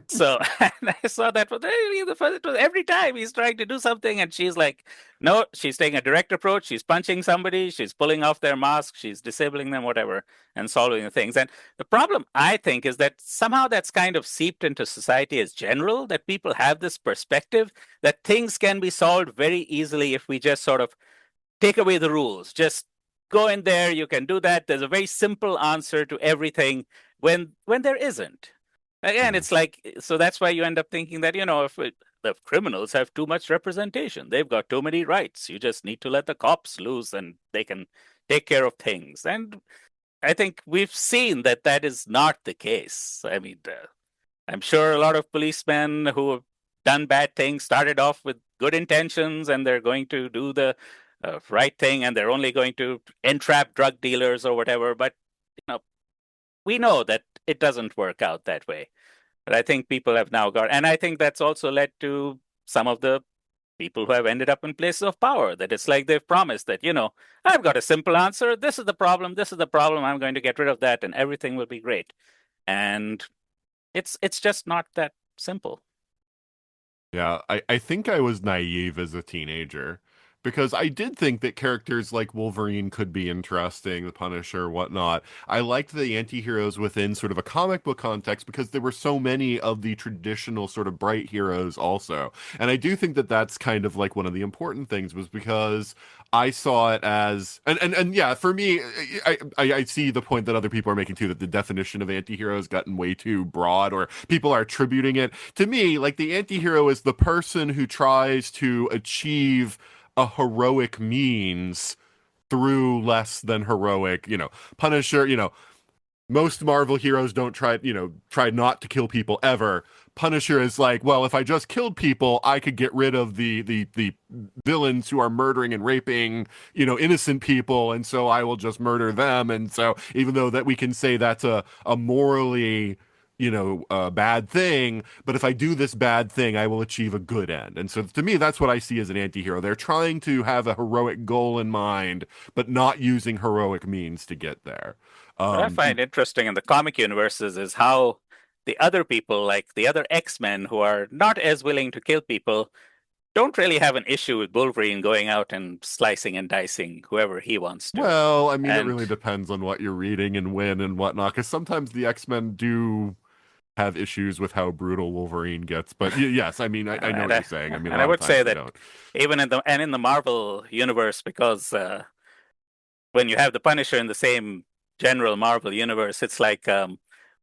So and I saw that was really the first. It was every time he's trying to do something, and she's like, no, she's taking a direct approach. She's punching somebody. She's pulling off their mask. She's disabling them, whatever, and solving the things. And the problem, I think, is that somehow that's kind of seeped into society as general. That people have this perspective that things can be solved very easily if we just sort of take away the rules. Just go in there. You can do that. There's a very simple answer to everything when there isn't. Again, Mhm. it's like, so that's why you end up thinking that, if the criminals have too much representation, they've got too many rights. You just need to let the cops loose and they can take care of things. And I think we've seen that that is not the case. I mean, I'm sure a lot of policemen who have done bad things started off with good intentions and they're going to do the right thing and they're only going to entrap drug dealers or whatever. But, we know that it doesn't work out that way. But I think people have now got, and I think that's also led to some of the people who have ended up in places of power. That it's like they've promised that, I've got a simple answer. This is the problem. This is the problem. I'm going to get rid of that, and everything will be great. And it's just not that simple. Yeah, I think I was naive as a teenager. because I did think that characters like Wolverine could be interesting, the Punisher, whatnot. I liked the anti-heroes within sort of a comic book context because there were so many of the traditional sort of bright heroes also. And I do think that that's kind of like one of the important things, was because I saw it as and yeah, for me, I see the point that other people are making too, that the definition of anti-hero has gotten way too broad, or people are attributing it. To me, like, the anti-hero is the person who tries to achieve a heroic means through less than heroic, Punisher, most Marvel heroes don't try not to kill people ever. Punisher is like, well, if I just killed people, I could get rid of the villains who are murdering and raping, innocent people, and so I will just murder them. And so, even though that we can say that's a morally, a bad thing, but if I do this bad thing, I will achieve a good end. And so, to me, that's what I see as an anti-hero. They're trying to have a heroic goal in mind, but not using heroic means to get there. What I find interesting in the comic universes is how the other people, like the other X-Men who are not as willing to kill people, don't really have an issue with Wolverine going out and slicing and dicing whoever he wants to. Well, I mean, it And really depends on what you're reading and when and whatnot, because sometimes the X-Men do have issues with how brutal Wolverine gets. But yes, I mean, I know what you're saying. I mean, and a I lot of would say times they that don't. even in the Marvel universe, because when you have the Punisher in the same general Marvel universe, it's like,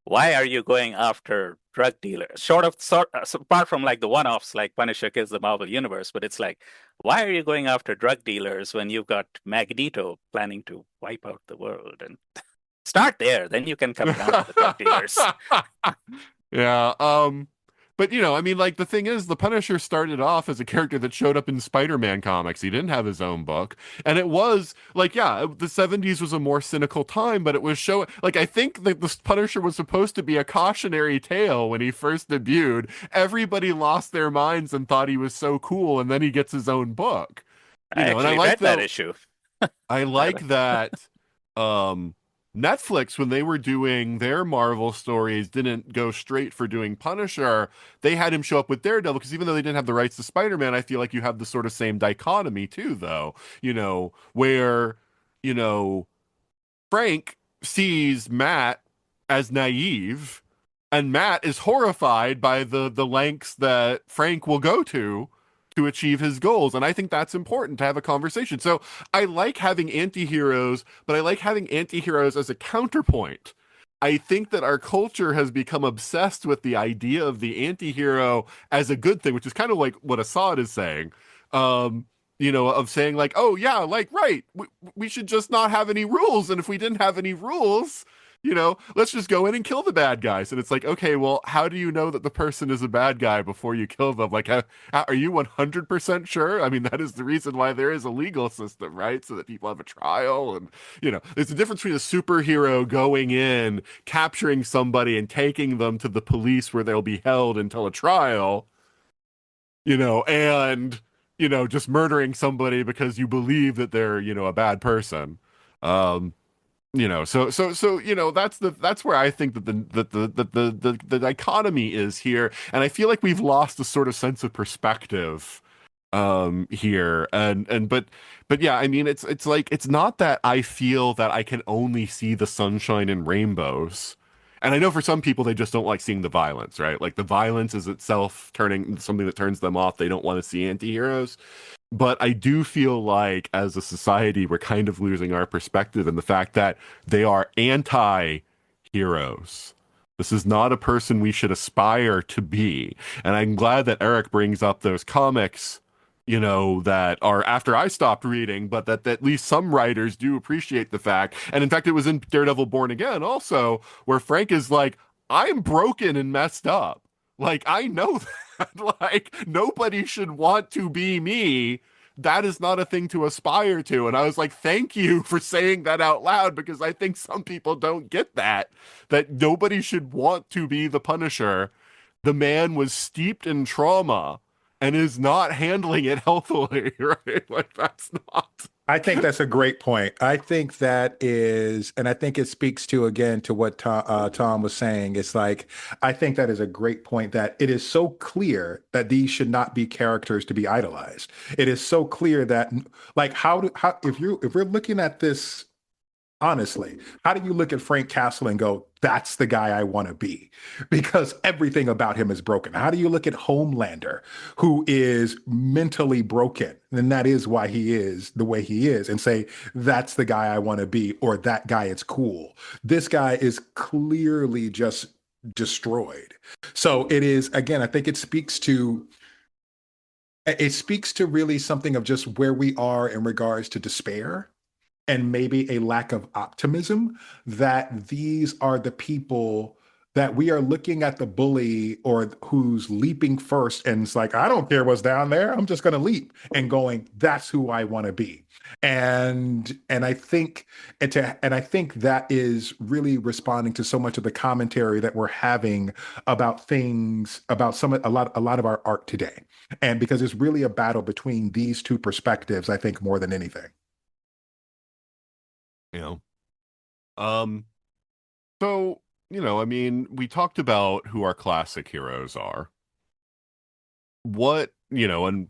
why are you going after drug dealers? Apart from like the one-offs, like Punisher kills the Marvel universe, but it's like, why are you going after drug dealers when you've got Magneto planning to wipe out the world? And start there, then you can come down to the drug dealers. Yeah. But I mean, like, the thing is, the Punisher started off as a character that showed up in Spider-Man comics. He didn't have his own book. And it was like, yeah, the 70s was a more cynical time, but it was like, I think that the Punisher was supposed to be a cautionary tale when he first debuted. Everybody lost their minds and thought he was so cool, and then he gets his own book. I And I actually like read that issue. I like that Netflix, when they were doing their Marvel stories, didn't go straight for doing Punisher. They had him show up with Daredevil, because even though they didn't have the rights to Spider-Man, I feel like you have the sort of same dichotomy too, though, where, Frank sees Matt as naive, and Matt is horrified by the lengths that Frank will go to achieve his goals. And I think that's important to have a conversation. So I like having anti-heroes, but I like having anti-heroes as a counterpoint. I think that our culture has become obsessed with the idea of the anti-hero as a good thing, which is kind of like what Assad is saying. Of saying like, oh yeah, like, right, we should just not have any rules. And if we didn't have any rules, let's just go in and kill the bad guys. And it's like, okay, well, how do you know that the person is a bad guy before you kill them? Like, are you 100% sure? I mean, that is the reason why there is a legal system, right? So that people have a trial. And, there's a difference between a superhero going in, capturing somebody and taking them to the police where they'll be held until a trial, and, just murdering somebody because you believe that they're, a bad person. That's where I think that the dichotomy is here, and I feel like we've lost a sort of sense of perspective here, but yeah, I mean, it's like, it's not that I feel that I can only see the sunshine and rainbows. And I know for some people, they just don't like seeing the violence, right? Like, the violence is itself turning something that turns them off. They don't want to see anti-heroes. But I do feel like, as a society, we're kind of losing our perspective in the fact that they are anti-heroes. This is not a person we should aspire to be. And I'm glad that Eric brings up those comics, that are after I stopped reading, but that at least some writers do appreciate the fact. And in fact, it was in Daredevil Born Again also, where Frank is like, I'm broken and messed up. Like, I know that. Like, nobody should want to be me. That is not a thing to aspire to. And I was like, thank you for saying that out loud, because I think some people don't get that nobody should want to be the Punisher. The man was steeped in trauma and is not handling it healthily, right? Like, that's not I think that's a great point. I think that is, and I think it speaks to again to what Tom was saying. It's like I think that is a great point. That it is so clear that these should not be characters to be idolized. It is so clear that, like, how if we're looking at this honestly, how do you look at Frank Castle and go, that's the guy I want to be? Because everything about him is broken. How do you look at Homelander, who is mentally broken, and that is why he is the way he is, and say, that's the guy I want to be, or that guy is cool? This guy is clearly just destroyed. So it is, again, I think it speaks to really something of just where we are in regards to despair and maybe a lack of optimism, that these are the people that we are looking at the bully or who's leaping first and it's like, I don't care what's down there, I'm just going to leap, and going, that's who I want to be. And I think that is really responding to so much of the commentary that we're having about things, about a lot of our art today, and because it's really a battle between these two perspectives, I think, more than anything. You know. Um, so, I mean, we talked about who our classic heroes are. And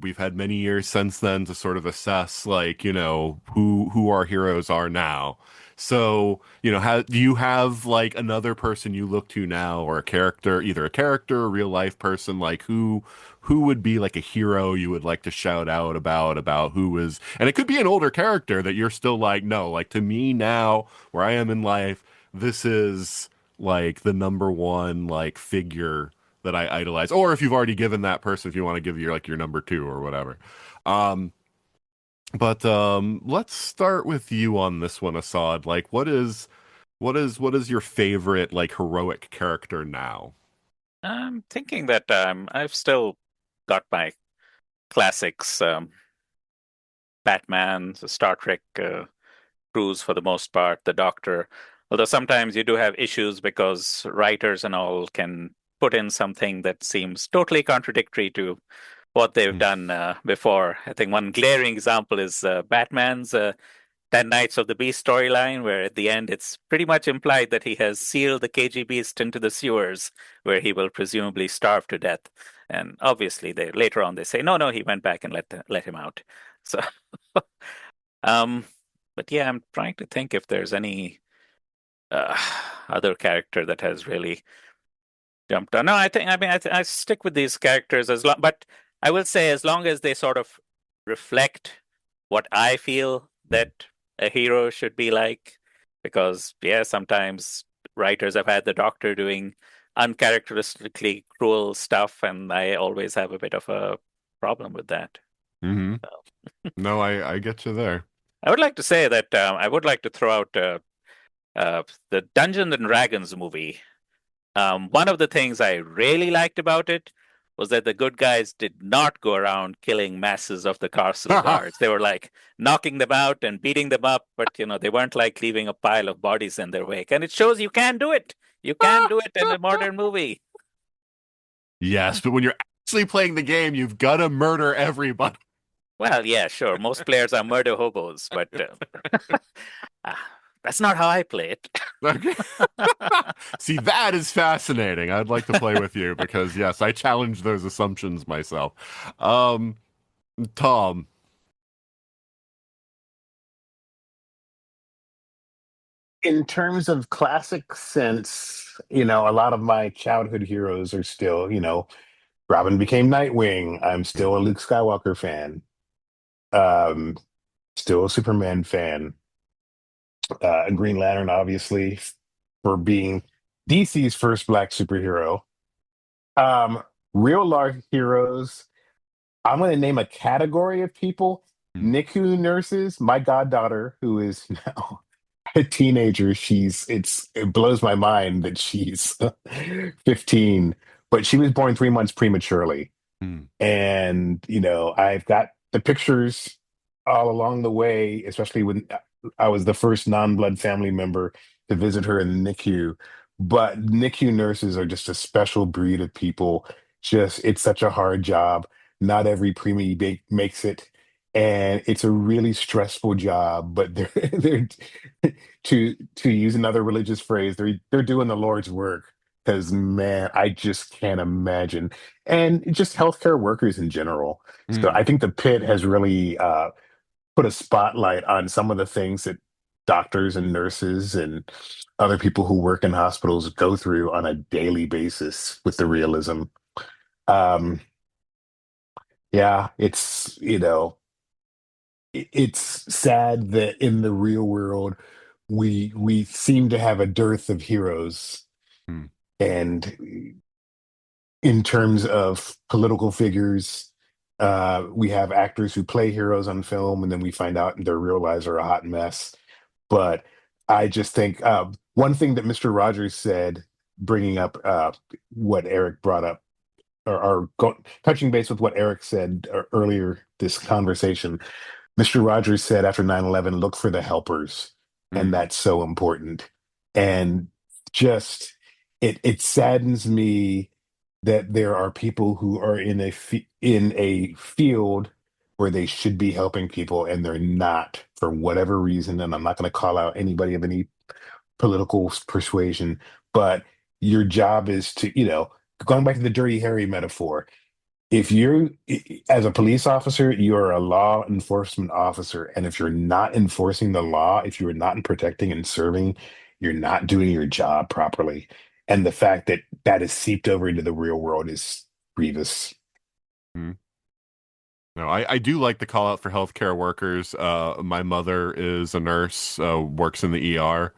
we've had many years since then to sort of assess, like, who our heroes are now. So, do you have like another person you look to now, or a character, either a character, a real life person, like who would be like a hero you would like to shout out about who is, and it could be an older character that you're still like, no, like, to me now, where I am in life, this is like the number one like figure that I idolize. Or if you've already given that person, if you want to give your number two or whatever. Um, but let's start with you on this one, Assad. Like, what is your favorite like heroic character now? I'm thinking that I've still got my classics, Batman, the Star Trek crews for the most part, the Doctor. Although sometimes you do have issues because writers and all can put in something that seems totally contradictory to what they've done before. I think one glaring example is Batman's 10 Nights of the Beast storyline, where at the end it's pretty much implied that he has sealed the KG Beast into the sewers, where he will presumably starve to death. And obviously, later on they say, no, he went back and let him out. So, um, but yeah, I'm trying to think if there's any uh, other character that has really jumped on. No, I stick with these characters as long, but I will say as long as they sort of reflect what I feel that a hero should be like, because yeah, sometimes writers have had the Doctor doing uncharacteristically cruel stuff, and I always have a bit of a problem with that. Mm-hmm. So. No, I get you there. I would like to say that I would like to throw out the Dungeons and Dragons movie. One of the things I really liked about it was that the good guys did not go around killing masses of the castle guards. They were like knocking them out and beating them up, but they weren't like leaving a pile of bodies in their wake. And it shows you can do it. You can do it in a modern movie. Yes, but when you're actually playing the game, you've got to murder everybody. Well, yeah, sure. Most players are murder hobos, but that's not how I play it. Okay. See, that is fascinating. I'd like to play with you because, yes, I challenge those assumptions myself. Tom. In terms of classic sense, a lot of my childhood heroes are still, Robin became Nightwing. I'm still a Luke Skywalker fan. Um, Still a Superman fan. Green Lantern, obviously, for being DC's first black superhero. Um, Real life heroes. I'm going to name a category of people. NICU nurses. My goddaughter, who is now a teenager, it blows my mind that she's 15, but she was born 3 months prematurely. And, I've got the pictures all along the way, especially when I was the first non-blood family member to visit her in the NICU. But NICU nurses are just a special breed of people. It's such a hard job. Not every preemie makes it. and it's a really stressful job, but they're to use another religious phrase, they're doing the Lord's work. Because man, I just can't imagine, and just healthcare workers in general. So Mm. I think the pit has really put a spotlight on some of the things that doctors and nurses and other people who work in hospitals go through on a daily basis with the realism. Um, yeah, it's it's sad that in the real world we seem to have a dearth of heroes, Mm. and in terms of political figures, we have actors who play heroes on film, and then we find out their real lives are a hot mess. But I just think one thing that Mr. Rogers said, bringing up what Eric brought up, touching base with what Eric said earlier this conversation. Mr. Rogers said after 9/11, look for the helpers. And Mm. that's so important. And just it saddens me that there are people who are in in a field where they should be helping people and they're not for whatever reason. And I'm not going to call out anybody of any political persuasion, but your job is to, going back to the Dirty Harry metaphor, if you're as a police officer, you're a law enforcement officer, and if you're not enforcing the law, if you're not protecting and serving, you're not doing your job properly. And the fact that that is seeped over into the real world is grievous. Mm. No, I do like the call out for healthcare workers. My mother is a nurse, works in the ER.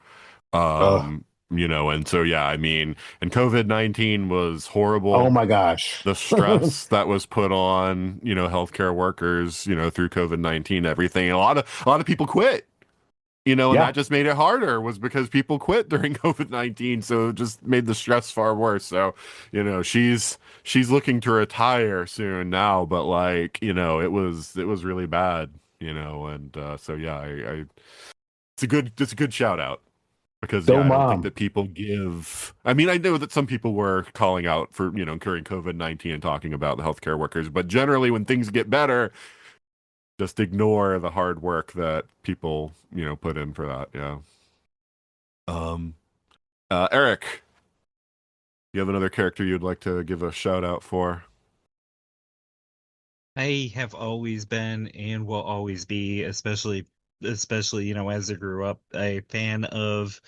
Oh, And so yeah, I mean, and COVID-19 was oh horrible. my gosh. The stress that was put on, healthcare workers, through COVID-19, everything. And a lot of people quit, and Yeah, that just made it harder was because people quit during COVID-19. So it just made the stress far worse. So, she's looking to retire soon now, but like, it was really bad, and so yeah, it's a good shout out. Because yeah, go I don't think mom. that people give. I mean, I know that some people were calling out for during COVID-19 and talking about the healthcare workers, but generally, when things get better, just ignore the hard work that people put in for that. Yeah. Um. Eric, you have another character you'd like to give a shout out for? I have always been and will always be, especially as I grew up, a fan of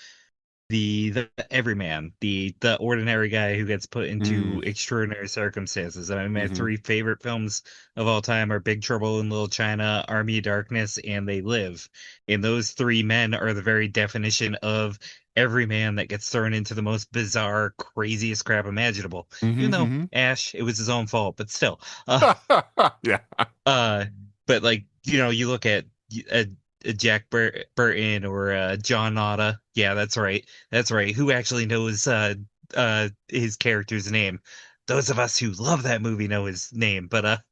the everyman, the ordinary guy who gets put Mm. into extraordinary circumstances. I mean, my Hmm. three favorite films of all time are Big Trouble in Little China, Army of Darkness, and They Live. And those three men are the very definition of every man that gets thrown into the most bizarre, craziest crap imaginable. Even though Hmm. Ash, it was his own fault, but still. Yeah. Uh, but like you look at a, a Jack Burton or John Nada. Yeah, that's right. That's right. Who actually knows his character's name? Those of us who love that movie know his name, but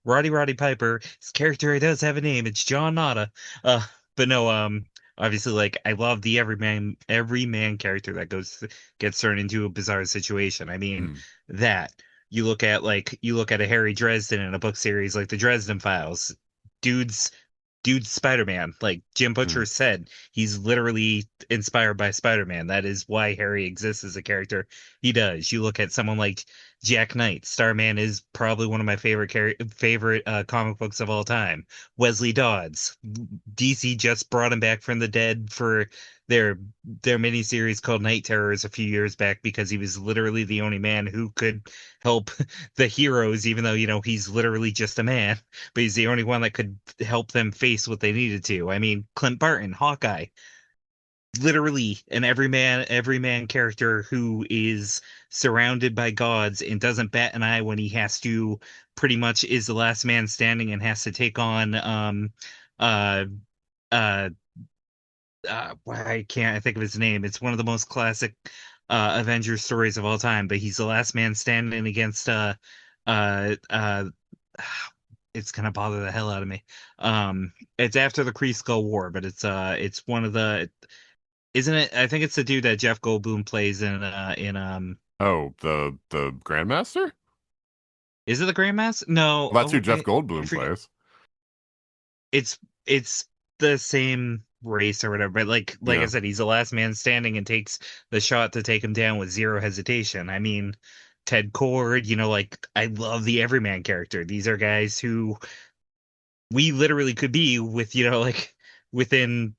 Roddy Piper, his character does have a name. It's John Nada. But no, obviously, like I love the every man character that gets thrown into a bizarre situation. I mean, Mm. that you look at a Harry Dresden in a book series like the Dresden Files. Dude's dude's Spider-Man. Like Jim Butcher Mm. said, he's literally inspired by Spider-Man. That is why Harry exists as a character he does. You look at someone like Jack Knight. Starman is probably one of my favorite comic books of all time. Wesley Dodds. DC just brought him back from the dead for their their miniseries called Night Terrors a few years back because he was literally the only man who could help the heroes, even though he's literally just a man, but he's the only one that could help them face what they needed to. I mean, Clint Barton, Hawkeye, literally an every man character who is surrounded by gods and doesn't bat an eye when he has to pretty much is the last man standing and has to take on uh uh why can't I think of his name? It's one of the most classic Avengers stories of all time, but he's the last man standing against uh uh it's gonna bother the hell out of me. It's after the Kree Skull War, but it's one of the isn't it? I think it's the dude that Jeff Goldblum plays in. Oh, the Grandmaster? Is it the Grandmaster? No. Well, that's who Oh, Jeff I Goldblum forget. plays. it's the same race or whatever, but like Yeah. I said, he's the last man standing and takes the shot to take him down with zero hesitation. I mean, Ted Kord, like I love the everyman character. These are guys who we literally could be with, like within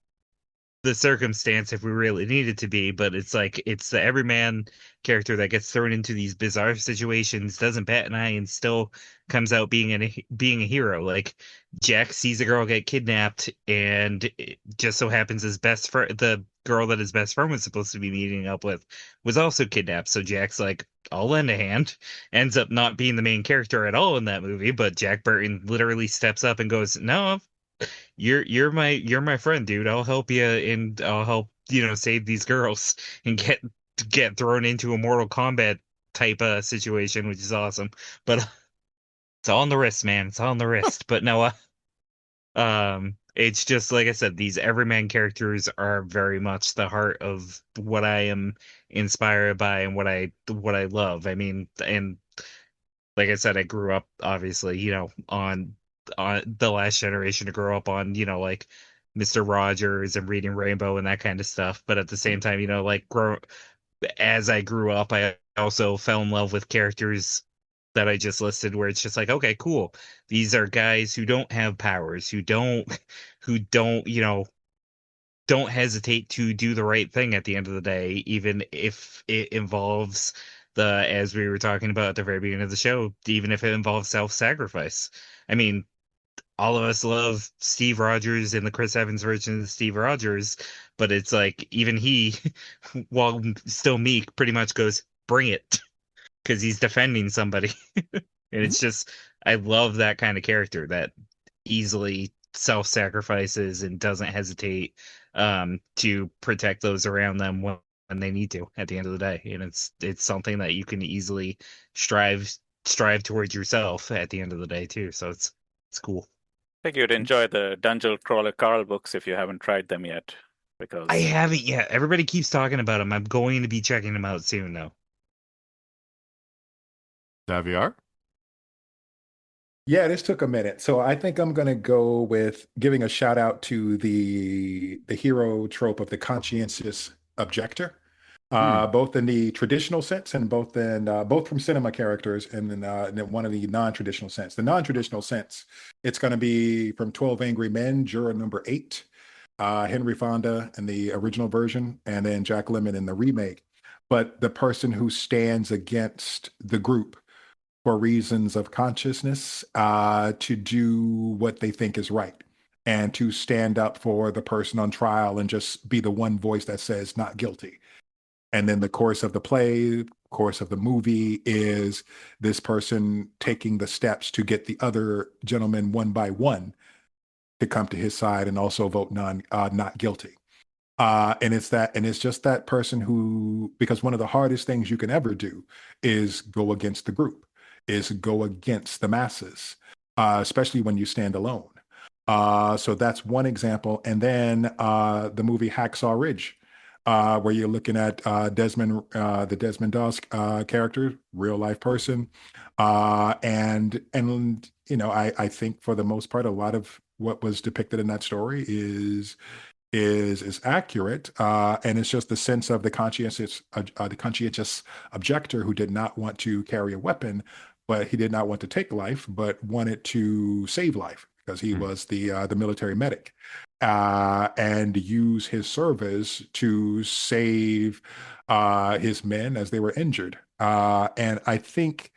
the circumstance if we really needed to be, but it's like it's the everyman character that gets thrown into these bizarre situations, doesn't bat an eye, and still comes out being a hero. Like Jack sees a girl get kidnapped, and it just so happens his best friend, the girl that his best friend was supposed to be meeting up with, was also kidnapped. So Jack's like, I'll lend a hand. Ends up not being the main character at all in that movie, but Jack Burton literally steps up and goes, "No, you're my friend, dude. I'll help you and I'll help, save these girls and get thrown into a Mortal Kombat type situation, which is awesome. But it's all on the wrist, man. It's all on the wrist. But no, it's just like I said, these everyman characters are very much the heart of what I am inspired by and what I love. I mean, and like I said, I grew up obviously, on the last generation to grow up on, like Mr. Rogers and Reading Rainbow and that kind of stuff. But at the same time, like as I grew up, I also fell in love with characters that I just listed where it's just like, okay, cool. These are guys who don't have powers, who don't, don't hesitate to do the right thing at the end of the day, even if it involves as we were talking about at the very beginning of the show, even if it involves self-sacrifice. I mean, all of us love Steve Rogers and the Chris Evans version of Steve Rogers, but it's like even he, while still meek, pretty much goes, bring it, because he's defending somebody. And it's just, I love that kind of character that easily self-sacrifices and doesn't hesitate to protect those around them when they need to at the end of the day. And it's something that you can easily strive towards yourself at the end of the day too. So it's cool. I think you'd enjoy the Dungeon Crawler Carl books if you haven't tried them yet, because I haven't yet. Everybody keeps talking about them. I'm going to be checking them out soon though. Daviar? Yeah, this took a minute. So I think I'm going to go with giving a shout out to the hero trope of the conscientious objector, both in the traditional sense and both from cinema characters and then one of the non-traditional sense. The non-traditional sense, it's going to be from 12 Angry Men, juror number 8, Henry Fonda in the original version, and then Jack Lemmon in the remake. But the person who stands against the group for reasons of consciousness, to do what they think is right and to stand up for the person on trial and just be the one voice that says not guilty. And then the course of the play, course of the movie is this person taking the steps to get the other gentlemen one by one to come to his side and also vote not guilty. And it's just that person who, because one of the hardest things you can ever do is go against the group, is go against the masses, especially when you stand alone. So that's one example. And then the movie Hacksaw Ridge, where you're looking at the Desmond Doss character, real life person, and I think for the most part, a lot of what was depicted in that story is accurate, and it's just the sense of the conscientious objector who did not want to carry a weapon, but he did not want to take life, but wanted to save life because he was the military medic, and use his service to save his men as they were injured. And I think,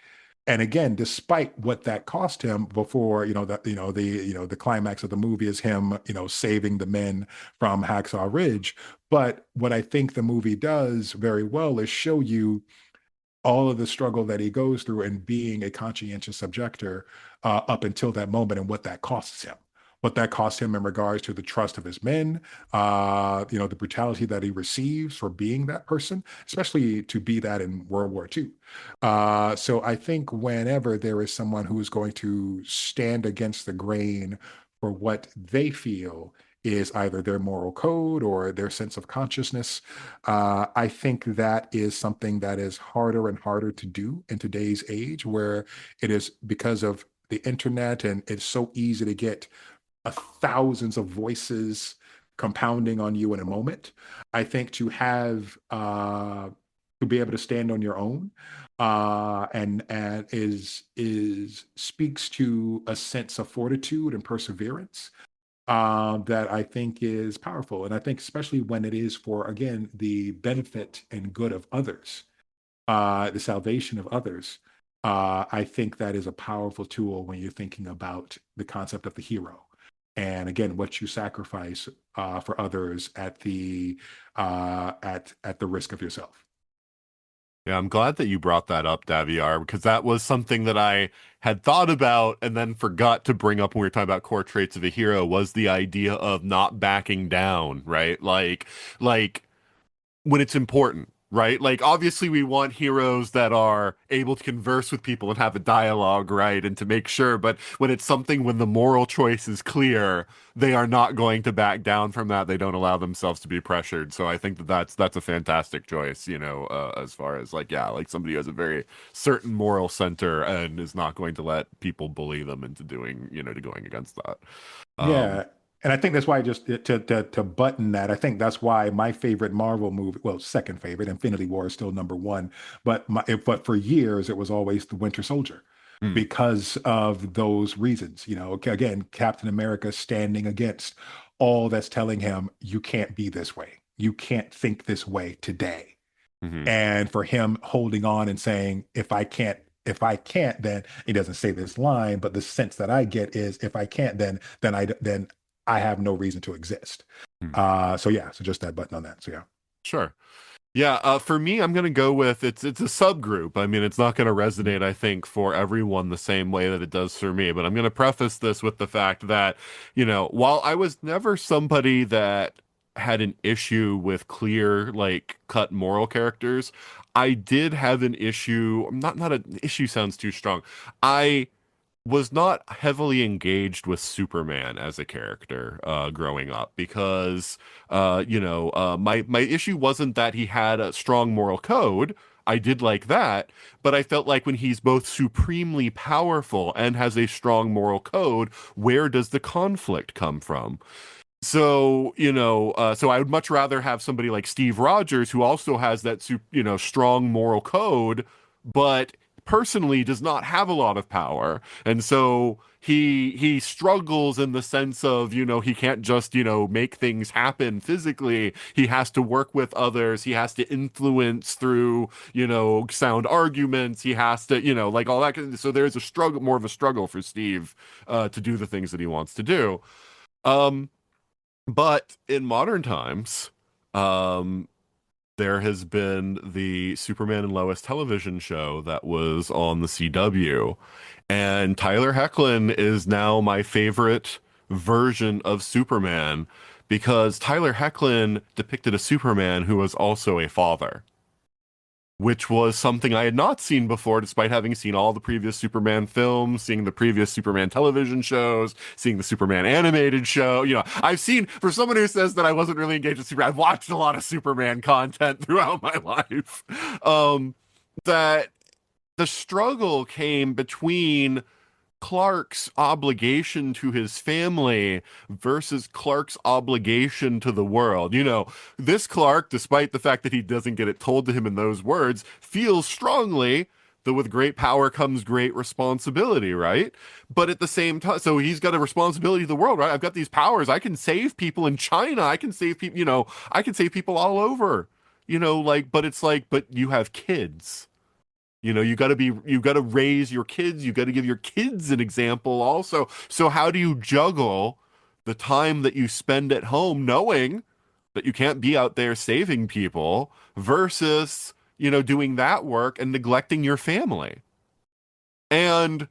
and again, despite what that cost him before, the climax of the movie is him, saving the men from Hacksaw Ridge. But what I think the movie does very well is show you all of the struggle that he goes through and being a conscientious objector up until that moment and what that costs him. What that costs him in regards to the trust of his men, the brutality that he receives for being that person, especially to be that in World War II. So I think whenever there is someone who is going to stand against the grain for what they feel is either their moral code or their sense of consciousness, I think that is something that is harder and harder to do in today's age, where it is because of the internet and it's so easy to get thousands of voices compounding on you in a moment. I think to be able to stand on your own, and is speaks to a sense of fortitude and perseverance, that I think is powerful. And I think especially when it is for, again, the benefit and good of others, the salvation of others. I think that is a powerful tool when you're thinking about the concept of the hero. And again, what you sacrifice for others at the risk of yourself. Yeah, I'm glad that you brought that up, Daviar, because that was something that I had thought about and then forgot to bring up when we were talking about core traits of a hero, was the idea of not backing down, right? Like when it's important, right? Like obviously we want heroes that are able to converse with people and have a dialogue, right? And to make sure, but when it's something when the moral choice is clear, they are not going to back down from that. They don't allow themselves to be pressured. So I think that that's a fantastic choice, as far as like, yeah, like somebody who has a very certain moral center and is not going to let people bully them into doing, to going against that. Yeah. And I think that's why, just to button that, I think that's why my favorite Marvel movie, well, second favorite, Infinity War is still number one, but for years it was always The Winter Soldier, Mm, because of those reasons. Again, Captain America standing against all that's telling him, you can't be this way. You can't think this way today. mhm. And for him holding on and saying, if I can't, then he doesn't say this line, but the sense that I get is, if I can't, then I have no reason to exist. Mm. So just that button on that. So yeah. Sure. Yeah, for me, I'm gonna go with it's a subgroup. I mean, it's not gonna resonate, I think, for everyone the same way that it does for me. But I'm gonna preface this with the fact that, while I was never somebody that had an issue with clear, like cut moral characters, I did have an issue. Not an issue sounds too strong. I was not heavily engaged with Superman as a character growing up because my issue wasn't that he had a strong moral code. I did like that, but I felt like when he's both supremely powerful and has a strong moral code, where does the conflict come from? So, so I would much rather have somebody like Steve Rogers, who also has that, strong moral code, but personally does not have a lot of power. And so he struggles in the sense of, he can't just, make things happen physically. He has to work with others. He has to influence through, sound arguments. He has to, like all that. So there's a struggle, more of a struggle for Steve to do the things that he wants to do. But in modern times, um, there has been the Superman and Lois television show that was on the CW, and Tyler Hoechlin is now my favorite version of Superman because Tyler Hoechlin depicted a Superman who was also a father, which was something I had not seen before, despite having seen all the previous Superman films, seeing the previous Superman television shows, seeing the Superman animated show. I've seen, for someone who says that I wasn't really engaged with Superman, I've watched a lot of Superman content throughout my life. That the struggle came between Clark's obligation to his family versus Clark's obligation to the world. This Clark, despite the fact that he doesn't get it told to him in those words, feels strongly that with great power comes great responsibility, right? But at the same time, so he's got a responsibility to the world, right? I've got these powers. I can save people in China. I can save people, I can save people all over, but it's like, but you have kids. You got to raise your kids. You got to give your kids an example also. So how do you juggle the time that you spend at home knowing that you can't be out there saving people versus, doing that work and neglecting your family? And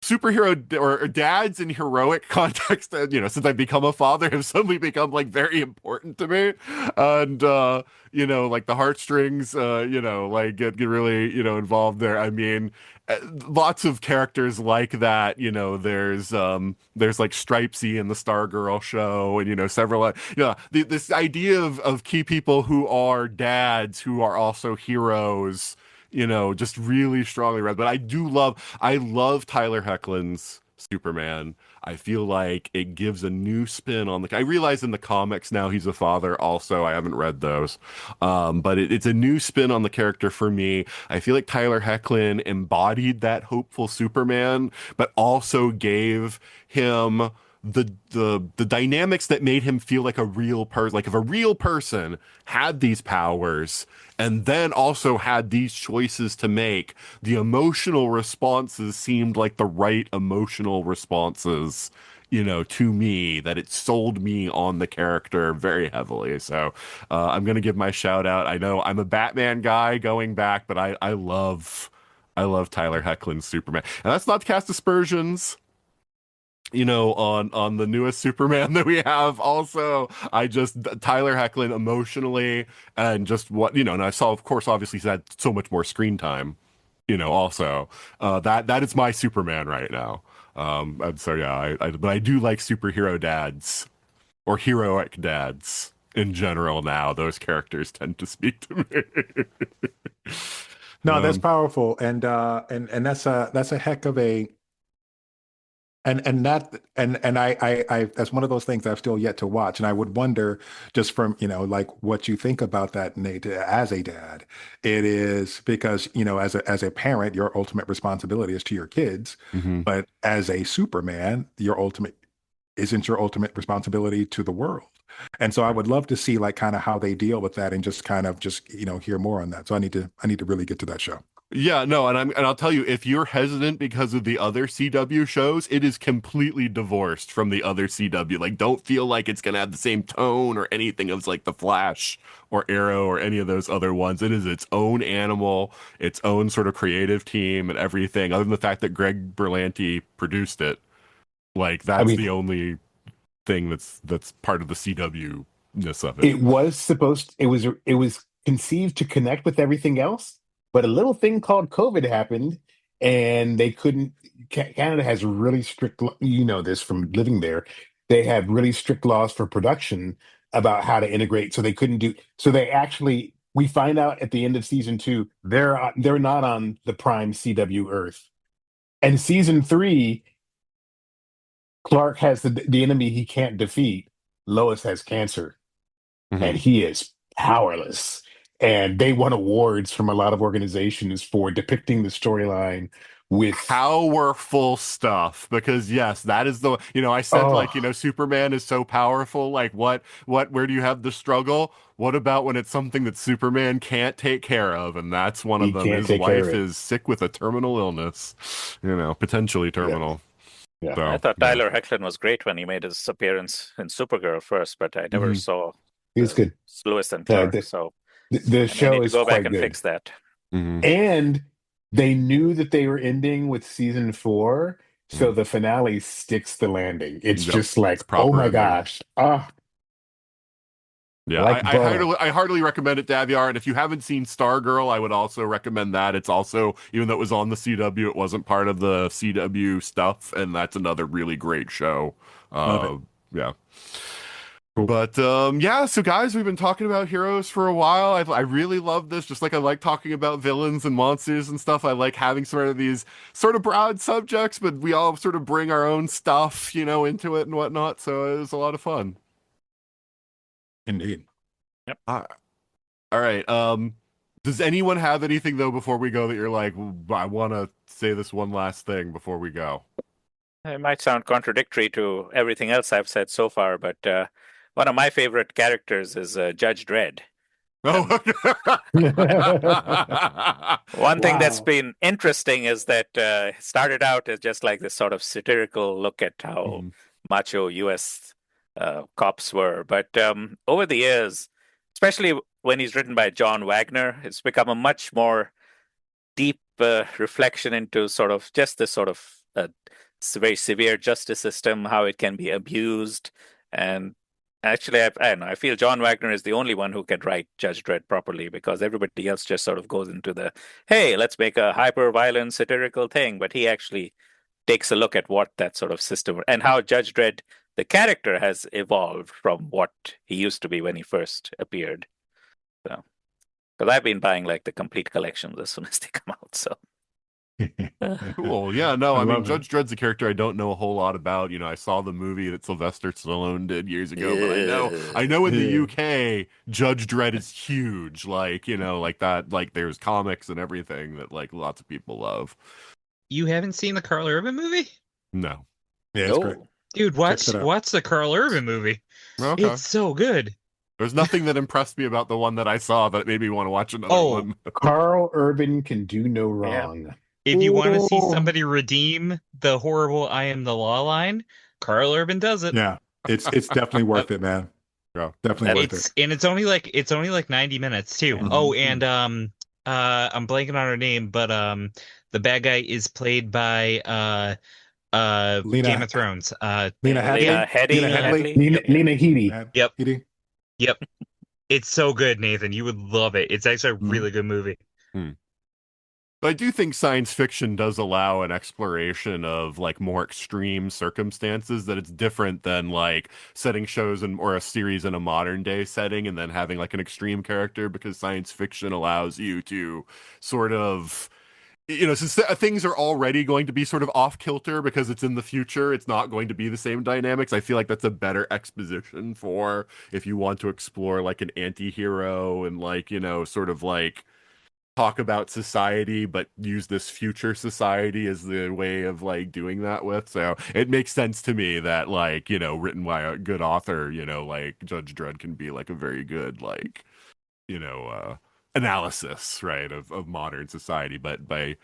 superhero or dads in heroic context, since I've become a father, have suddenly become like very important to me. And, like the heartstrings, like get really, involved there. I mean, lots of characters like that, there's like Stripesy in the Stargirl show and, several, this idea of key people who are dads, who are also heroes, just really strongly read. But I love Tyler Hoechlin's Superman. I feel like it gives a new spin on the. I realize in the comics now he's a father. Also, I haven't read those, but it's a new spin on the character for me. I feel like Tyler Hoechlin embodied that hopeful Superman, but also gave him the dynamics that made him feel like a real person. Like if a real person had these powers and then also had these choices to make, the emotional responses seemed like the right emotional responses, to me, that it sold me on the character very heavily. So I'm going to give my shout out. I know I'm a Batman guy going back, but I love Tyler Hoechlin's Superman. And that's not to cast aspersions, on the newest Superman that we have. Also, I just Tyler Hoechlin emotionally and just what and I saw, of course, obviously he's had so much more screen time. Also that is my Superman right now. And so yeah, but I do like superhero dads or heroic dads in general. Now those characters tend to speak to me. No, that's powerful, and that's a heck of a and that and I that's one of those things I've still yet to watch, and I would wonder just from like what you think about that, Nate, as a dad. It is because as a parent, your ultimate responsibility is to your kids, Mhm. but as a Superman, your ultimate responsibility to the world. And so I would love to see like kind of how they deal with that and just kind of just hear more on that. So I need to really get to that show. Yeah, no, and I'll tell you, if you're hesitant because of the other CW shows, it is completely divorced from the other CW. Like, don't feel like it's gonna have the same tone or anything of like The Flash or Arrow or any of those other ones. It is its own animal, its own sort of creative team and everything. Other than the fact that Greg Berlanti produced it, like I that's mean, the only thing that's part of the CW-ness of it. it was it was conceived to connect with everything else, but a little thing called COVID happened, and they couldn't. Canada has really strict, you know this from living there. They have really strict laws for production about how to integrate, so they couldn't do. So they actually, we find out at the end of season two, they're not on the prime CW Earth, and season three, Clark has the enemy he can't defeat. Lois has cancer and Mhm. he is powerless. And they won awards from a lot of organizations for depicting the storyline with, Powerful stuff, because yes, that is I said, like, oh, Superman is so powerful, like where do you have the struggle? What about when it's something that Superman can't take care of? And that's one of he them. can't His take care of wife it. is sick with a terminal illness, potentially Yeah, terminal. yeah. I So thought yeah. Tyler Hoechlin was great when he made his appearance in Supergirl first, but I never Hmm. saw He's good. Lewis and Uh, Clark, the, so the I may show need to is go back quite and good. fix that. Hmm. And they knew that they were ending with season four, so Hmm. the finale sticks the landing. It's Yep, just like, it's a oh proper my ending. gosh, ah, Yeah, like butter. I heartily recommend it, Daviar. And if you haven't seen Stargirl, I would also recommend that. It's also, even though it was on the CW, it wasn't part of the CW stuff, and that's another really great show. Love it. Yeah. Cool. But yeah, so guys, we've been talking about heroes for a while. I really love this. Just like I like talking about villains and monsters and stuff. I like having sort of these sort of broad subjects, but we all sort of bring our own stuff, into it and whatnot. So it was a lot of fun. Indeed. Uh, all right. Does anyone have anything though before we go that you're like, I want to say this one last thing before we go? It might sound contradictory to everything else I've said so far, but one of my favorite characters is Judge Dredd. Oh, And one thing that's Wow. been interesting is that it started out as just like this sort of satirical look at how Mhm. macho U.S. Cops were. But over the years, especially when he's written by John Wagner, it's become a much more deep reflection into sort of just this sort of very severe justice system, how it can be abused. And actually, I don't know, I feel John Wagner is the only one who can write Judge Dredd properly because everybody else just sort of goes into the, hey, let's make a hyper violent satirical thing. But he actually takes a look at what that sort of system and how Judge Dredd, the character, has evolved from what he used to be when he first appeared. So, because I've been buying like the complete collections as soon as they come out. So Cool. Yeah, no, I I mean, love it. Judge Dredd's a character I don't know a whole lot about. I saw the movie that Sylvester Stallone did years ago, but I know in the Yeah. UK, Judge Dredd is huge. Like that, like there's comics and everything that like lots of people love. You haven't seen the Carl Urban movie? No. Yeah, it's great. No. Dude, Check that out. watch the Carl Urban movie. Okay. It's so good. There's nothing that impressed me about the one that I saw that made me want to watch another Oh, one. Carl Urban can do no Yeah. wrong. if you want to see Oh. somebody redeem the horrible "I am the law" line, Carl Urban does it. Yeah, it's definitely worth it, man. Yeah. Definitely worth It's it. and it's only like 90 minutes too. Yeah. Oh, and I'm blanking on her name, but the bad guy is played by Game Lena of Thrones. Lena Lena Headey. Headey. Lena Headey. Headley. Nina Headey. Yep. Headey. Yep. It's so good, Nathan. You would love it. It's actually a Mhm. really good movie. But I do think science fiction does allow an exploration of like more extreme circumstances that it's different than like setting shows or a series in a modern day setting and then having like an extreme character because science fiction allows you to sort of since things are already going to be sort of off kilter because it's in the future, it's not going to be the same dynamics. I feel like that's a better exposition for if you want to explore like an anti-hero and like, sort of like talk about society but use this future society as the way of like doing that with. So it makes sense to me that like, written by a good author, like Judge Dredd can be like a very good like, analysis, right, of modern society, but by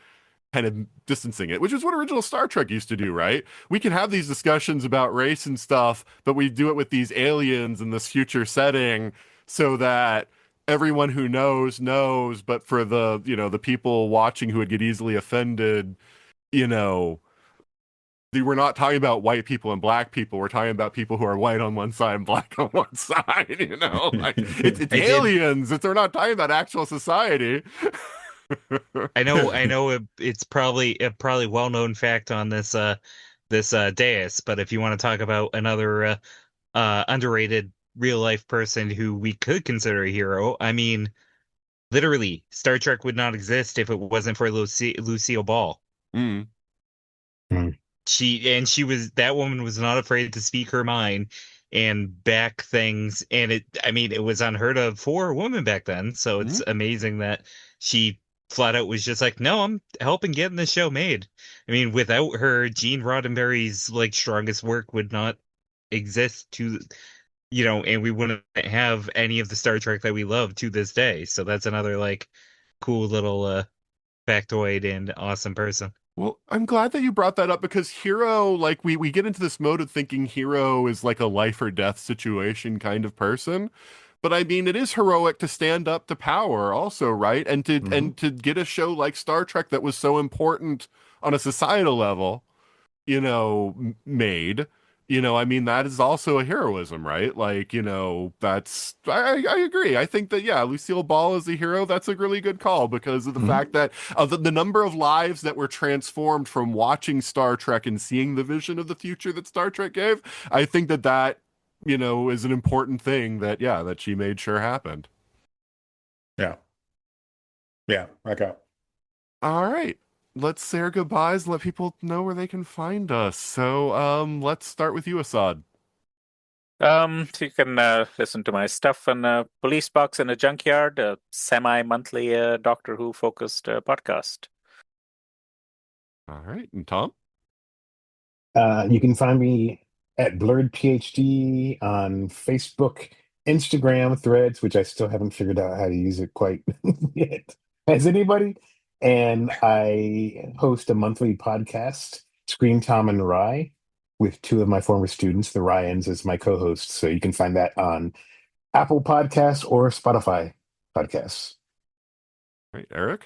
kind of distancing it, which is what original Star Trek used to do, right? We can have these discussions about race and stuff, but we do it with these aliens in this future setting so that everyone who knows, but for the people watching who would get easily offended, you know, we're not talking about white people and black people. We're talking about people who are white on one side and black on one side, like it's I did. aliens. We're not talking about actual society. I know it's probably a probably well-known fact on this dais, but if you want to talk about another underrated real life person who we could consider a hero, I mean, literally, Star Trek would not exist if it wasn't for Lucille Ball. Mm. That woman was not afraid to speak her mind and back things, and it was unheard of for a woman back then, so it's amazing that she flat out was just like, no, I'm helping getting this show made. I mean, without her, Gene Roddenberry's like strongest work would not exist and we wouldn't have any of the Star Trek that we love to this day. So that's another like cool little factoid and awesome person. Well, I'm glad that you brought that up because Hero, like we get into this mode of thinking Hero is like a life or death situation kind of person. But I mean, it is heroic to stand up to power also, right? And to get a show like Star Trek that was so important on a societal level, made. I mean, that is also a heroism, right? Like, I agree. I think that, yeah, Lucille Ball is a hero. That's a really good call because of the fact that of the number of lives that were transformed from watching Star Trek and seeing the vision of the future that Star Trek gave. I think that, is an important thing that she made sure happened. Yeah. Yeah. Okay. All right. Let's say our goodbyes and let people know where they can find us. So, let's start with you, Assad. So you can listen to my stuff on Police Box in a Junkyard, a semi-monthly Doctor Who focused podcast. All right. And Tom? You can find me at Blurred PhD on Facebook, Instagram, Threads, which I still haven't figured out how to use it quite yet. Has anybody? And I host a monthly podcast, Scream Tom and Rye, with two of my former students, the Ryans, as my co-hosts. So you can find that on Apple Podcasts or Spotify Podcasts. All right, Eric?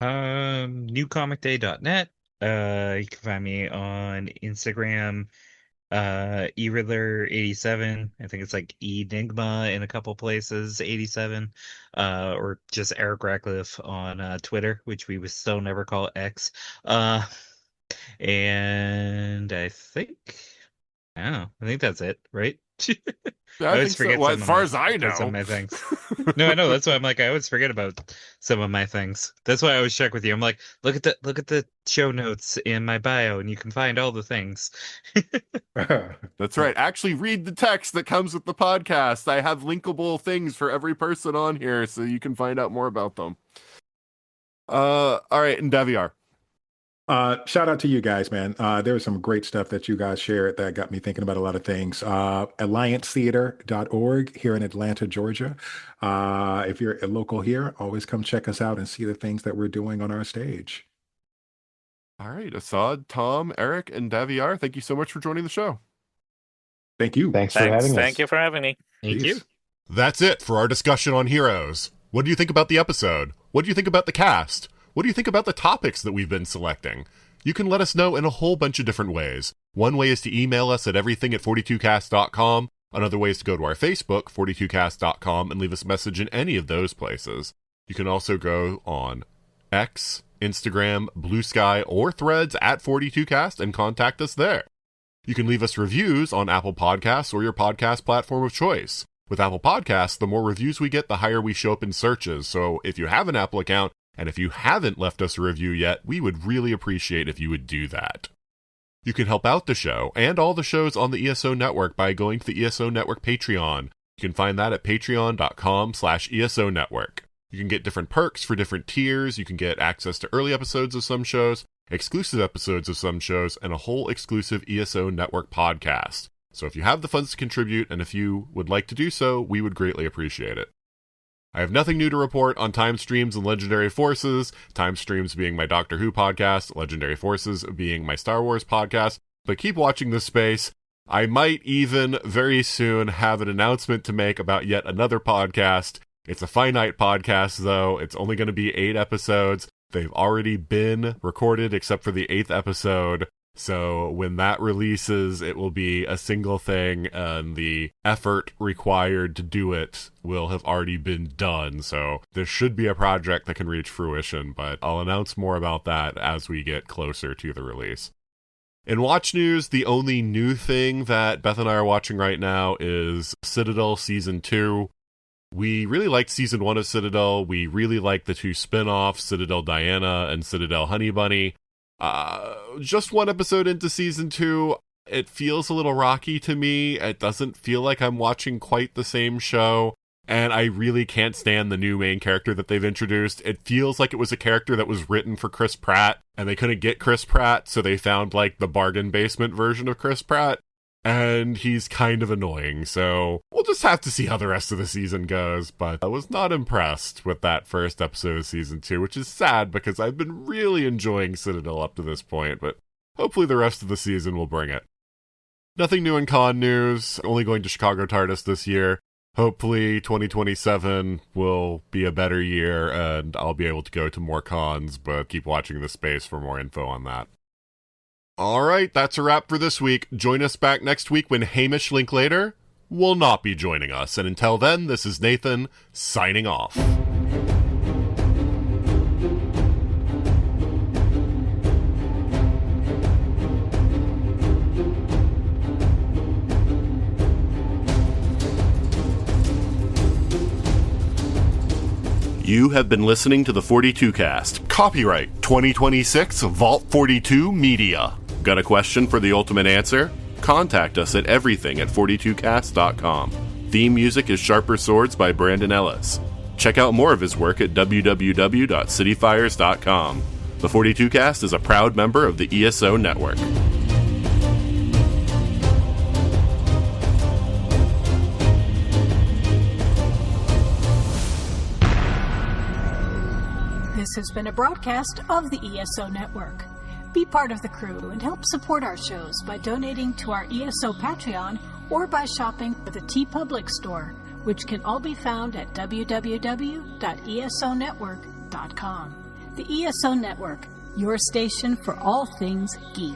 Newcomicday.net. You can find me on Instagram, eRiddler87. I think it's like Enigma in a couple places, 87. Or just Eric Ratcliffe on Twitter, which we would still never call X. And I think that's it, right? I always think so. forget Well, some as of far my- as I know. some of my things. No, I know. That's why I'm like, I always forget about some of my things. That's why I always check with you. I'm like, look at the show notes in my bio, and you can find all the things. That's right. Actually, read the text that comes with the podcast. I have linkable things for every person on here, so you can find out more about them. All right, and Deviar. Shout out to you guys, man. There was some great stuff that you guys shared that got me thinking about a lot of things. AllianceTheater.org here in Atlanta, Georgia. If you're a local here, always come check us out and see the things that we're doing on our stage. All right, Assad, Tom, Eric, and Deviar, thank you so much for joining the show. Thank you. Thanks for having us. Thank you for having me. Thank Peace. you. That's it for our discussion on Heroes. What do you think about the episode? What do you think about the cast? What do you think about the topics that we've been selecting? You can let us know in a whole bunch of different ways. One way is to email us at everything@42cast.com. Another way is to go to our Facebook, 42cast.com, and leave us a message in any of those places. You can also go on X, Instagram, Blue Sky, or Threads at 42cast and contact us there. You can leave us reviews on Apple Podcasts or your podcast platform of choice. With Apple Podcasts, the more reviews we get, the higher we show up in searches. So if you have an Apple account, and if you haven't left us a review yet, we would really appreciate if you would do that. You can help out the show and all the shows on the ESO Network by going to the ESO Network Patreon. You can find that at patreon.com/ESO Network. You can get different perks for different tiers. You can get access to early episodes of some shows, exclusive episodes of some shows, and a whole exclusive ESO Network podcast. So if you have the funds to contribute, and if you would like to do so, we would greatly appreciate it. I have nothing new to report on Time Streams and Legendary Forces, Time Streams being my Doctor Who podcast, Legendary Forces being my Star Wars podcast, but keep watching this space. I might even very soon have an announcement to make about yet another podcast. It's a finite podcast, though. It's only going to be 8 episodes. They've already been recorded except for the 8th episode. So when that releases, it will be a single thing, and the effort required to do it will have already been done. So this should be a project that can reach fruition, but I'll announce more about that as we get closer to the release. In Watch News, the only new thing that Beth and I are watching right now is Citadel Season 2. We really liked Season 1 of Citadel. We really liked the 2 spin-offs, Citadel Diana and Citadel Honey Bunny. Just 1 episode into Season 2, it feels a little rocky to me. It doesn't feel like I'm watching quite the same show, and I really can't stand the new main character that they've introduced. It feels like it was a character that was written for Chris Pratt, and they couldn't get Chris Pratt, so they found, like, the bargain basement version of Chris Pratt, and he's kind of annoying, so we'll just have to see how the rest of the season goes. But I was not impressed with that first episode of Season 2, which is sad because I've been really enjoying Citadel up to this point, but hopefully the rest of the season will bring it. Nothing new in con news, only going to Chicago TARDIS this year. Hopefully 2027 will be a better year and I'll be able to go to more cons, but keep watching the space for more info on that. Alright, that's a wrap for this week. Join us back next week when Hamish Linklater will not be joining us. And until then, this is Nathan, signing off. You have been listening to the 42 Cast. Copyright 2026 Vault 42 Media. Got a question for the ultimate answer? Contact us at everything@42cast.com. Theme music is Sharper Swords by Brandon Ellis. Check out more of his work at www.cityfires.com. The 42 Cast is a proud member of the ESO Network. This has been a broadcast of the ESO Network. Be part of the crew and help support our shows by donating to our ESO Patreon or by shopping at the TeePublic store, which can all be found at www.esonetwork.com. The ESO Network, your station for all things geek.